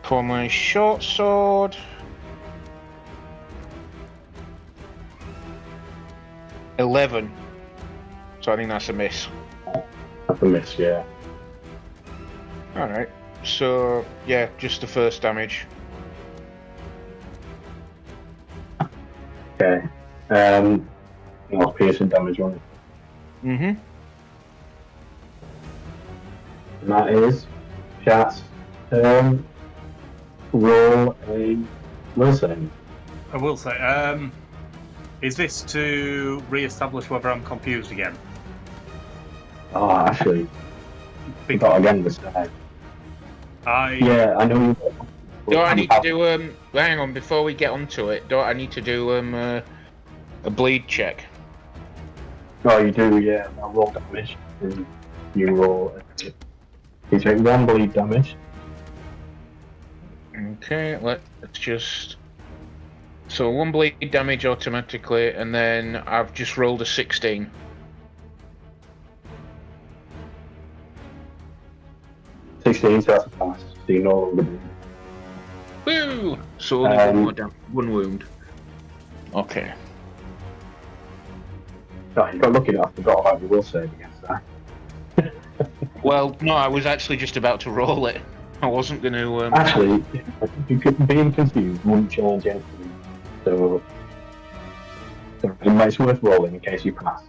For my short sword, $11. So I think that's a miss. That's a miss, yeah. Alright. So yeah, just the first damage. Okay. No piercing damage on it. Mm-hmm. And that is Chat's turn. Roll a will save. I will say, is this to re-establish whether I'm confused again? Oh, actually, forgot again this time. Yeah, I know you. Don't I need to do hang on, before we get onto it, don't I need to do a bleed check? Oh, you do, yeah. I'll roll damage. And you roll. You take 1 bleed damage. Okay, let's just. So 1 bleed damage automatically, and then I've just rolled a 16. So that's a pass. So you no longer bleed. Woo! So only one more down, 1 wound. Okay. Oh, you got lucky enough. I forgot about your will save against that. Well, no, I was actually just about to roll it. I wasn't going to. Actually, being confused wouldn't change anything. So it's worth rolling in case you pass.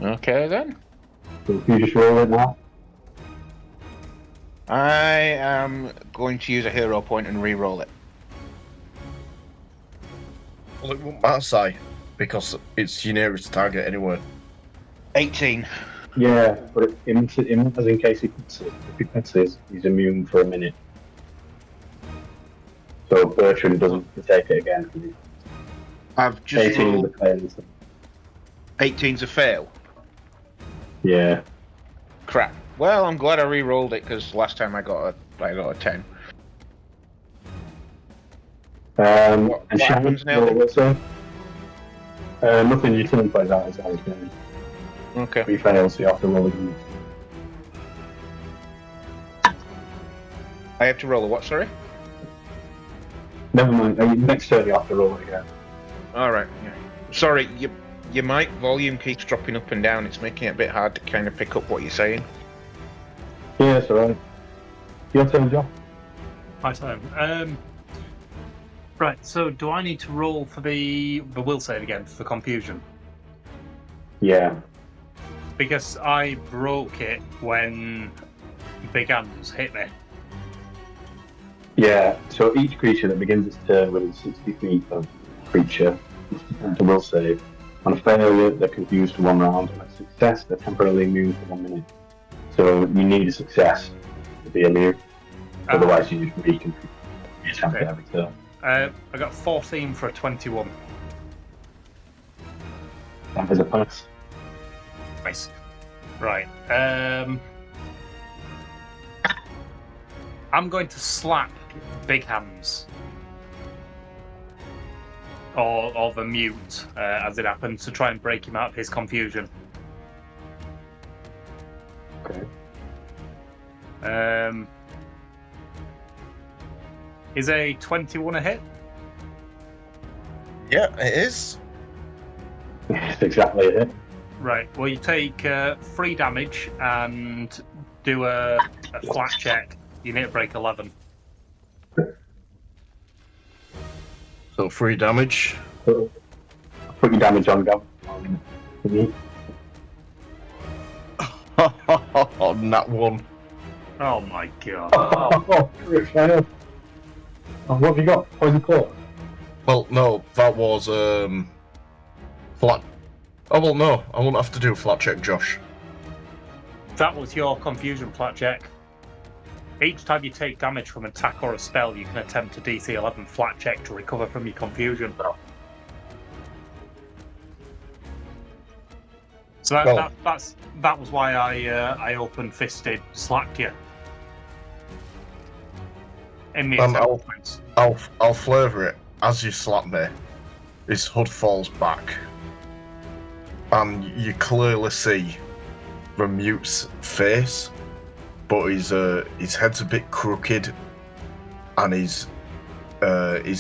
Okay then. So if you just roll it now. I am going to use a hero point and re-roll it. Well, it won't matter, Si, because it's your nearest target anyway. 18. Yeah, but as in case he puts it, if he puts it, he's immune for a minute. So Bertrand doesn't take it again. I've just 18 rolled. with the fails. 18's a fail. Yeah. Crap. Well, I'm glad I re-rolled it because last time I got a 10. What And happens now then? what's it? Nothing. Your turn plays out as I was going. Okay. He fails, so you have to roll again. I have to roll a what? Sorry. Never mind. Next turn you have to roll it again. All right. Yeah. Sorry. Your mic volume keeps dropping up and down. It's making it a bit hard to kind of pick up what you're saying. Yeah, that's alright. Your turn, John. My turn. Right. So, do I need to roll for the will save again for confusion? Yeah. Because I broke it when Big Hands hit me. Yeah, so each creature that begins its turn within 60 feet of creature is to will save. On a failure, they're confused for 1 round. On a success, they're temporarily immune for 1 minute. So you need a success to be immune. Otherwise, you just reconfuse your attempt at every turn. I got 14 for a 21. That is a pass. Nice. Right. I'm going to slap Big Hands. Or the mute, as it happens, to try and break him out of his confusion. Okay. Is a 21 a hit? Yeah, it is. That's exactly it. Right. Well, you take 3 damage and do a flat check. You need to break 11. So 3 damage. So, put your damage on, Gav. Nat 1. Oh my god. Oh, crit fail. Oh, what have you got? Poison claw? Well, no, that was flat. Oh well, no, I won't have to do a flat check, Josh. That was your confusion flat check. Each time you take damage from an attack or a spell, you can attempt a DC 11 flat check to recover from your confusion. So that was why I open fisted slapped you. In the attempt. I'll flavour it. As you slap me, his hood falls back, and you clearly see the mute's face, but his head's a bit crooked, and his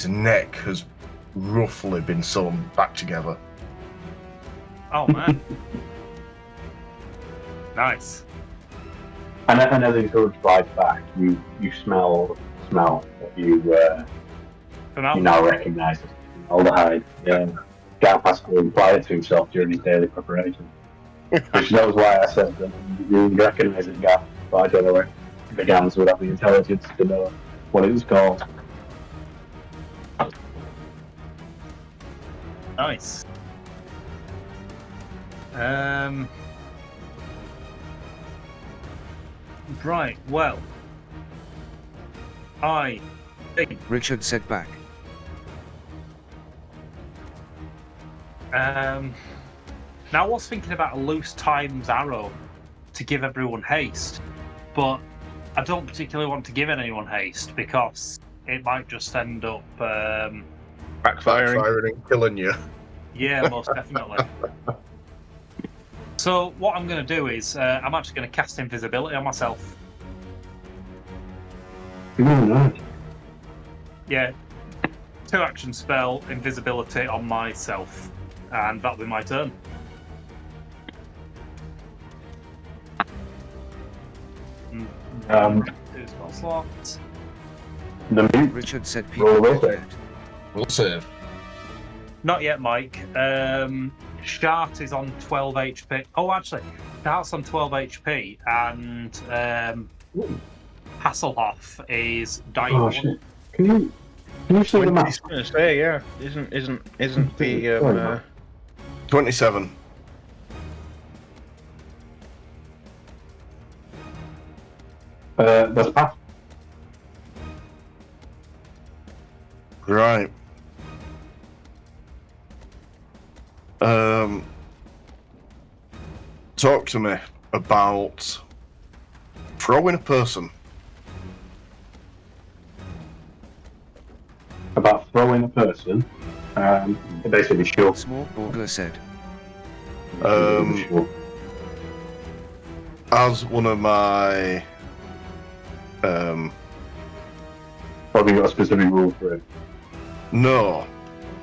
neck has roughly been sewn back together. Oh man. Nice. And as it goes right back, you smell that you now recognise as aldehyde. Yeah. Gav has to apply it to himself during his daily preparation. Which knows why I said that you recognise it, Gav, but I don't know where Big Hands would have the intelligence to know what it was called. Nice. Right, well, I think Richard said back. now I was thinking about a loose times arrow to give everyone haste, but I don't particularly want to give anyone haste because it might just end up Backfiring. And killing you. yeah, most definitely. So what I'm going to do is I'm actually going to cast invisibility on myself. Right. Yeah, 2 action spell, invisibility on myself, and that'll be my turn. Two spell slots. The mute. Richard said Roll people a will not save. yet. We'll save. Not yet, Mike. Shart is on 12 HP. Oh, actually, Shart's on 12 HP, and Hasselhoff is dying. Oh shit! Can you see the map? I was going to say, yeah, isn't the 27. That's past. Right. Talk to me about throwing a person. About throwing a person. Basically, sure. Small Borgler said. Sure. As one of my Probably got a specific rule for it. no,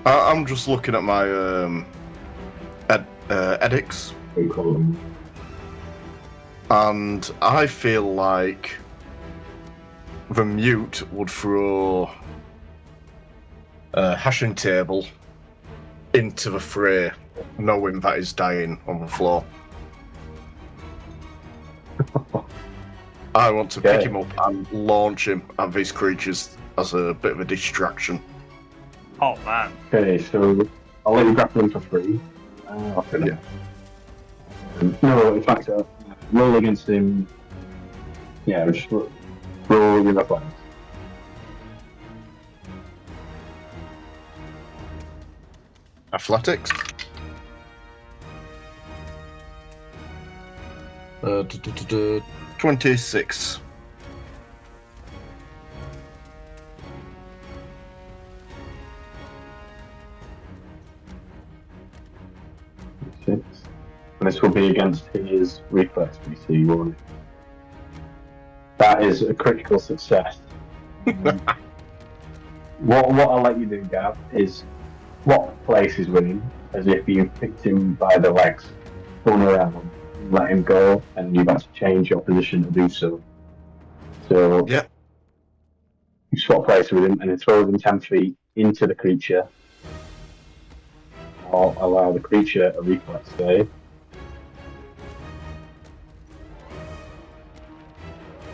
I'm just looking at my edicts, We call them. and I feel like the mute would throw a hashing table into the fray, knowing that he's dying on the floor. I want to pick him up and launch him at these creatures as a bit of a distraction. Oh man. Okay, so I'll let you grapple him for free. Yeah. No, in fact, roll against him. Yeah, just roll your athletics. Athletics. 26. And this will be against his reflex DC, won't it? That is a critical success. What I'll let you do, Gav, is swap places with him as if you picked him by the legs, turn around, let him go, and you've had to change your position to do so. So Yeah. you swap places with him and it throws him 10 feet into the creature. I'll allow the creature a reflex save.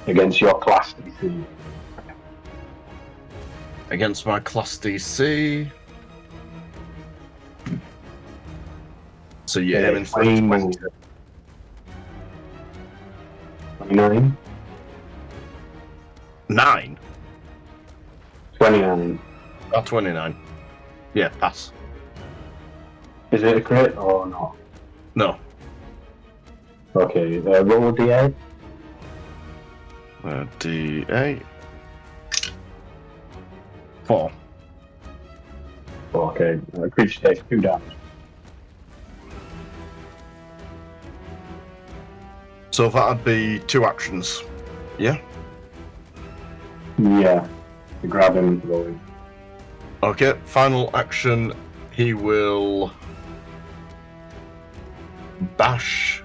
Against your class DC. Against my class DC. So you're aiming for 20. 29? 9? 29. 29. Yeah, pass. Is it a crit or not? No. Okay, roll a d8. D8. 4. Okay, creature takes 2 damage. So that'd be 2 actions. Yeah? Yeah, to grab him and throw him. Okay, final action. He will bash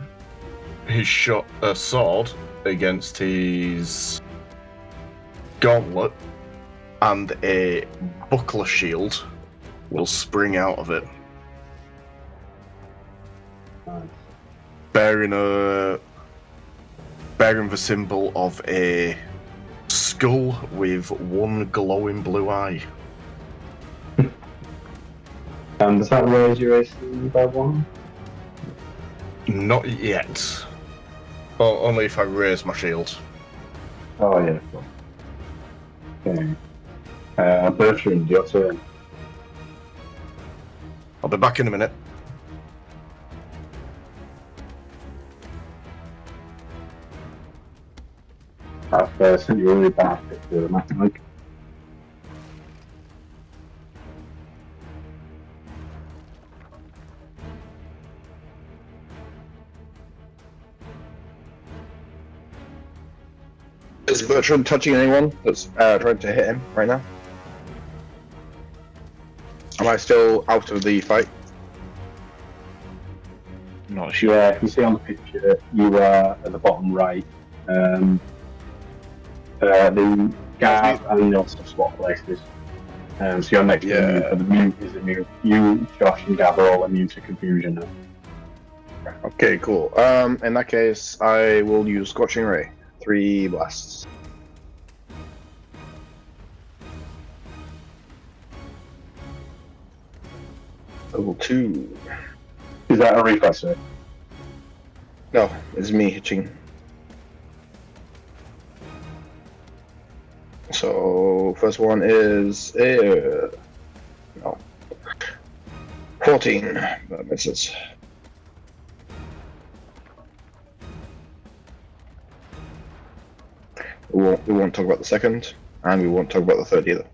his sword against his gauntlet, and a buckler shield will spring out of it, Nice. bearing the symbol of a skull with one glowing blue eye. And does that raise your AC by 1? Not yet. Only if I raise my shield. Oh yeah, cool. Okay. Bertrand, your turn. I'll be back in a minute. I've sent you a really bad picture of the map, Mike. Is Bertrand touching anyone that's trying to hit him right now? Am I still out of the fight? Not sure. Yeah, if you see on the picture, you are at the bottom right. The Gav and Nils have swap places. So you're next to the mute, but the mute is immune. You, Josh, and Gav are all immune to confusion now. Okay, cool. In that case, I will use Scorching Ray. 3 blasts. Level 2. Is that a reflex save? No, it's me hitching. So first one is no 14. That misses. We won't talk about the second, and we won't talk about the third either.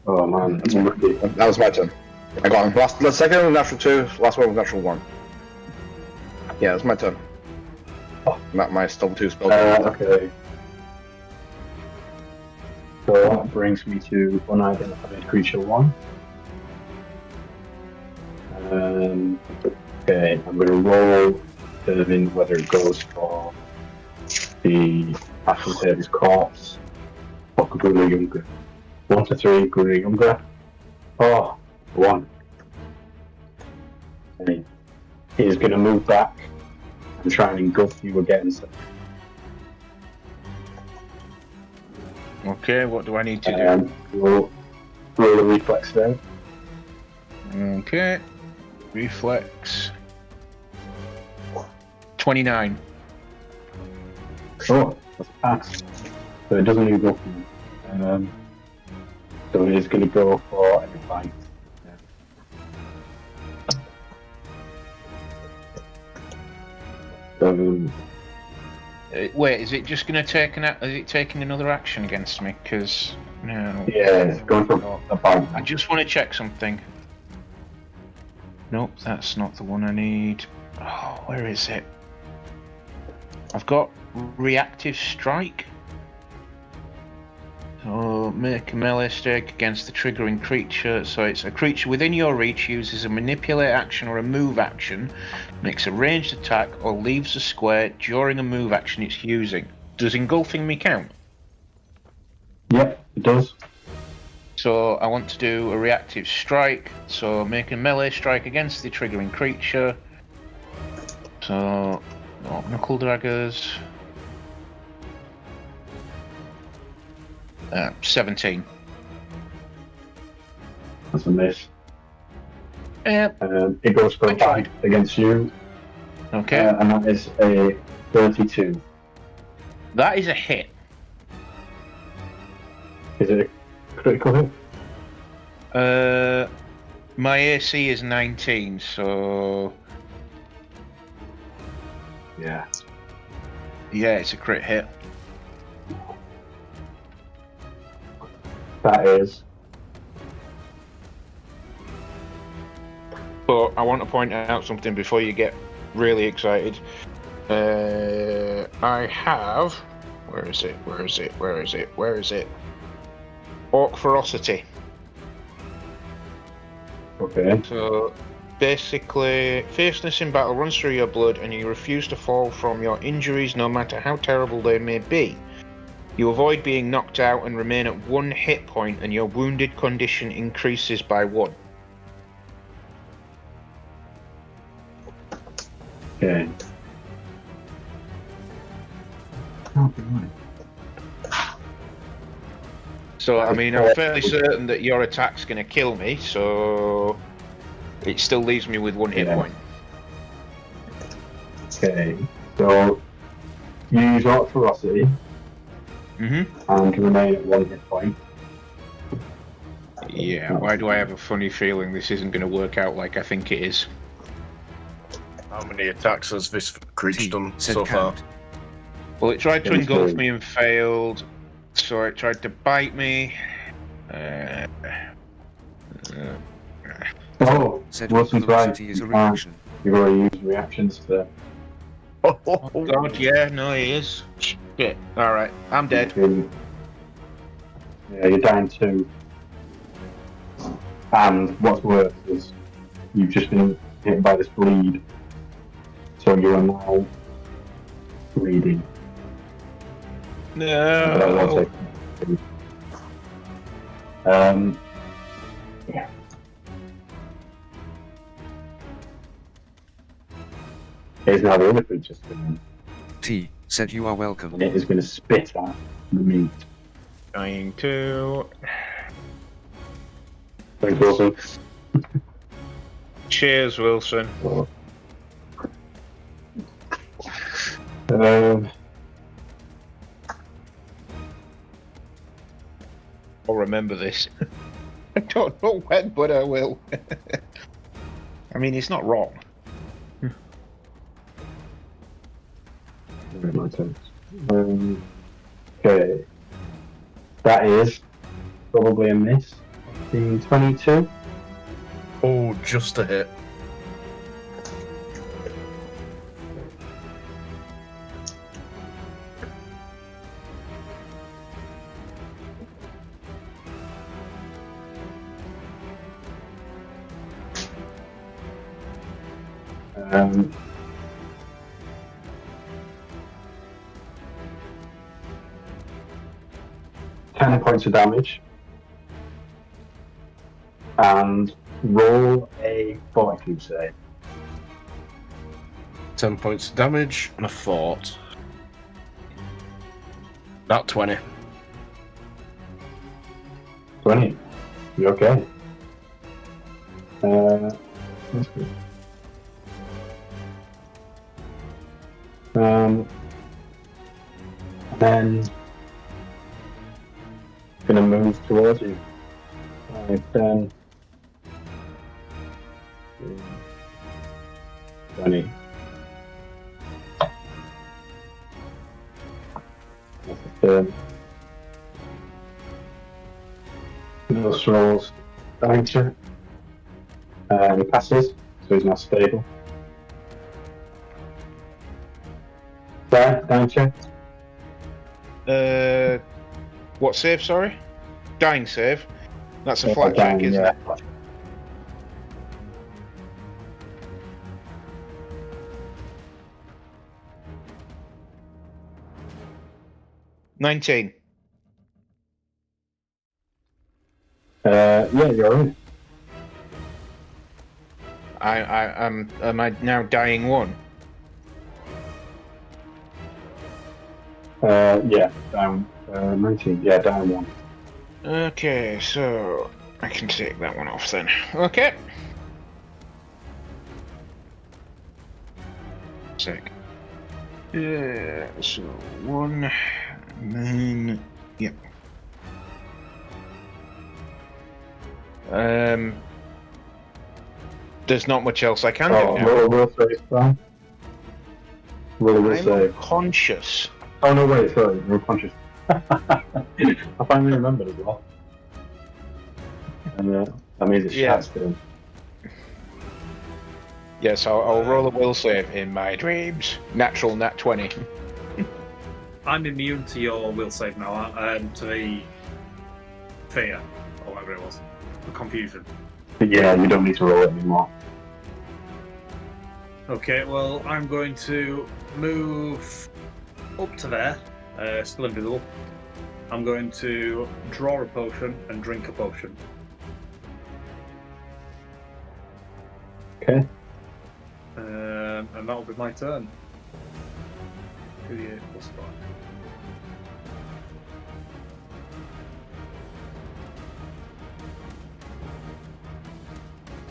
Oh man, that's unlucky. That was my turn. I got him. The second was natural 2, last one was natural 1. Yeah, it's my turn. Not my level 2 spell. Okay. So that brings me to unidentified creature 1. Okay, I'm going to roll, determine whether it goes for the Ashen Tail's corpse or Guru Younger. 1 to 3, Guru Younger. Oh, 1. Okay. He's going to move back and try and engulf you again. So. Okay, what do I need to do? Roll a reflex there. Okay. Reflex. 29. Oh, that's a pass. So it doesn't engulf you. So it is going to go for a bite. Wait, is it just going to take is it taking another action against me? Because no. Yeah, it's going for a bite. I just want to check something. Nope, that's not the one I need. Oh, where is it? I've got reactive strike. So make a melee strike against the triggering creature. So it's a creature within your reach uses a manipulate action or a move action, makes a ranged attack, or leaves a square during a move action it's using. Does engulfing me count? Yep, it does. So I want to do a reactive strike. So make a melee strike against the triggering creature. So knuckle daggers. 17. That's a miss. Yep. It goes for a bite against you. Okay. And that is a 32. That is a hit. Is it a critical hit? My AC is 19, so Yeah. yeah, it's a crit hit. That is. But I want to point out something before you get really excited. I have. Where is it? Where is it? Where is it? Where is it? Orc Ferocity. Okay. So basically, fierceness in battle runs through your blood, and you refuse to fall from your injuries, no matter how terrible they may be. You avoid being knocked out and remain at 1 hit point, and your wounded condition increases by 1. Okay. So, I mean, I'm fairly certain that your attack's going to kill me, so it still leaves me with 1 hit Yeah. point. Okay. So you use Orc Ferocity and remain at 1 hit point. Yeah, why do I have a funny feeling this isn't going to work out like I think it is? How many attacks has this creature T done said so far? count. Well, it tried to It's engulf good. me and failed, so it tried to bite me. Oh, Said Wilson's right. velocity is a You can't. reaction. You've already used reactions to. Oh god, yeah, no, he is. Shit. Alright, I'm dead. Yeah, you're down 2. And what's worse is you've just been hit by this bleed. So you are now bleeding. No. Yeah. Here's now the other creature's turn, T said you are welcome. and it is going to spit at the meat. Trying to. Thanks, Wilson. Cheers, Wilson. I'll remember this. I don't know when, but I will. I mean, he's not wrong. My turn. Okay. That is probably a miss. The 22. Oh, just a hit. Um, ten points of damage. And roll a fortitude save. 10 points of damage and a fort. That 20. 20. You okay? That's good. Then gonna move towards you. 10, 20. That's a turn. Those rolls down check. He passes, so he's now stable. Down check. What save, sorry? Dying save. That's a Yeah, flat check, dying, isn't yeah. it? $19. Yeah, you're in. Am I now dying 1? Yeah, down 19. Yeah, down 1. Okay, so I can take that one off then. Okay. Sec. Yeah, so 1, and then yep. There's not much else I can do now. Roll a will save, Sam. Roll a will I'm save. conscious. Oh no, wait, sorry, you're conscious. I finally remembered as well. And that means it's Yeah. still. Yes, I'll roll a will save in my dreams. Natural nat 20. I'm immune to your will save now, to the fear, or whatever it was. The confusion. But yeah, you don't need to roll it anymore. Okay, well, I'm going to move up to there, still invisible. I'm going to draw a potion and drink a potion. Okay. And that'll be my turn. 2d8 plus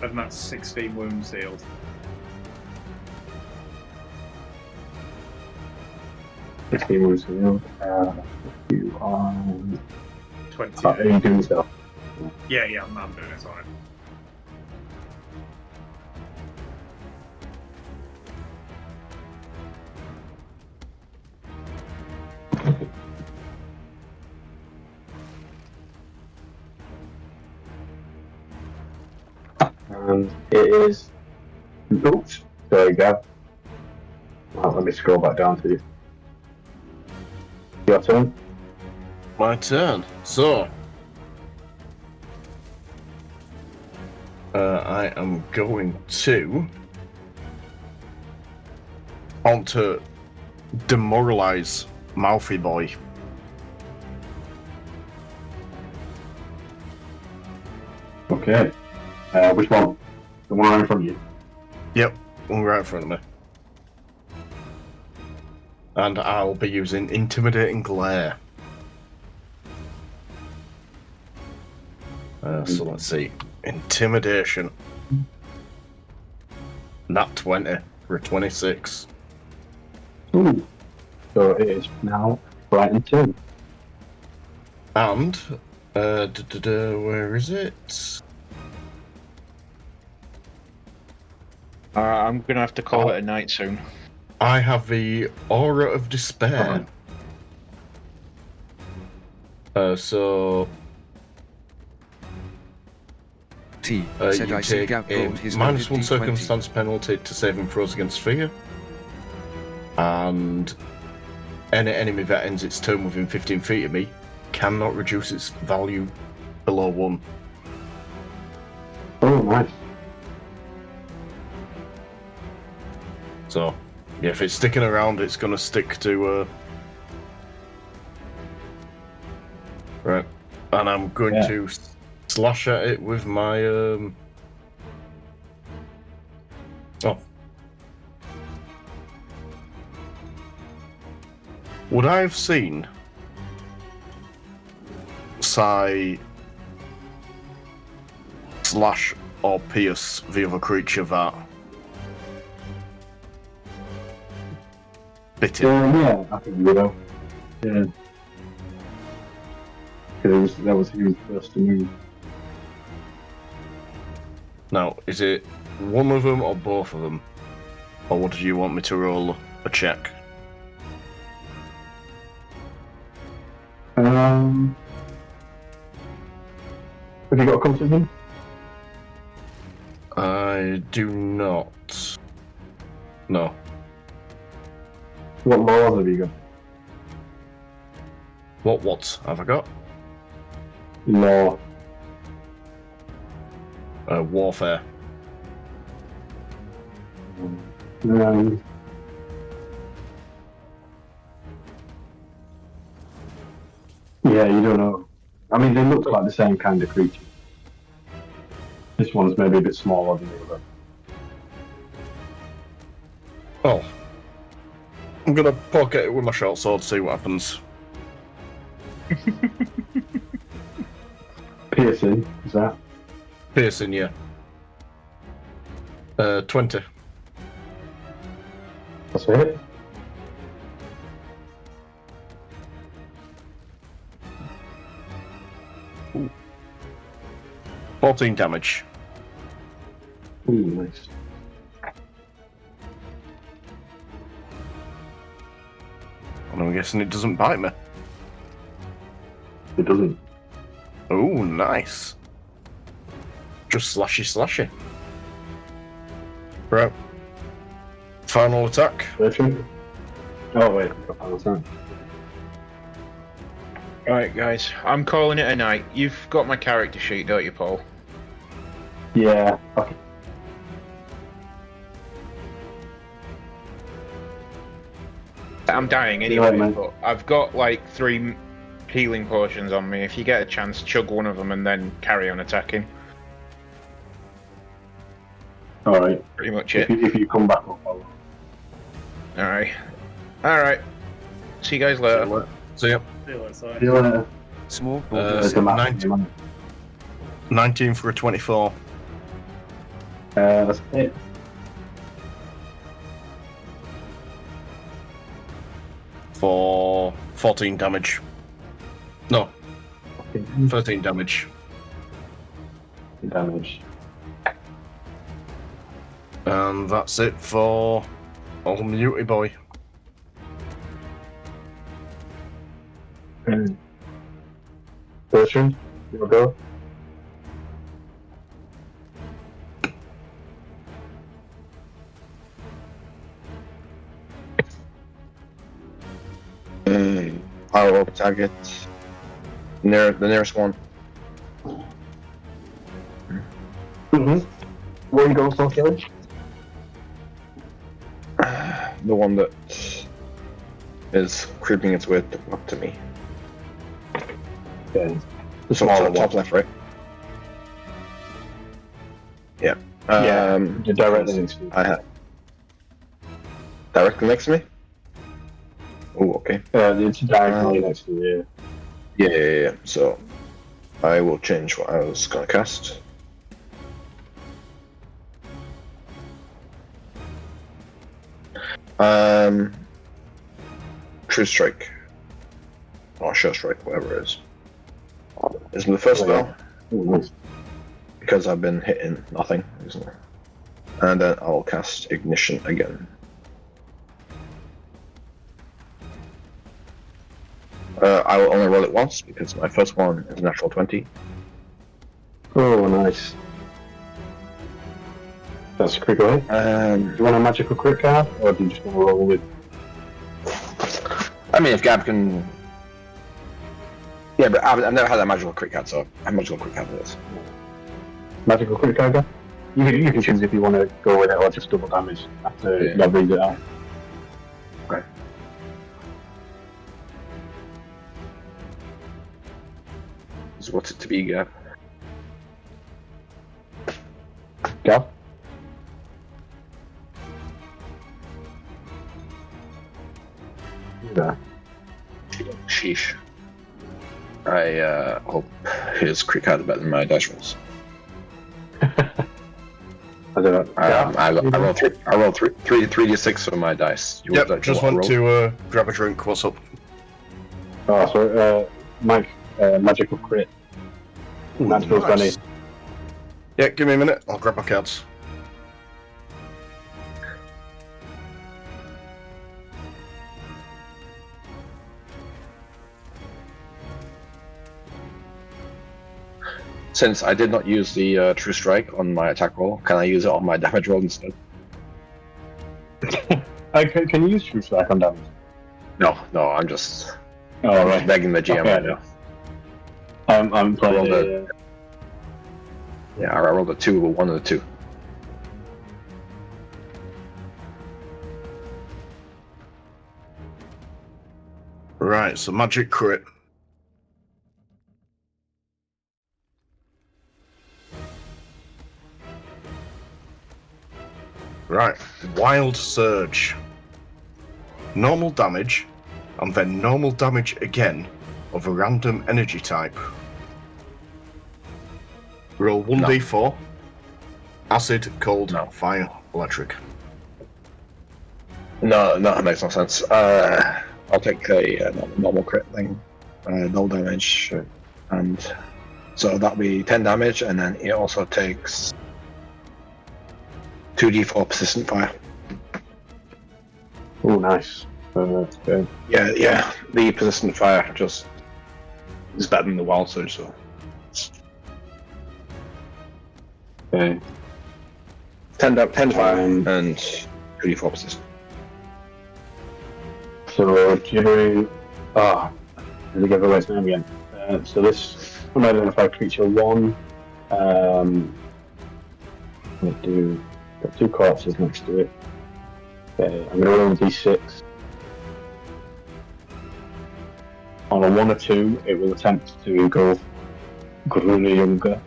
5. And that's 16 wounds healed. Moves healed. You are. 20. Are you doing stuff? Yeah, I'm doing it, sorry. And it is. Oops. There you go. Let me scroll back down to you. Your turn. My turn. So, I am going to want to demoralize Mouthy Boy. Okay. Which one? The one right in front of you. Yep, one right in front of me. And I'll be using Intimidating Glare. So let's see. Intimidation. Nat 20 for a 26. Ooh. So it is now frightened 2. And Where is it? I'm gonna have to call it a night soon. I have the Aura of Despair. So T you said I see take Gav a brought his minus loaded 1 D20. circumstance penalty to saving throws against fear, and any enemy that ends its turn within 15 feet of me cannot reduce its value below 1. Oh, nice. So, yeah, if it's sticking around, it's gonna stick to. Right, and I'm going to slash at it with my. Oh. Would I have seen Psy slash or pierce the other creature that bit it? Yeah, I think you would have. Yeah. Because that was his first to move. Now, is it one of them or both of them? Or what do you want me to roll a check? Have you got a constitution? I do not. No. What laws have you got? What have I got? Law. Warfare. Yeah, you don't know. I mean, they look like the same kind of creature. This one's maybe a bit smaller than the other. Oh. I'm gonna poke at it with my short sword, see what happens. Piercing, is that? Piercing, yeah. 20. That's it? Ooh. 14 damage. Ooh, nice. And I'm guessing it doesn't bite me. It doesn't. Oh, nice. Just slashy. Right. Final attack. Bertrand? Oh, wait, I've got final time. Right, guys, I'm calling it a night. You've got my character sheet, don't you, Paul? Yeah, okay. I'm dying anyway, Yeah, mate. but I've got like 3 healing potions on me. If you get a chance, chug one of them and then carry on attacking. Alright. Pretty much it. If you come back up, I'll... Alright. See you guys later. See ya. See you later. Small There's borders. a map. 19. 19 for a 24. That's it. For 14 damage. No, Okay. 13 damage. Damage. And that's it for old Muty Boy. Bertrand, you wanna go? I will target the nearest one. Mm-hmm. Where are you going for, Kelly? The one that is creeping its way up to me. Okay. The smaller top one. left, right? Yeah. You're directly next to you. I have directly next to me. Oh, okay. It's diagonally next to you. Yeah. So I will change what I was gonna cast. True strike or sure strike, whatever it is. This is the first spell, Oh, nice. because I've been hitting nothing recently. And then I'll cast Ignition again. I will only roll it once, because my first one is a natural 20. Oh, nice. That's a crit away. Do you want a magical crit card, or do you just want to roll with? I mean, if Gab can... Yeah, but I've never had a magical crit card, so I have magical crit card for this. Magical crit card, Gav? You can choose if you want to go with it or just double damage after Gav reads it out. Okay. So what's it to be, Gab? Gav? You there? Sheesh. I hope his crit card is better than my dice rolls. I don't know. I roll 3d6 for my dice. You Yep, want just to went to grab a drink. What's up? Oh, so Mike, magical crit. Magical Nice. 20. Yeah, give me a minute. I'll grab my cards. Since I did not use the True Strike on my attack roll, can I use it on my damage roll instead? Can you use True Strike on damage? No, I'm just Oh, right. begging the GM Okay. right now. I'm playing rolled Yeah, I rolled a 2, but 1 and a 2. Right, so magic crit. Right, wild surge. Normal damage, and then normal damage again of a random energy type. Roll 1d4. Acid, cold, fire, electric. No, that makes no sense. I'll take a normal crit thing, no damage, and so that'll be 10 damage, and then it also takes 2d4 persistent fire. Oh, nice. Okay. Yeah, the persistent fire just is better than the wild surge, so. Okay. 10 fire and 2d4 persistent. So during let me give away its name again. So this unidentified creature 1. We'll do got 2 corpses next to it. Okay, I'm gonna roll a d6. On a 1 or 2, it will attempt to engulf Gruna Younger.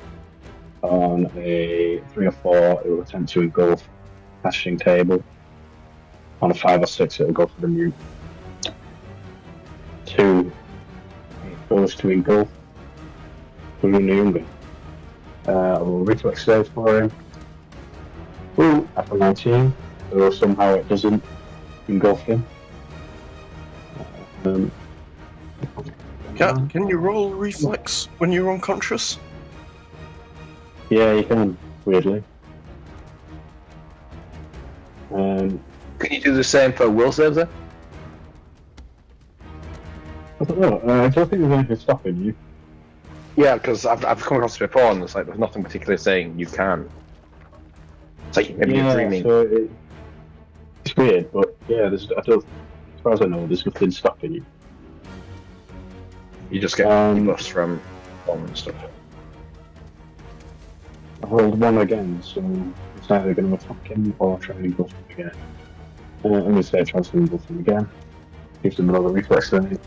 On a 3 or 4, it will attempt to engulf Hashing Table. On a 5 or 6, it will go for the mute. 2 goes to engulf Gruna Younger. I will reflex save for him. Ooh, after 19, so somehow it doesn't engulf him. Can you roll reflex when you're unconscious? Yeah, you can, weirdly. Can you do the same for will saves then? I don't know, I don't think there's anything stopping you. Yeah, because I've come across it before, and it's like there's nothing particularly saying you can. It's like maybe you're dreaming. So it's weird, but yeah, as far as I know, there's nothing stopping you. You just get debuffs from bomb and stuff. I rolled 1 again, so it's either going to attack him or try and engulf him again. I'm going to say try to engulf him again. Gives him another reflex then.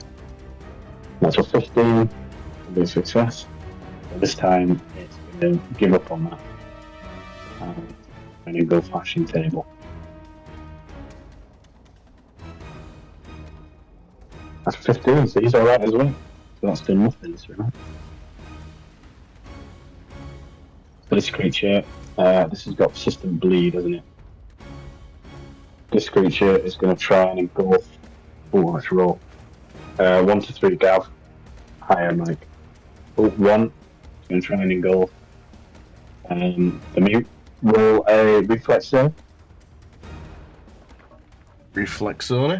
That's a 15. It'll be a success. But this time, it's going to give up on that. And engulf Hashing Table. That's 15, so he's alright as well. So that's still nothing, so right? For this creature, this has got persistent bleed, hasn't it? This creature is going to try and engulf. Oh, let's roll. 1 to 3, Gav. Higher, Mike. 1. Going to try and engulf. The mute. Roll a reflex save. Reflex only.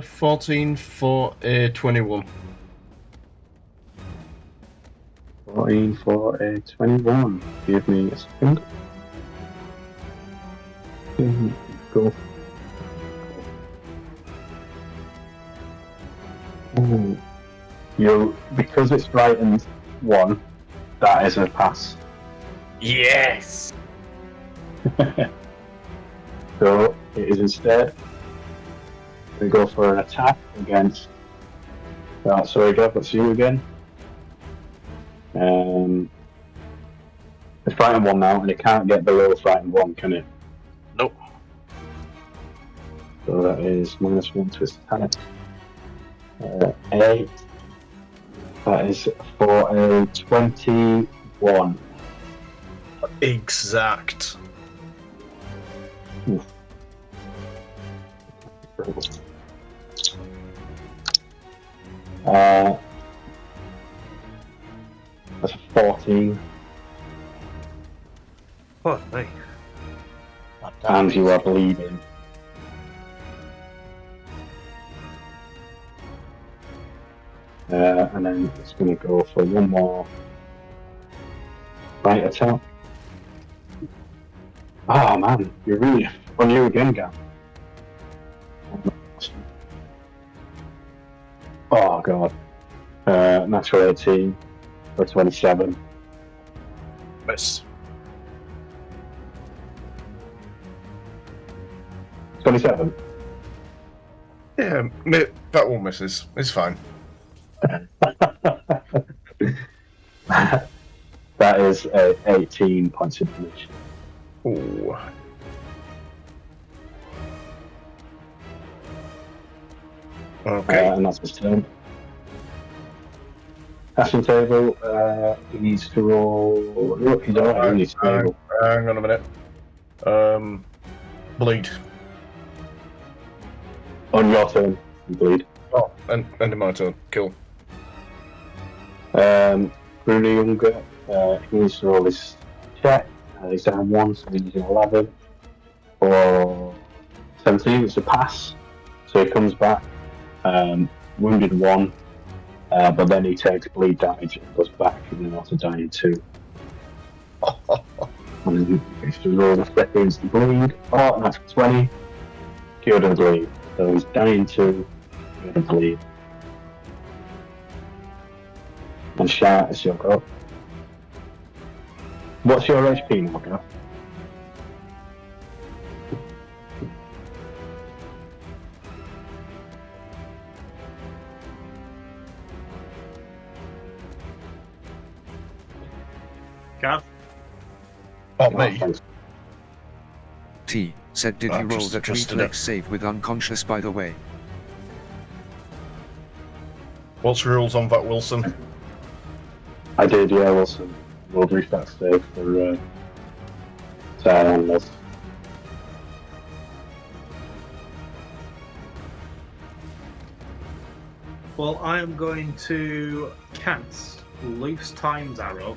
14 for a 21. 14 for a 21. Give me a second. Go. Ooh. Because it's frightened 1, that is a pass. Yes! So it is instead. We go for an attack against. Sorry, Gav, let's see you again. It's frightened 1 now, and it can't get below frightened 1, can it? Nope. So that is -1 to its attack. 8. That is for a 21. Exact. Oof. That's a 14. Oh, no. And you are bleeding. And then it's going to go for 1 more bite attack. Oh man, you're really on you again, Gav. Oh god. Natural 18 for 27. Miss. 27. Yeah, that one misses. It's fine. That is 18 points of damage. Ooh. Okay. And that's his turn. Passing table, he needs to roll. Look, he's alright, he needs to table. Hang on a minute. Bleed. On your turn, you bleed. Oh, end of my turn. Cool. Bruno Younger, he needs to roll his check. He's down 1, so he's using 11. For 17, it's a pass. So he comes back, wounded 1, but then he takes bleed damage and goes back and then also dying 2. And then he has to roll the seconds to bleed. Oh, and that's 20. Cured and bleed. So he's dying 2, cured and bleed. And Shat, it's your go. What's your HP, Morgan? Gav? Oh, me. T said, did you I've roll just that adjusted reflex it. save with unconscious, by the way? What's rules on that, Wilson? I did, yeah, Wilson. Rolled reflex save for Silence. Well, I am going to cast Loose Times Arrow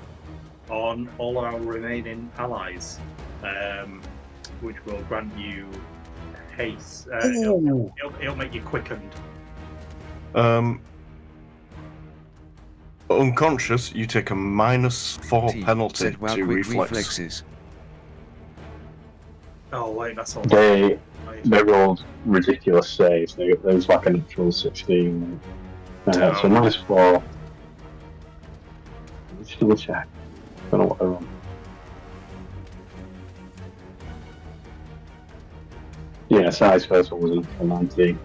on all our remaining allies, which will grant you haste. It'll make you quickened. Unconscious, you take a -4 T penalty said, wow, to quick reflex. reflexes. Oh wait, that's all. They rolled ridiculous saves. There was like a natural 16. So -4. Let's double check. Don't know what they're on. Yeah, size first one was an actual 19.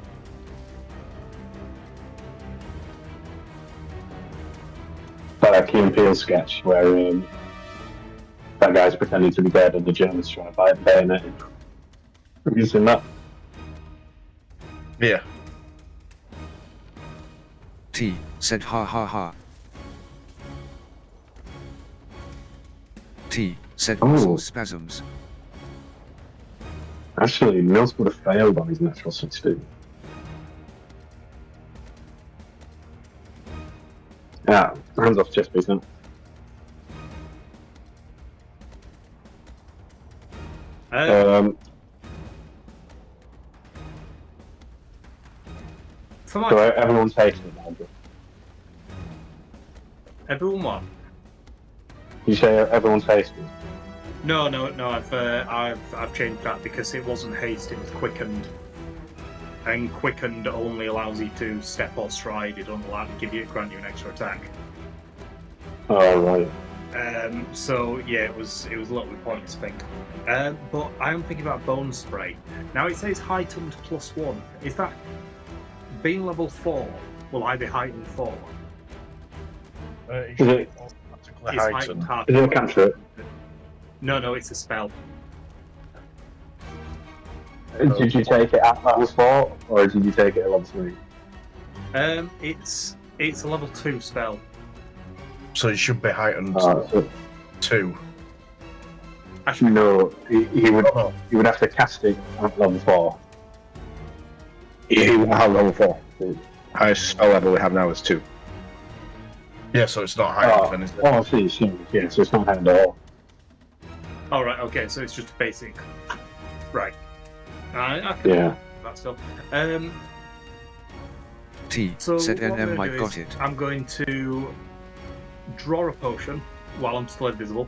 That Key and Peele sketch where that guy's pretending to be dead and the Germans trying to bayonet him. Have you seen that? Yeah. T said, ha ha ha. T said, Oh. muscle spasms. Actually, Mills would have failed on his natural 16. Yeah, hands off chest piece now. For my So everyone's hasted now. everyone, what? You say everyone's hasted? No. I've changed that because it wasn't haste; it was quickened. And quickened only allows you to step or stride. It doesn't allow to grant you an extra attack. Oh right. So yeah, it was a little bit pointless, I think. But I am thinking about bone spray. Now it says heightened +1. Is that being level 4? Will I be heightened 4? Is it Is heightened hard? is it a cantrip? No, it's a spell. Did you take it at level 4 or did you take it at level 3? It's a level 2 spell. So it should be heightened So, 2. Actually, no, he would have to cast it at level 4. He will have level 4. The highest spell level we have now is 2. Yeah, so it's not heightened then, is it? I see. Yeah, so it's not heightened at all. oh right, okay, so it's just basic. Right. I can Yeah. that stuff. T, So said what I'm NM gonna might do got is it. I'm going to draw a potion while I'm still invisible,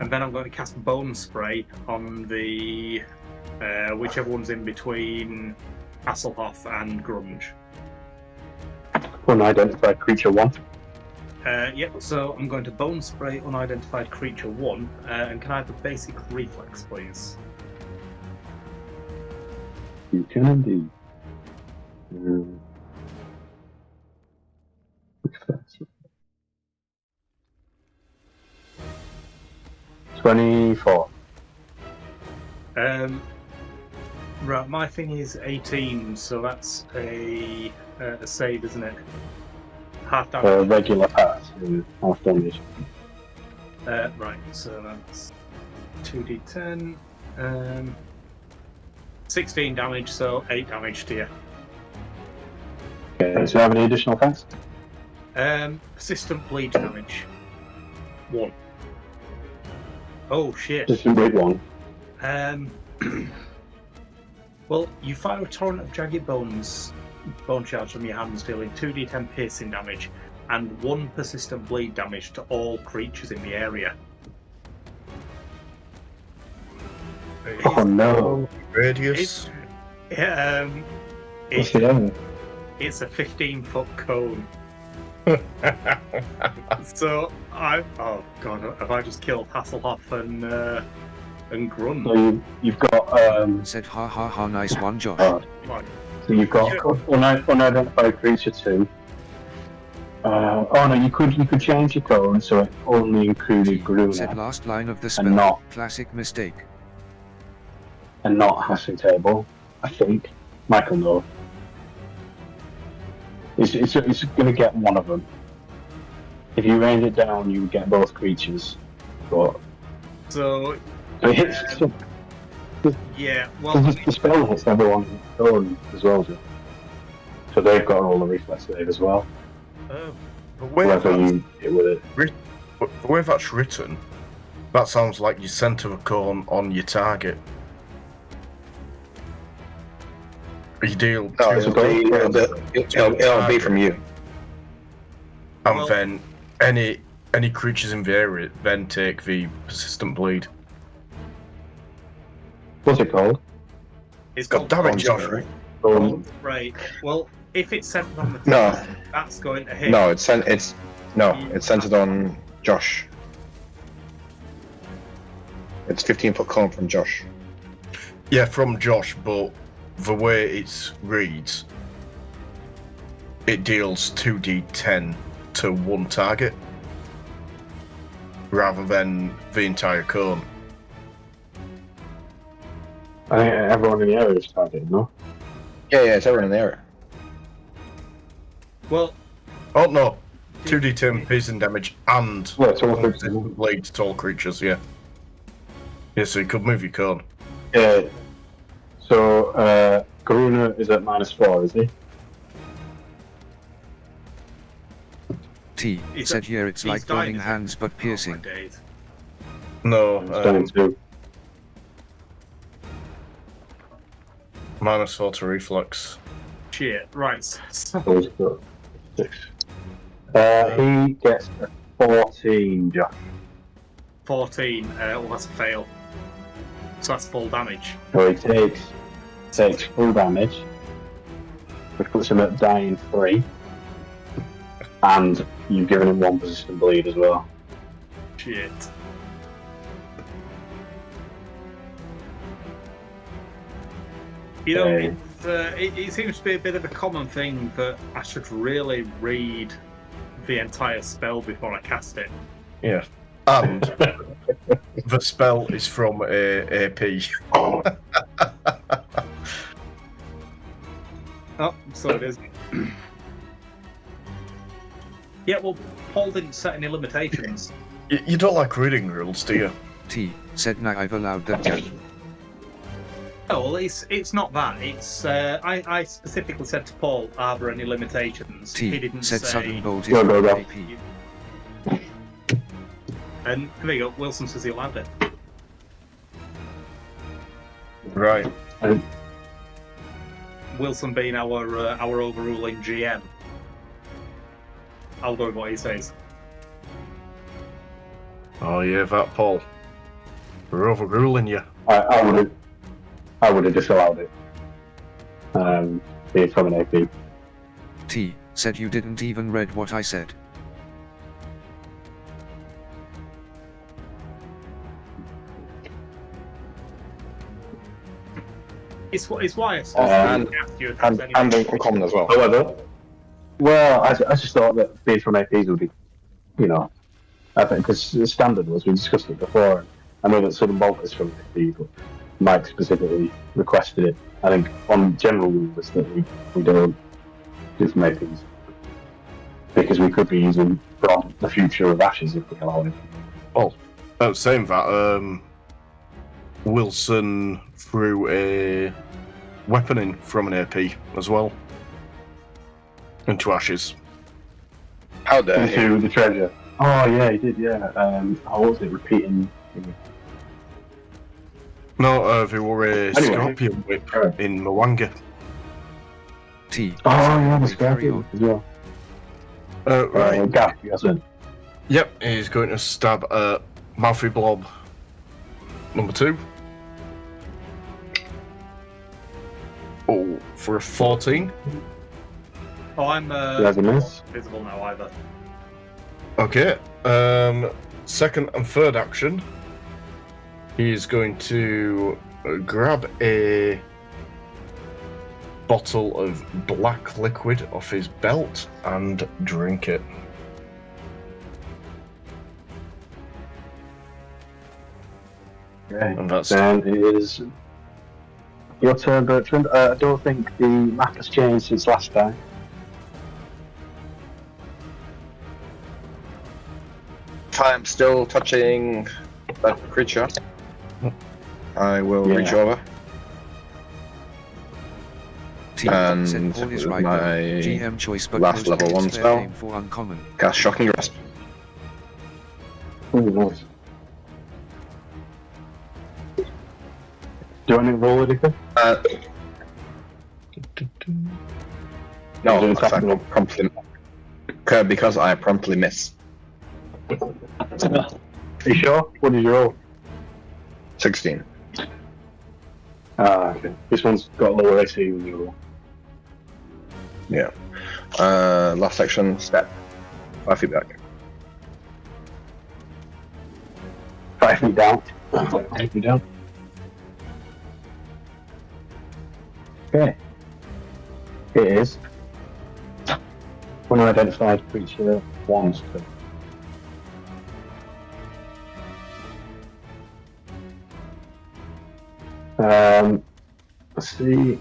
and then I'm going to cast Bone Spray on the whichever one's in between Hasselhoff and Grunge. Unidentified creature 1. Yep, so I'm going to Bone Spray Unidentified Creature 1, and can I have the basic reflex, please? You can indeed. 24. Right, my thing is 18, so that's a save, isn't it? Half damage. Regular pass, half damage. Right, so that's 2d10. 16 damage, so 8 damage to you. Okay, so you have any additional attacks? Persistent bleed damage. 1. Oh shit. Just a big one. Well, you fire a torrent of jagged bone shards from your hands, dealing 2d10 piercing damage and 1 persistent bleed damage to all creatures in the area. Oh no. Radius? What's the other? It's a 15-foot cone. So oh god, have I just killed Hasselhoff and Grun? So you've got Said ha ha ha, nice one, Josh. Right. so you've got unidentified creature 2. Oh no, you could change your code so it only included Said Gruna last line of the and spell. not Classic mistake. hashing table. I think Michael knows. It's going to get one of them. If you range it down, you get both creatures. But So it hits. yeah, well, The spell hits everyone's own as well, Joe. So they've got all the reflex save as well. The way Whether that's, you hit with it. the way that's written, that sounds like you center a cone on your target. You deal No, two it'll be from you. and Well- then any creatures in the area then take the persistent bleed. What's it called? it's God got damn it, Josh! right. Well, if it's centered on the No. target, that's going to hit. No, it's centered on Josh. It's 15-foot cone from Josh. Yeah, from Josh, but the way it reads, it deals 2d10 to one target rather than the entire cone. I think everyone in the area is targeted, no? Yeah, it's everyone in the area. Well, Oh no, 2d10 piercing damage and Well, it's all one creatures. persistent bleed to all creatures, yeah. Yeah, so you could move your cone. So, Garuna is at -4, is he? T He's said, yeah, it's he's like dying, burning is he? hands but Oh, my piercing. days. No, It's down to -4 to reflex. Shit. Right. So, those got 6. He gets a 14, Josh. 14. Well, that's a fail. So that's full damage. So he takes full damage, which puts him at dying 3. And you've given him 1 persistent bleed as well. Shit. You know, it seems to be a bit of a common thing that I should really read the entire spell before I cast it. Yeah. And the spell is from AP. Oh, so it is. Yeah, well, Paul didn't set any limitations. You don't like reading rules, do you? T said, nah, I've allowed that. Yeah. Oh, well, it's not that. It's I specifically said to Paul, are there any limitations? He T didn't said, say. sudden bolt is Go, go, go. AP. And there you go. Wilson says he allowed it. Right. Wilson being our overruling GM. I'll go with what he says. Oh yeah, that Paul. We're overruling you. I would have disallowed it. Being from an AP. T said, you didn't even read what I said. It's why I asked you if And there's any. uncommon as well. However, well, I just thought that being from APs would be, you know, I think because the standard was, we discussed it before. I know that Southern Bolt is from AP, but Mike specifically requested it. I think on general rules that we don't do from APs because we could be using from the future of Ashes if we allow it. Oh, saying that, Wilson threw a weapon in from an AP as well. Into Ashes. How dare he? Into the treasure. Oh yeah, he did. Yeah. What was it? Repeating. No, they were a Anyway. scorpion whip in Mwanga. T Oh said, yeah, the "We carry scorpion on." as well. Right. Gaff, yes, sir. Yep, he's going to stab at Mouthy Blob number 2. Oh, for a 14. Oh, I'm There's a miss. not visible now either. Okay. Second and third action. He's going to grab a bottle of black liquid off his belt and drink it. Okay. And that's Then it is your turn, Bertrand. I don't think the map has changed since last time. If I'm still touching that creature, I will reach Yeah. over. T And said, Paul is right my though. GM choice, but last most level it's 1 fair spell. game for uncommon. Cast Shocking Grasp. Oh, nice. Do you want to roll anything? No, Is it because I promptly, because I promptly miss. Are you sure? What did you roll? 16. Ah, okay. This one's got lower AC than the other one. Yeah. Last action, step. 5 feet back. 5 feet down. 5 feet down. Okay. It is unidentified creature 1's turn. Let's see.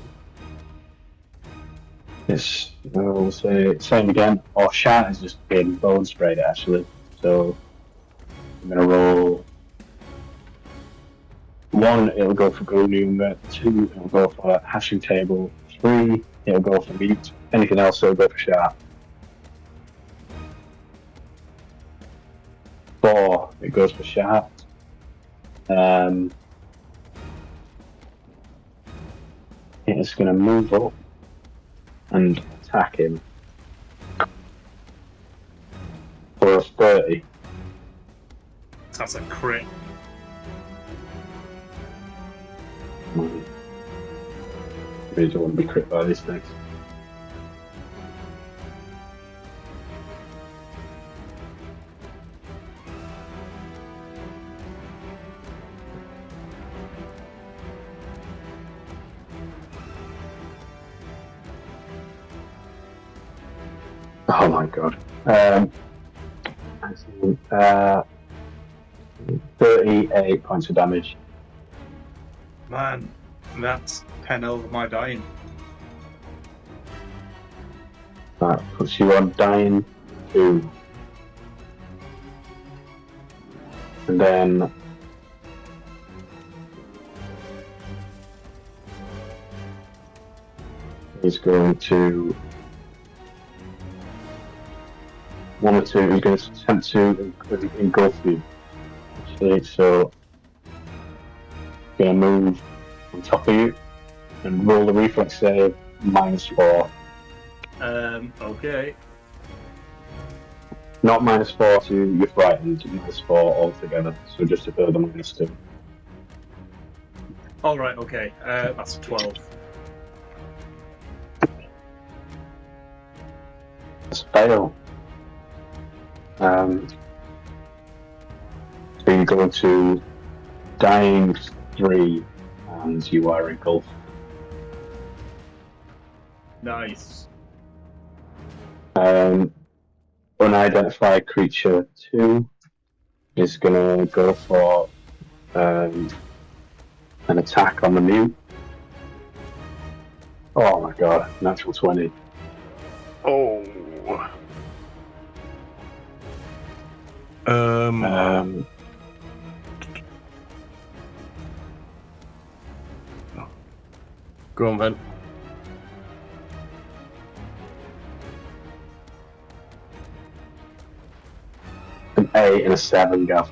It's, we'll say, same again. Or Shat has just been bone sprayed actually. So I'm going to roll 1, it'll go for Goldoom, 2, it'll go for Hashing Table, 3, it'll go for Meat, anything else, it'll go for Shat. 4, it goes for sharp. It's going to move up and attack him for a 30. That's a crit. Really don't want to be crit by these things. Oh my god. 38 points of damage. Man, that's 10 over my dying. That puts you on dying 2. And then he's going to 1 or 2. He's going to attempt to engulf you. Actually, so going to move on top of you and roll the reflex save -4. Okay. Not -4 to you're frightened, -4 altogether. So just a further -2. Alright, okay. That's a 12. That's a fail. So you go to dying 3 and you are engulfed. Nice. Unidentified creature 2 is gonna go for an attack on the mute. Oh my god, natural 20. Oh. Go on then. An 8 and a 7, Gav.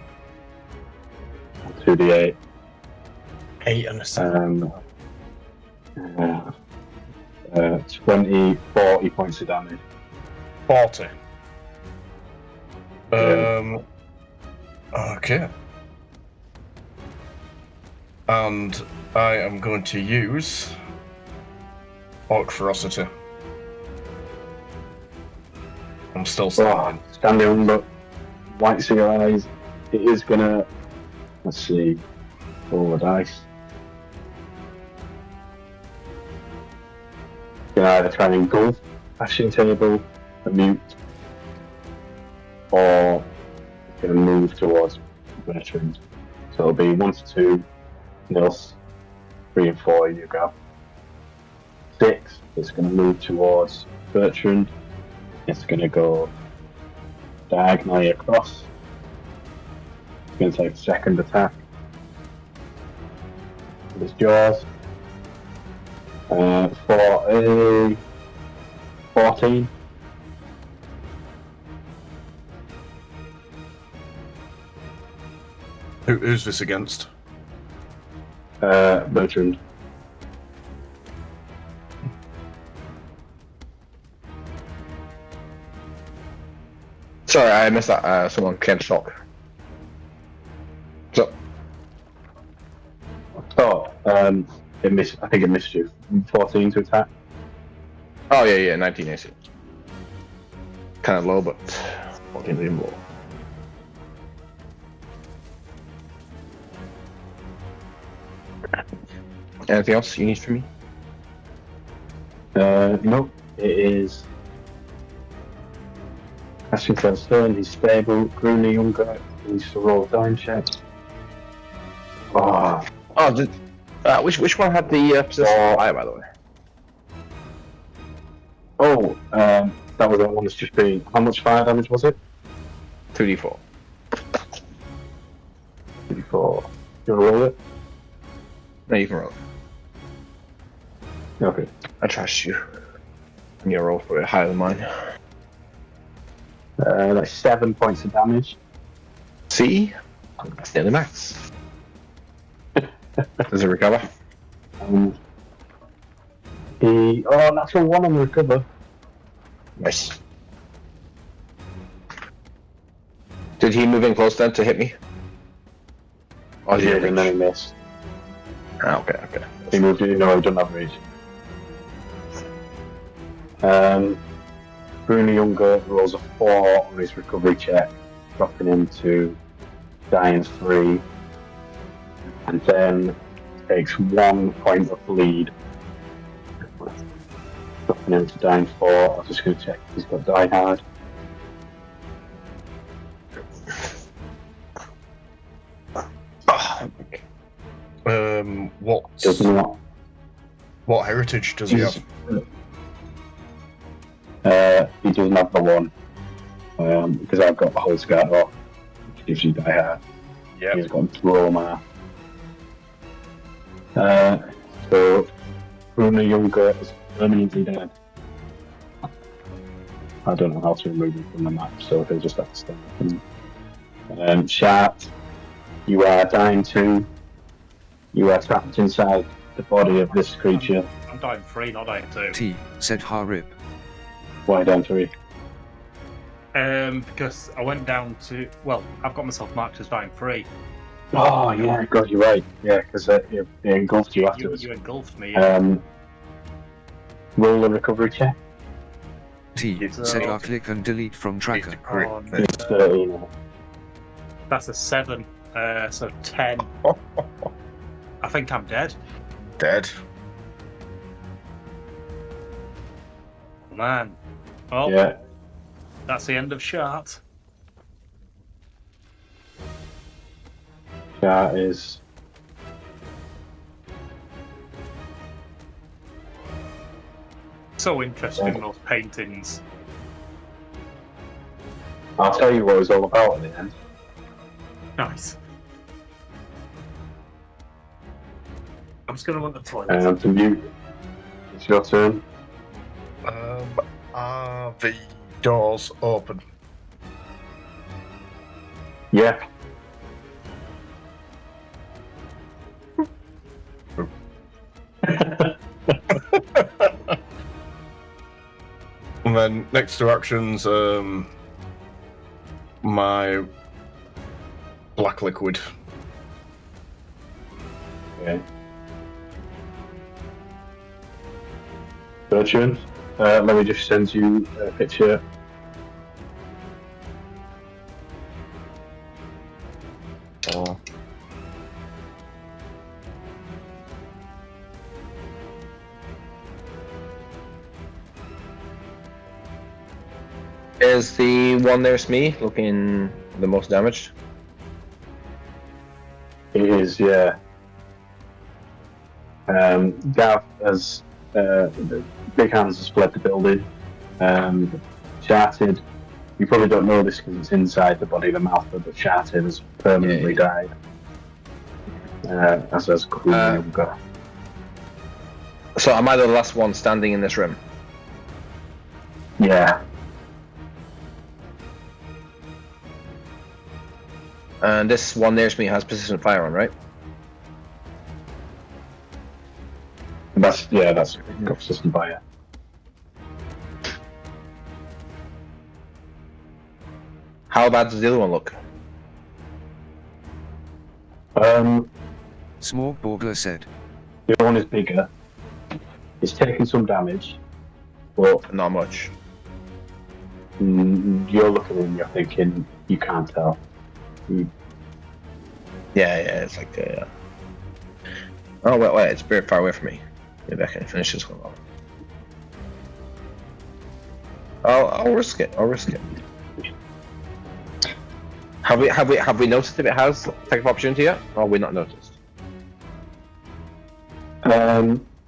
2d8. 8 and a 7. 40 points of damage. 40. Yeah. Okay. And I am going to use Orc Ferocity. I'm still standing. Standing up, whites in your eyes. It is gonna. Let's see. Roll the dice. You can either try and engulf, ashing table, a mute, or you can move towards Bertrand. So it'll be 1 to 2, Nils, 3 and 4 you grab. 6, it's going to move towards Bertrand. It's going to go diagonally across. It's going to take a second attack with its jaws. For a 14. Who's this against? Bertrand. Sorry, I missed that. Someone came to talk. So, It missed. I think it missed you. 14 to attack. oh yeah, 19 AC. Kind of low, but 14 even low. Anything else you need from me? No, it is. Ashington's turn. He's stable. Grooney Younger needs to roll a dying check. Oh, Which one had the persistent fire, by the way? that was the one that's just been. How much fire damage was it? 2d4. 4. You want to roll it? No, you can roll. Okay. I trust you. And your roll for it higher than mine. That's 7 points of damage. See? That's nearly max. Does it recover? Natural one on the recover. Nice. Did he move in close then to hit me? Or did he And then he reach? missed. Ah, okay. He moved in, no, he doesn't have reach. Bruno Younger rolls a 4 on his recovery check, dropping him to dying 3, and then takes 1 point of bleed, dropping him to dying 4. I'm just going to check if he's got Die Hard. Does not. What heritage does he have? He doesn't have the 1, because I've got the whole scout off, which gives you Die Hard. Yeah. He's got trauma. So Bruno Younger is permanently dead. I don't know how to remove him from the map, so he'll just have to stay. Shat, you are dying 2. You are trapped inside the body of this creature. I'm dying 3, not dying 2. T, said Harip. Why down 3? Because I went down to. Well, I've got myself marked as dying 3. Oh, yeah, God, you're right. Yeah, because it engulfed you afterwards. You engulfed me. Yeah. Roll a recovery check. T, said R click and delete from tracker. Oh, no. It's 13. That's a 7. So 10. I think I'm dead. Dead. Man. Well, Yeah. that's the end of Shart. That is. So interesting, those paintings. I'll tell you what it was all about at the end. Nice. I'm just going to want the toilet. To mute. It's your turn. Are the doors open? Yeah. And then next to actions, my black liquid. Okay. Bertrand, let me just send you a picture. Oh. Is the one nearest me looking the most damaged? It is, yeah. Gav has the big hands has fled the building. Shattered. You probably don't know this because it's inside the body of the mouth, but Shattered has permanently died. As has Queen Younger. So am I the last one standing in this room? Yeah. And this one nearest me has persistent fire on, right? That's consistent fire. How bad does the other one look? Smorg Borgler said. The other one is bigger. It's taking some damage, but Not much. you're looking and you're thinking you can't tell. Yeah, it's like oh wait, it's very far away from me. Maybe I can finish this one off. I'll risk it. Have we noticed if it has attack of opportunity yet? Or have we not noticed?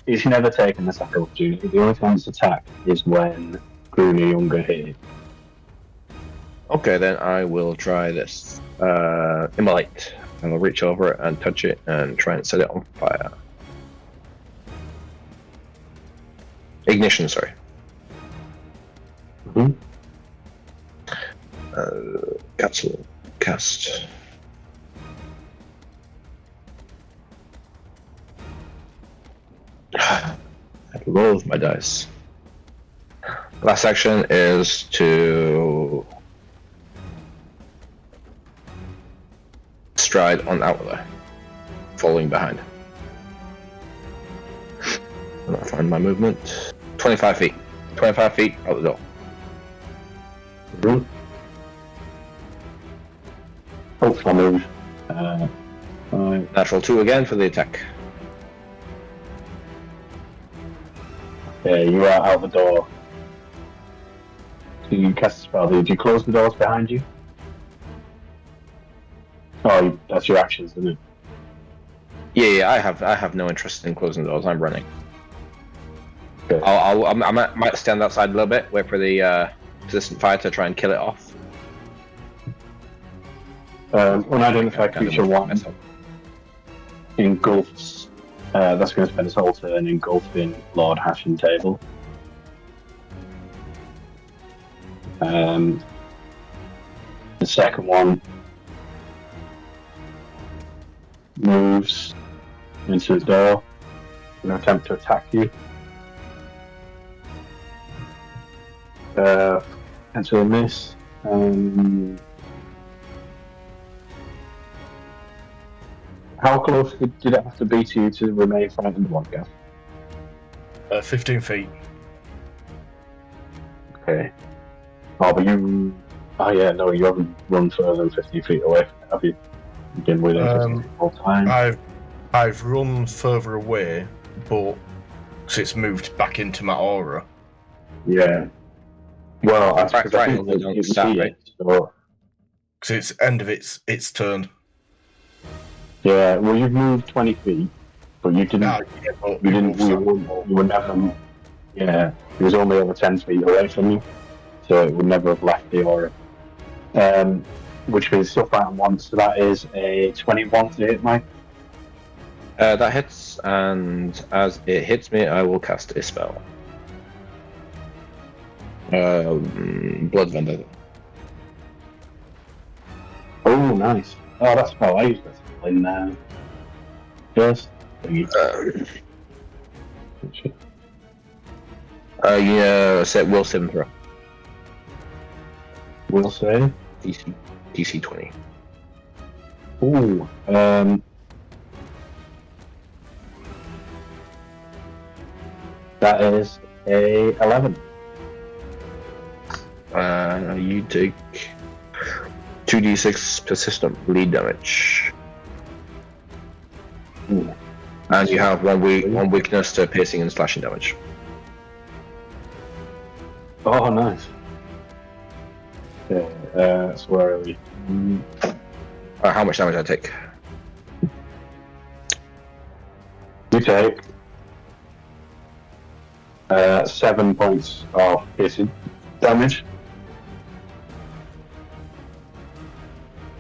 It's never taken attack of opportunity. The only time it's attacked is when Bruno Younger hit. Okay, then I will try this. Immolate. And I'll reach over it and touch it and try and set it on fire. Ignition, sorry. cast. I loathe my dice. Last action is to stride on outlaw, following behind. And I find my movement. 25 feet. 25 feet out the door. Hopefully I'll move. Right. Natural 2 again for the attack. Okay, you are out the door. So you cast a spell. Did you close the doors behind you? Oh, that's your actions, isn't it? Yeah, I have no interest in closing the doors. I'm running. Okay. I might stand outside a little bit, wait for the resistant fire to try and kill it off. Unidentified Kind of creature move 1 myself. engulfs. That's going to spend his whole turn engulfing Lord Hashing Table. The second one moves into the door and attempt to attack you. Into a miss. How close did it have to be to you to remain frightened, one guess? 15 feet. Okay. Oh, but you. Oh, yeah, no, you haven't run further than 50 feet away, have you? You've been within 50 feet all the time. I've run further away, but it's moved back into my aura. Yeah. Well, I think Frightened, don't it was start, here, right? so. Because it's end of its turn. Yeah, well, you've moved 20 feet, but you didn't. But You didn't. You were never. Yeah, he was only over 10 feet away from you, so it would never have left the aura. Which means still fighting once, so that is a 21 to hit, Mike. That hits, and as it hits me, I will cast a spell. Blood Vendetta. Oh, nice. Oh, that's how I used that spell in first. Yeah, set will 7 throw. We'll say. DC 20. Ooh, that is a 11. You take 2d6 persistent bleed damage. Ooh. And you have one weakness to piercing and slashing damage. Oh, nice. Okay, so where are we? How much damage I take? You take 7 points of piercing damage.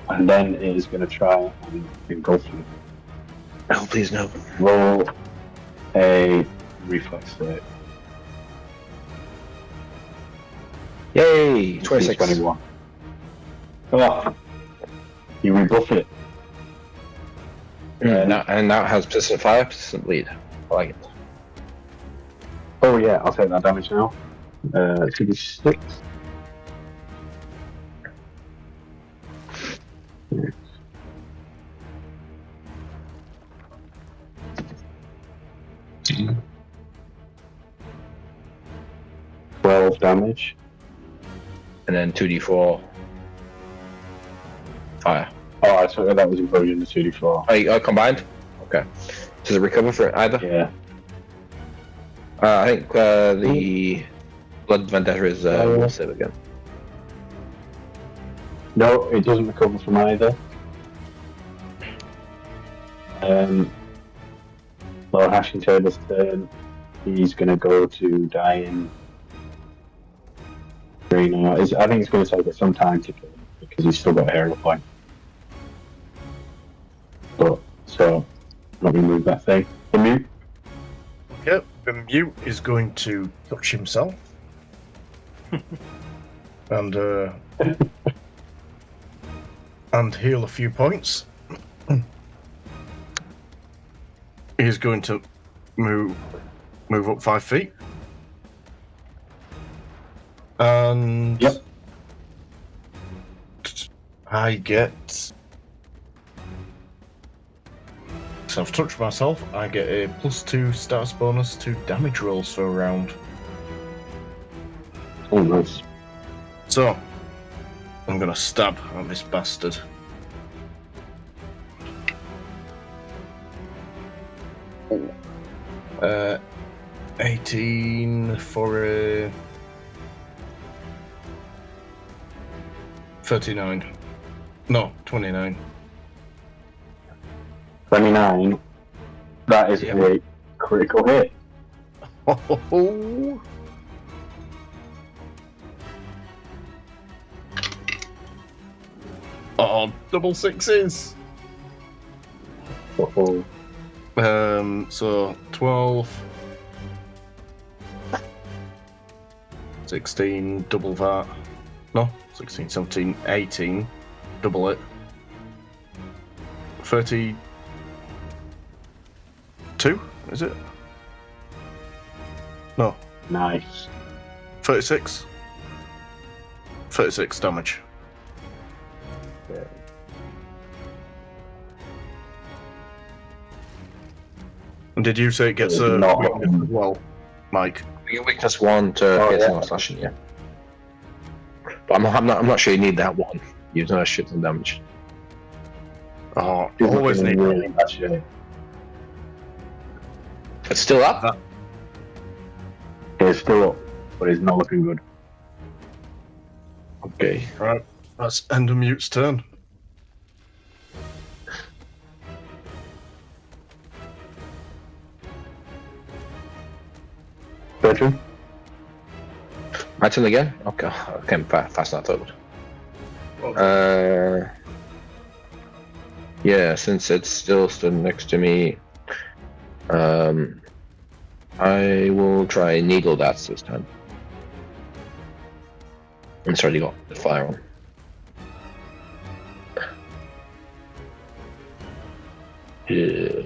And then it is going to try and engulf you. Oh, please no. Roll a reflex save. Yay! 26. 21. Oh, you rebuff it. And now it has persistent fire, persistent bleed. I like it. Oh yeah, I'll take that damage now. It's going to be 6. Mm. 12 damage. And then 2d4 fire. Oh, I thought that was included in the 2d4. Oh, combined? Okay. Does it recover for either? Yeah. I think the Blood Vendetta is will save again. No, it doesn't recover from either. Lord Hashing Table's turn. He's going to go to dying. I think it's going to take some time to kill him because he's still got a hero point. But so let me move that thing. The mute. Yep, the mute is going to touch himself. and heal a few points. He's going to move up 5 feet. And Yep. I get... So I've touched myself, I get a +2 status bonus to damage rolls for a round. Oh, nice. So, I'm gonna stab at this bastard. Uh, 18 for a 39. No, 29. 29. That is Yep. a critical hit. Oh, oh, double sixes. Oh, So 12, 16, double that. No, 16, 17, 18, double it. 32, is it? No, nice. 36. 36 damage. And did you say it gets a Not weakness as well, Mike? You weakness 1 to Oh, piercing yeah. or slashing, yeah. But I'm not sure you need that one. You've done a shit ton of damage. Oh, He's always looking need in really bad shape. It's still up. He's still up, but he's not looking good. Okay. Right, that's Endermute's turn. Bertrand? My turn again? Okay, I came fast than I thought. Yeah, since it's still stood next to me, I will try needle that this time. It's already got the fire on. Yeah.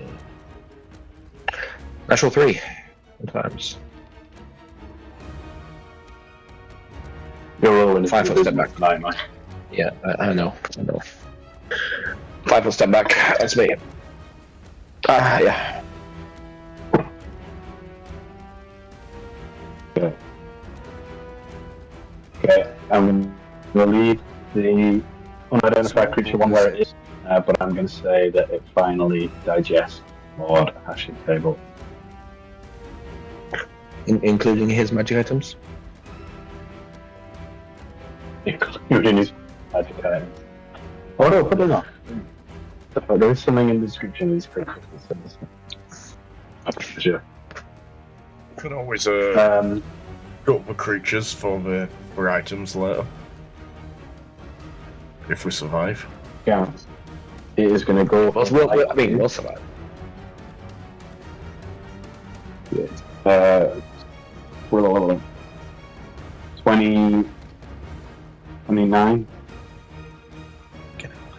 Natural 3 sometimes. You're rolling 5 foot step back. tonight, man. Yeah, I know. 5 foot step back. That's me. Yeah. Okay, I'm going to leave the unidentified creature one where it is, but I'm going to say that it finally digests Lord Hash's table. Including his magic items? Including his magic items. Oh no, put it on. There is something in the description of these creatures that says sure. Could always Um, go up the creatures for items later. If we survive. yeah. It is going to go. We'll survive. We're leveling 29.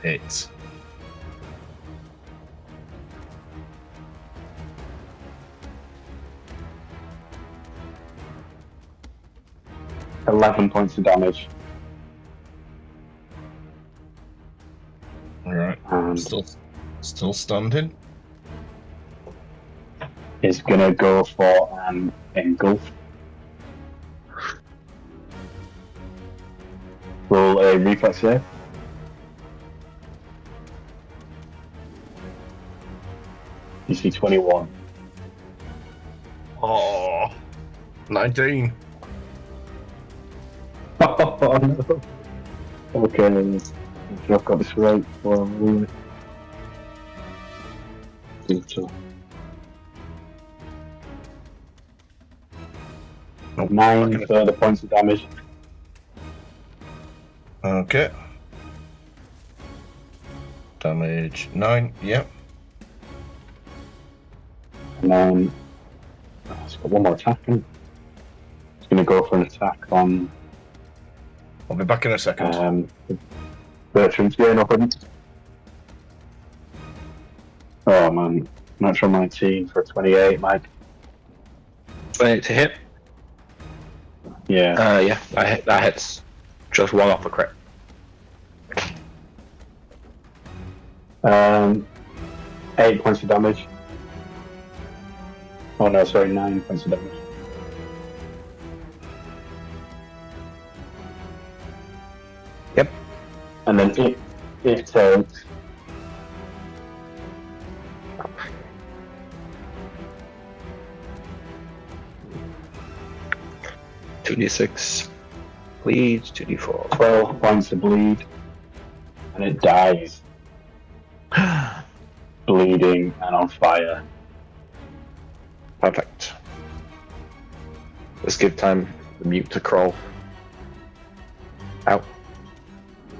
Hits. $11 points of damage. Alright. And Still standing. is going to go for an engulf. Roll a reflex save. DC 21. Oh, 19. Oh no. Okay, I've got this right for me. Nope. 9 further points of damage. Okay. Damage 9. Yep. And then it's got one more attack. It's going to go for an attack on I'll be back in a second. Bertrand's going up and... Oh man, natural 19 for 28, Mike. 28 to hit. Yeah. Yeah, that hits. Just one off a crit. 8 points of damage. Oh no, sorry, 9 points of damage. Yep. And then it takes... $2d6 bleed, 2d4. 12 points of bleed. And it dies. Bleeding and on fire. Perfect. Let's give time for the mute to crawl out.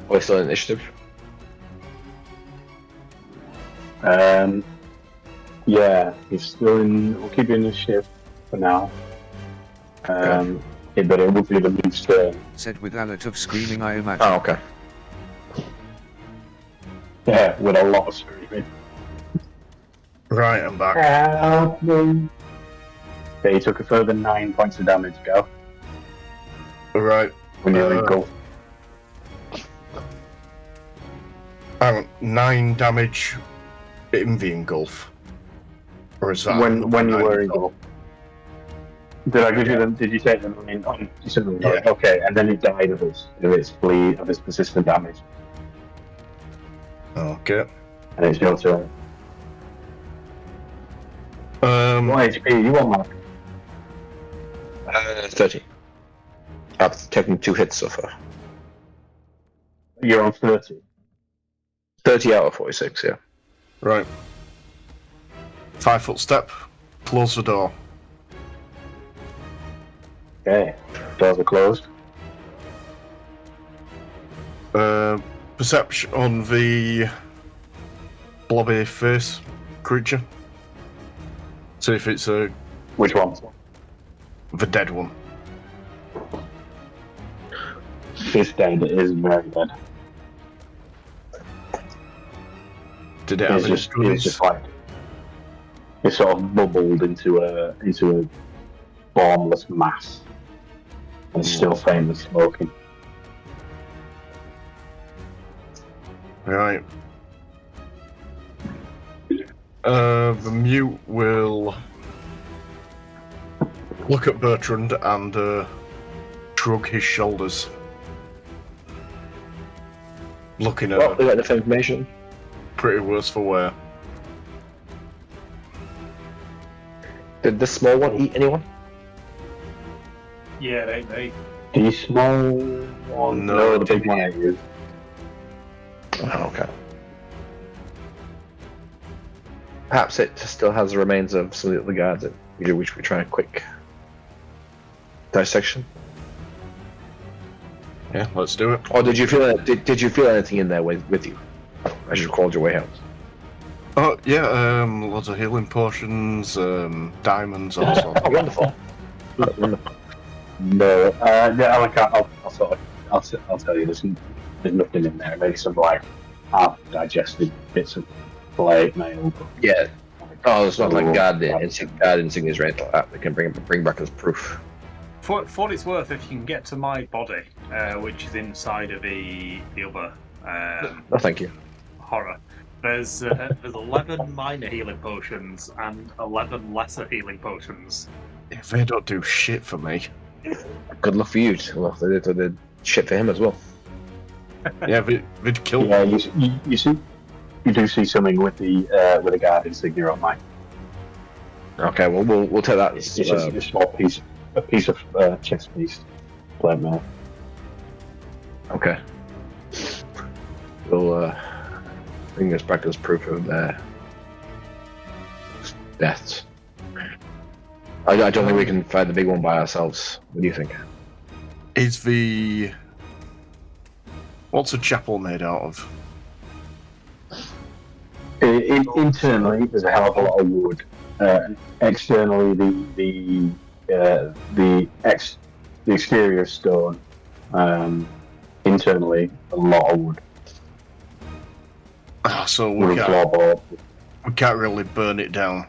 We're still in initiative. Yeah, he's still in. We'll keep in the ship for now. Okay. But it will be the mute's turn. Said with a lot of screaming, I imagine. Oh, okay. Yeah, with a lot of screaming. Right, I'm back. Help me! Okay, he took a further 9 points of damage. Go. Right. When you're in goal. Hang on, 9 damage in the engulf. Or is that When you 9 were in engulf? goal. Did I give you them? Did you take them? I mean, you said them, right? Yeah. Okay, and then it died of its bleed, of its persistent damage. Okay. And it's your turn. What HP you want, Mark? 30. I've taken 2 hits so far. You're on 30. 30 out of 46, yeah. Right. 5-foot step, close the door. Okay, doors are closed. Perception on the blobby face creature. See if it's the Which one? dead one. It's dead. It is very dead. Did it have any It's goodies? just like it sort of bubbled into a formless mass. And it's still faintly smoking. Right. The mute will look at Bertrand and shrug his shoulders. Looking at Well, her, we got enough information. pretty worse for wear. Did the small one eat anyone? Yeah, they The small one? No, the big one ate you. Oh, okay. Perhaps it still has the remains of some of the other guards that we try a quick dissection. Yeah, let's do it. Or did you feel did you feel anything in there with you as you crawled your way out? Oh yeah, lots of healing potions, diamonds, also. Oh, wonderful. Wonderful. No, yeah, like I'll tell you, there's nothing in there. Maybe some like half digested bits of plate mail. But Yeah. Oh, it's not like guard insignias or anything like that. We can bring back as proof. For what it's worth, if you can get to my body, which is inside of the other No, thank you. horror, there's 11 minor healing potions and 11 lesser healing potions. If they don't do shit for me. Good luck for you. Well, they did shit for him as well. Yeah, they'd kill yeah, me. you do see something with the guard insignia on mine. Okay, well we'll take that. It's just a small piece of chest piece, plate mail. Okay. We'll bring this back as proof of their deaths. I don't think we can fight the big one by ourselves. What do you think? Is the... What's a chapel made out of? Internally, there's a hell of a lot of wood. Externally, the exterior is stone. Internally, a lot of wood. So with we a can't, floorboard. we can't really burn it down.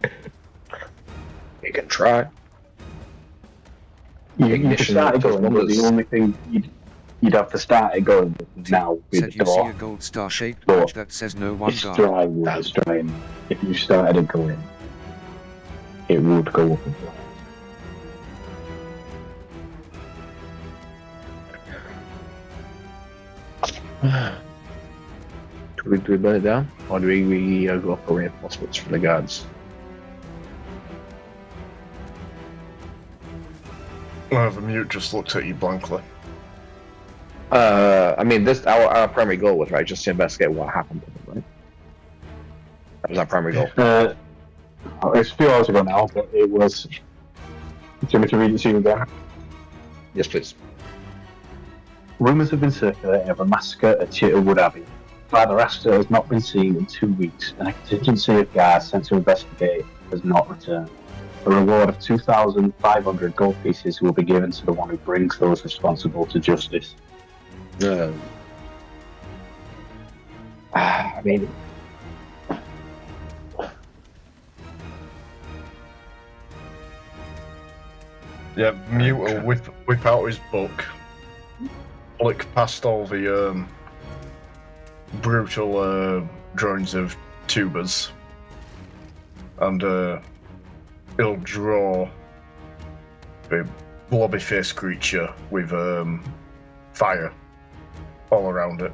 You can try. You can Ignition start it does going, but wonders. the only thing you'd have to start it going now would be the Said you see a door. gold star-shaped Door. badge that says no one It's guard. dry wood, it's dry, and if you started it going, it would go up and down. Do we burn it down, or do we go for reinforcements from the guards? The mute just looked at you blankly. I mean, this our primary goal was right, just to investigate what happened to them, right? That was our primary goal. It's a few hours ago now, but it was. Do you want me to read it to you again? Yes, please. Rumours have been circulating of a massacre at Chitterwood Abbey. Father Astor has not been seen in 2 weeks, and a contingency of guards sent to investigate has not returned. A reward of 2,500 gold pieces will be given to the one who brings those responsible to justice. I mean, Yeah, Mute will whip out his book, flick past all the brutal drawings of tubers, and he'll draw a blobby-faced creature with fire all around it.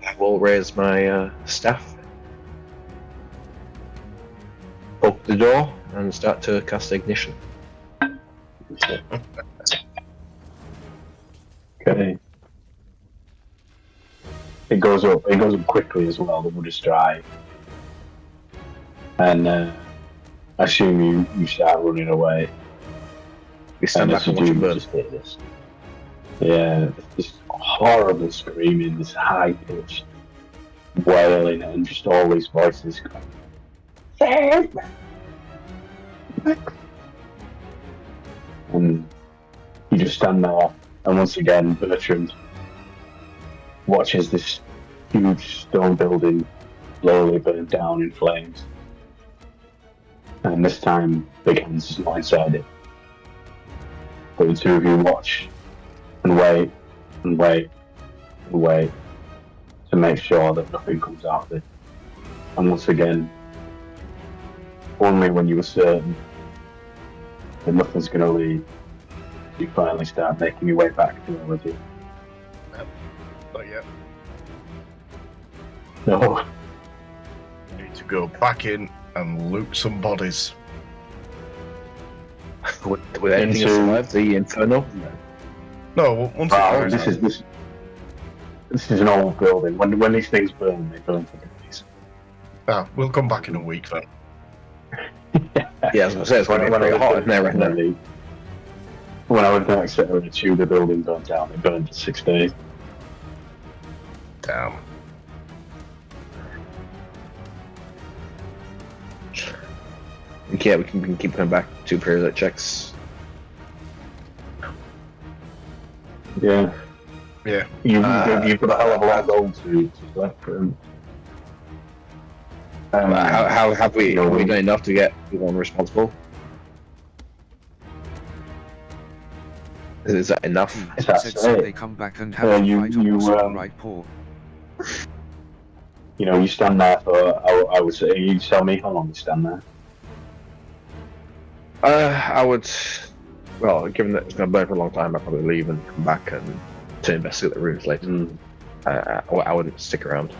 I will raise my staff, open the door, and start to cast ignition. Okay. It goes up quickly as well, the wood is dry. And I assume you start running away. We stand back and watch it burn. Just hear this. Yeah, this horrible screaming, this high pitched wailing, and just all these voices going. And you just stand there, and once again, Bertrand watches this huge stone building slowly burn down in flames. And this time, Big Hands is not inside it. But the two of you watch and wait and wait and wait to make sure that nothing comes out of it. And once again, only when you were certain that nothing's going to leave, you finally start making your way back to Origin. Not yet. No. You need to go back in and loot some bodies. Would anything Into- survive the inferno? No, once it Wow, burns this out. is an old building. When these things burn, they burn for days. We'll come back in a week then. Yeah, as I say, it's going to be pretty hot in there right now. When I went to Exeter and the Tudor building burnt down, it burned for 6 days. Damn. Yeah, we can keep coming back to periodic checks. Yeah. Yeah. You've got a hell of a lot of gold to collect for them. How have we? No, Have we done enough to get one responsible? Is that enough? Is that Said so it? they come back and have You- a fight on you, your side, right paw. You stand there for, I would say, you tell me how long you stand there. I would. Well, given that it's going to burn for a long time, I'd probably leave and come back and to investigate the rooms later. I wouldn't stick around.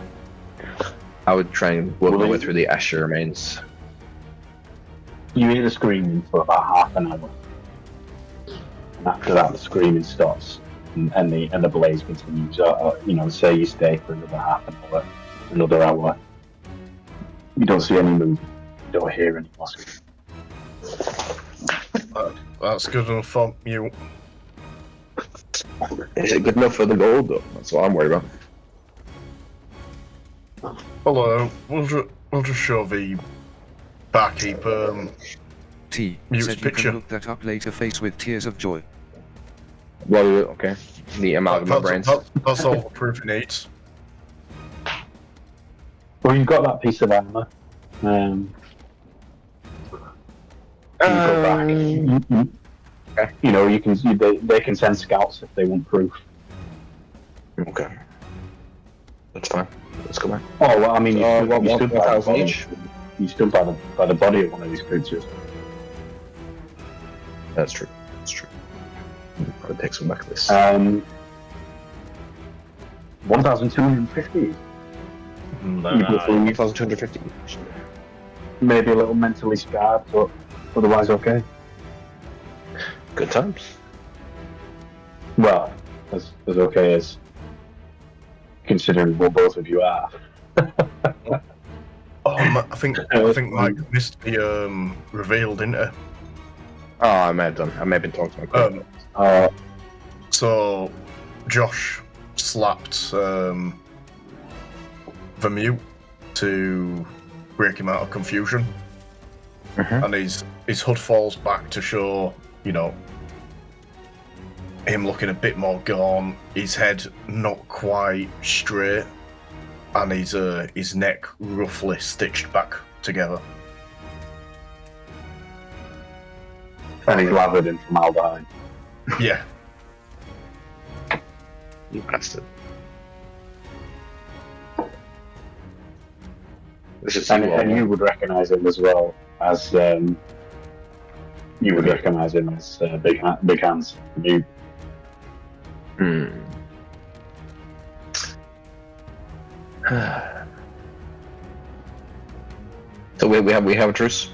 I would try and work my way through the Asher remains. You hear the screaming for about half an hour. And after that, the screaming stops, and the blaze continues. Say you stay for another half an hour, another hour. You don't see any movement. You don't hear any more screaming. That's good enough for you. Is it good enough for the gold, though? That's what I'm worried about. Hello, we'll just show the barkeep T Mute's said you picture. can look that up later. Face with tears of joy. Well, okay. Neat amount of my brains. That's all the proof it needs. Well, you've got that piece of armor. You go back. You know, they can send scouts if they want proof. Okay. That's fine. Let's go back. Oh well, I mean, you stood, what, you stood by the 1,000 body. each? You stood by the body of one of these creatures. That's true. That's true. Probably take some back of this. 1,250. 1,250. Maybe a little mentally scarred, but otherwise okay. Good times. Well, as okay as considering what both of you are. I think Mike missed the reveal, didn't it? Oh, I may have done. I may have been talking to my So Josh slapped Vermute to break him out of confusion, and his hood falls back to show, you know, him looking a bit more gaunt, his head not quite straight, and his neck roughly stitched back together. And he's lathered in formaldehyde. Yeah. You bastard. This is And you would recognise him as well as you would recognise him as Big Hands. You. So we have a truce.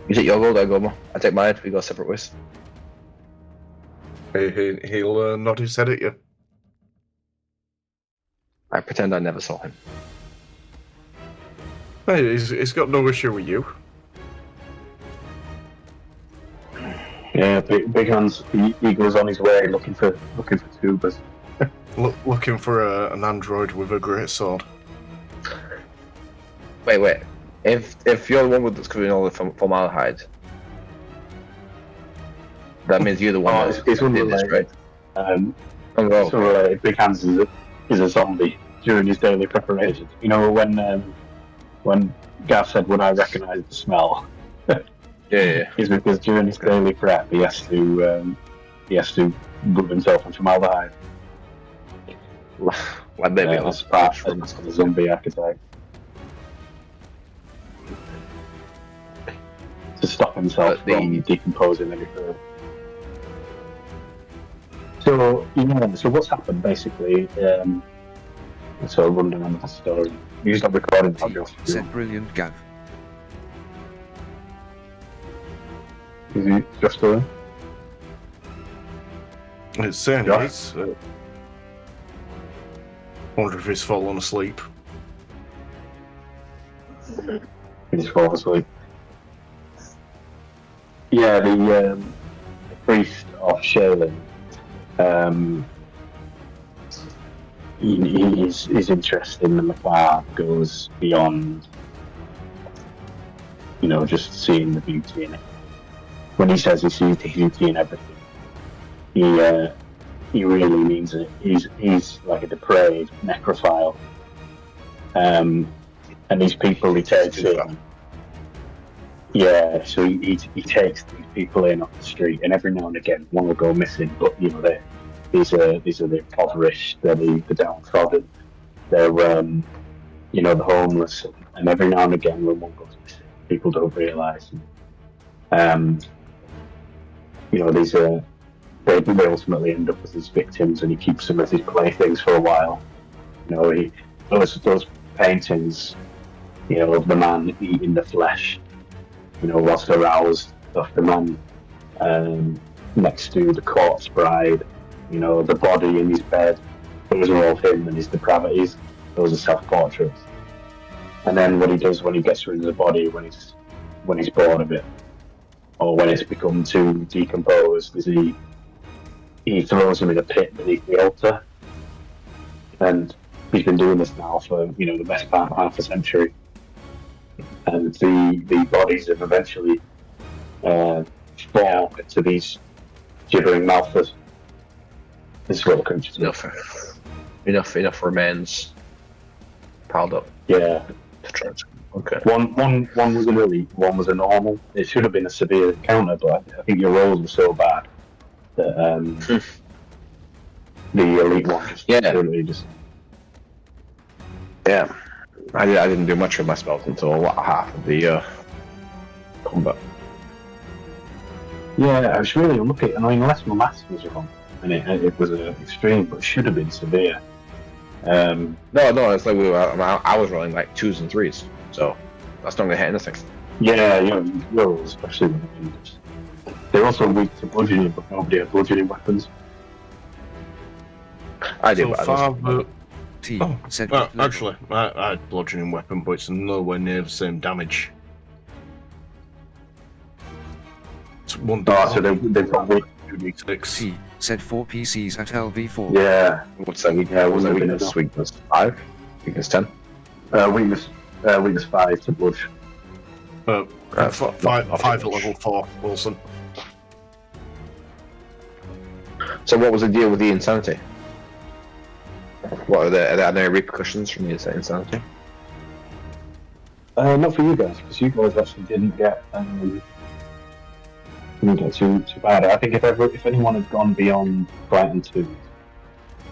You take your gold, I go more. I take mine. We go separate ways. He'll nod his head at you. I pretend I never saw him. Hey, he's got no issue with you. Yeah, Big Hands. He goes on his way looking for tubers. Looking for an android with a great sword. Wait. If you're the one that's covering all the formaldehyde, that means you're the one that's it's unrelated. It's unrelated. Big Hands is a zombie during his daily preparation. You know when Gav said, "Would I recognise the smell?" Yeah. It's because during his daily prep he has to rub himself in formaldehyde. Like maybe that's part of the zombie archetype. To stop himself from decomposing any further. So what's happened basically? So run down the story. You stop recording. Said brilliant Gav. Is he just there? It's saying he's. Wonder if he's fallen asleep. He's fallen asleep. Yeah, the priest of Shaylin. His interest in the macabre goes beyond, just seeing the beauty in it. When he says he sees the beauty in everything, he really means it. He's like a depraved necrophile, and these people he takes in. Yeah, so he takes these people in off the street, and every now and again one will go missing. But these are the impoverished, they're the downtrodden, they're the homeless, and every now and again when one goes missing, people don't realise. These are they ultimately end up as his victims, and he keeps them as his playthings for a while. Those paintings, of the man eating the flesh. Whilst aroused of the man next to the corpse bride, the body in his bed, those are all him and his depravities. Those are self-portraits. And then what he does when he gets rid of the body, when he's bored of it, or when it's become too decomposed, is he throws him in a pit beneath the altar. And he's been doing this now for the best part of half a century. And the bodies have eventually formed into these gibbering mouths. This is what the creatures do. Enough remains piled up Yeah. to try. Okay. One was an elite, one was a normal. It should have been a severe encounter, but I think your rolls were so bad that the elite one just really just. Yeah, I didn't do much of my spells until half of the combat. Yeah, I was really unlucky. I mean, unless my maths was wrong, and it was extreme, but it should have been severe. No, it's like I was rolling like 2s and 3s, so that's not gonna hit anything. Yeah, rolls, especially when they're also weak to bludgeoning, but nobody had bludgeoning weapons. I did. So but Father... T said actually, I had bludgeoning weapon, but it's nowhere near the same damage. It's one. Oh, so they've got weak. 2d6. T said 4 PCs at LV4. Yeah. What's that weakness? What's that weakness? Weakness 5? Weakness 10? Weakness 5 to bludge. 5 at level 4, Wilson. So what was the deal with the insanity? What are there repercussions from the insanity? Not for you guys, because you guys actually didn't get too bad. I think if anyone had gone beyond Brighton 2,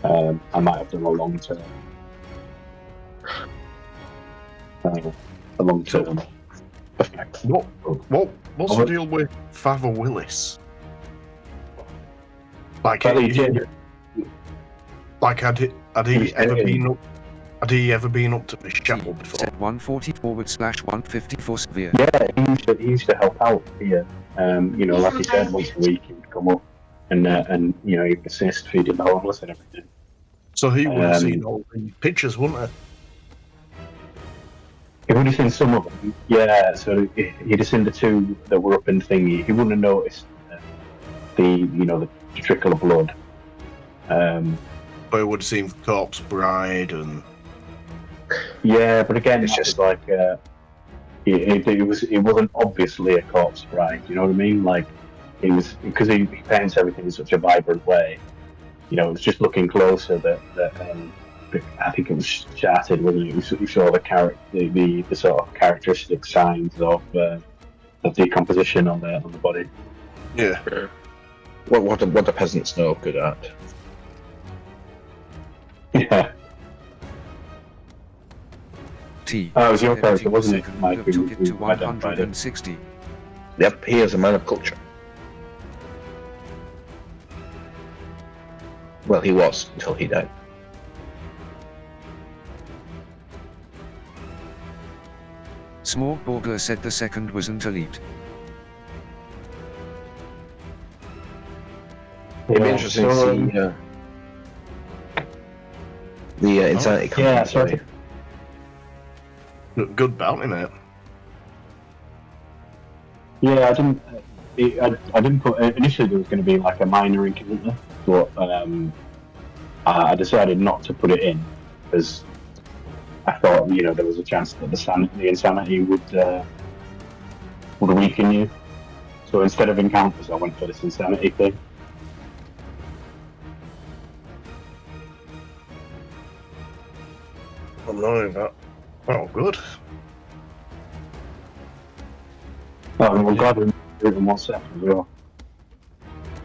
I might have done a long term. Effect. What's the deal with Father Willis? Like, had he ever been up to this chapel before? Said 140/150 for severe. Yeah, he used to help out here. Like he said, once a week he would come up and he would assist feeding the homeless and everything. So he would have seen all the pictures, wouldn't he? He would have seen some of them. Yeah, so he'd have seen the two that were up in thingy. He wouldn't have noticed the trickle of blood. But he would have seen Corpse Bride and. Yeah, but again, It's it's just- just like it wasn't obviously a corpse bride. You know what I mean? Like it was because he paints everything in such a vibrant way. It was just looking closer that I think it was shattered, wasn't it? You saw the sort of characteristic signs of decomposition on the body. Yeah. What the peasants know good at. Yeah. T. Oh, it was your character, wasn't it, Second Mike, took who it to identified it? 160. Yep, he is a man of culture. Well, he was until he died. Smorg Borgler said the second wasn't elite. It'd be interesting to see the insanity coming. Yeah, so I think- Good bounty, mate. Yeah, I didn't put initially there was going to be like a minor encounter, but I decided not to put it in because I thought there was a chance that the insanity would weaken you. So instead of encounters, I went for this insanity thing. I'm knowing that. Oh, good. Oh, we're glad we did it in 1 second as well.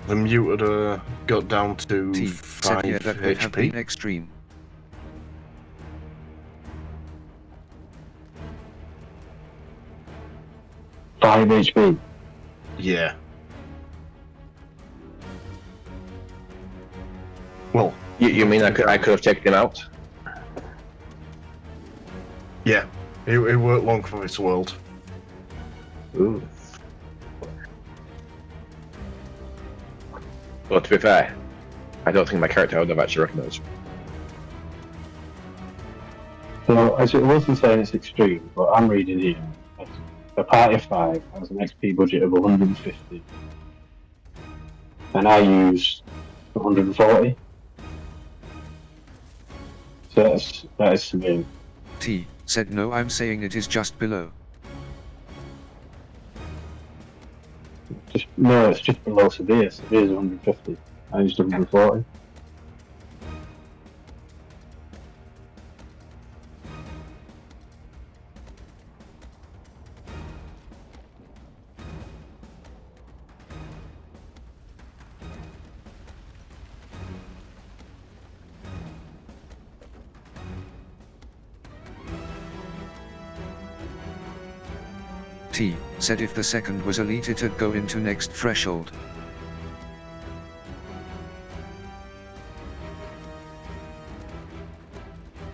The muted got down to T. 5 said yeah, that would have been HP. extreme. Five HP. Yeah. Well, You mean I could have taken him out? yeah. It worked long for this world. Ooh. Well, to be fair, I don't think my character would have actually recognised. So as it wasn't saying it's extreme, but I'm reading here. A party of 5 has an XP budget of 150, and I used 140. So that is severe. T. said no, I'm saying it is just below. No, it's just below severe. Severe is 150. I used 140. T said if the second was elite it'd go into next threshold.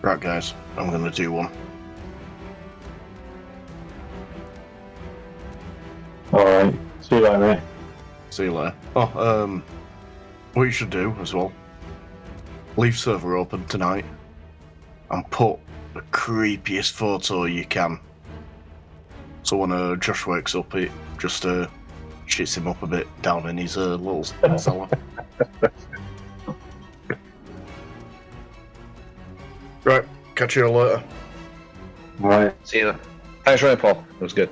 Right, guys, I'm gonna do one. Alright, see you later, mate. See you later. Oh, what you should do as well, leave server open tonight and put the creepiest photo you can. So when Josh wakes up, it just shits him up a bit down in his little cellar. Right, catch you later. Alright. See you then. Thanks for running, Paul. It was good.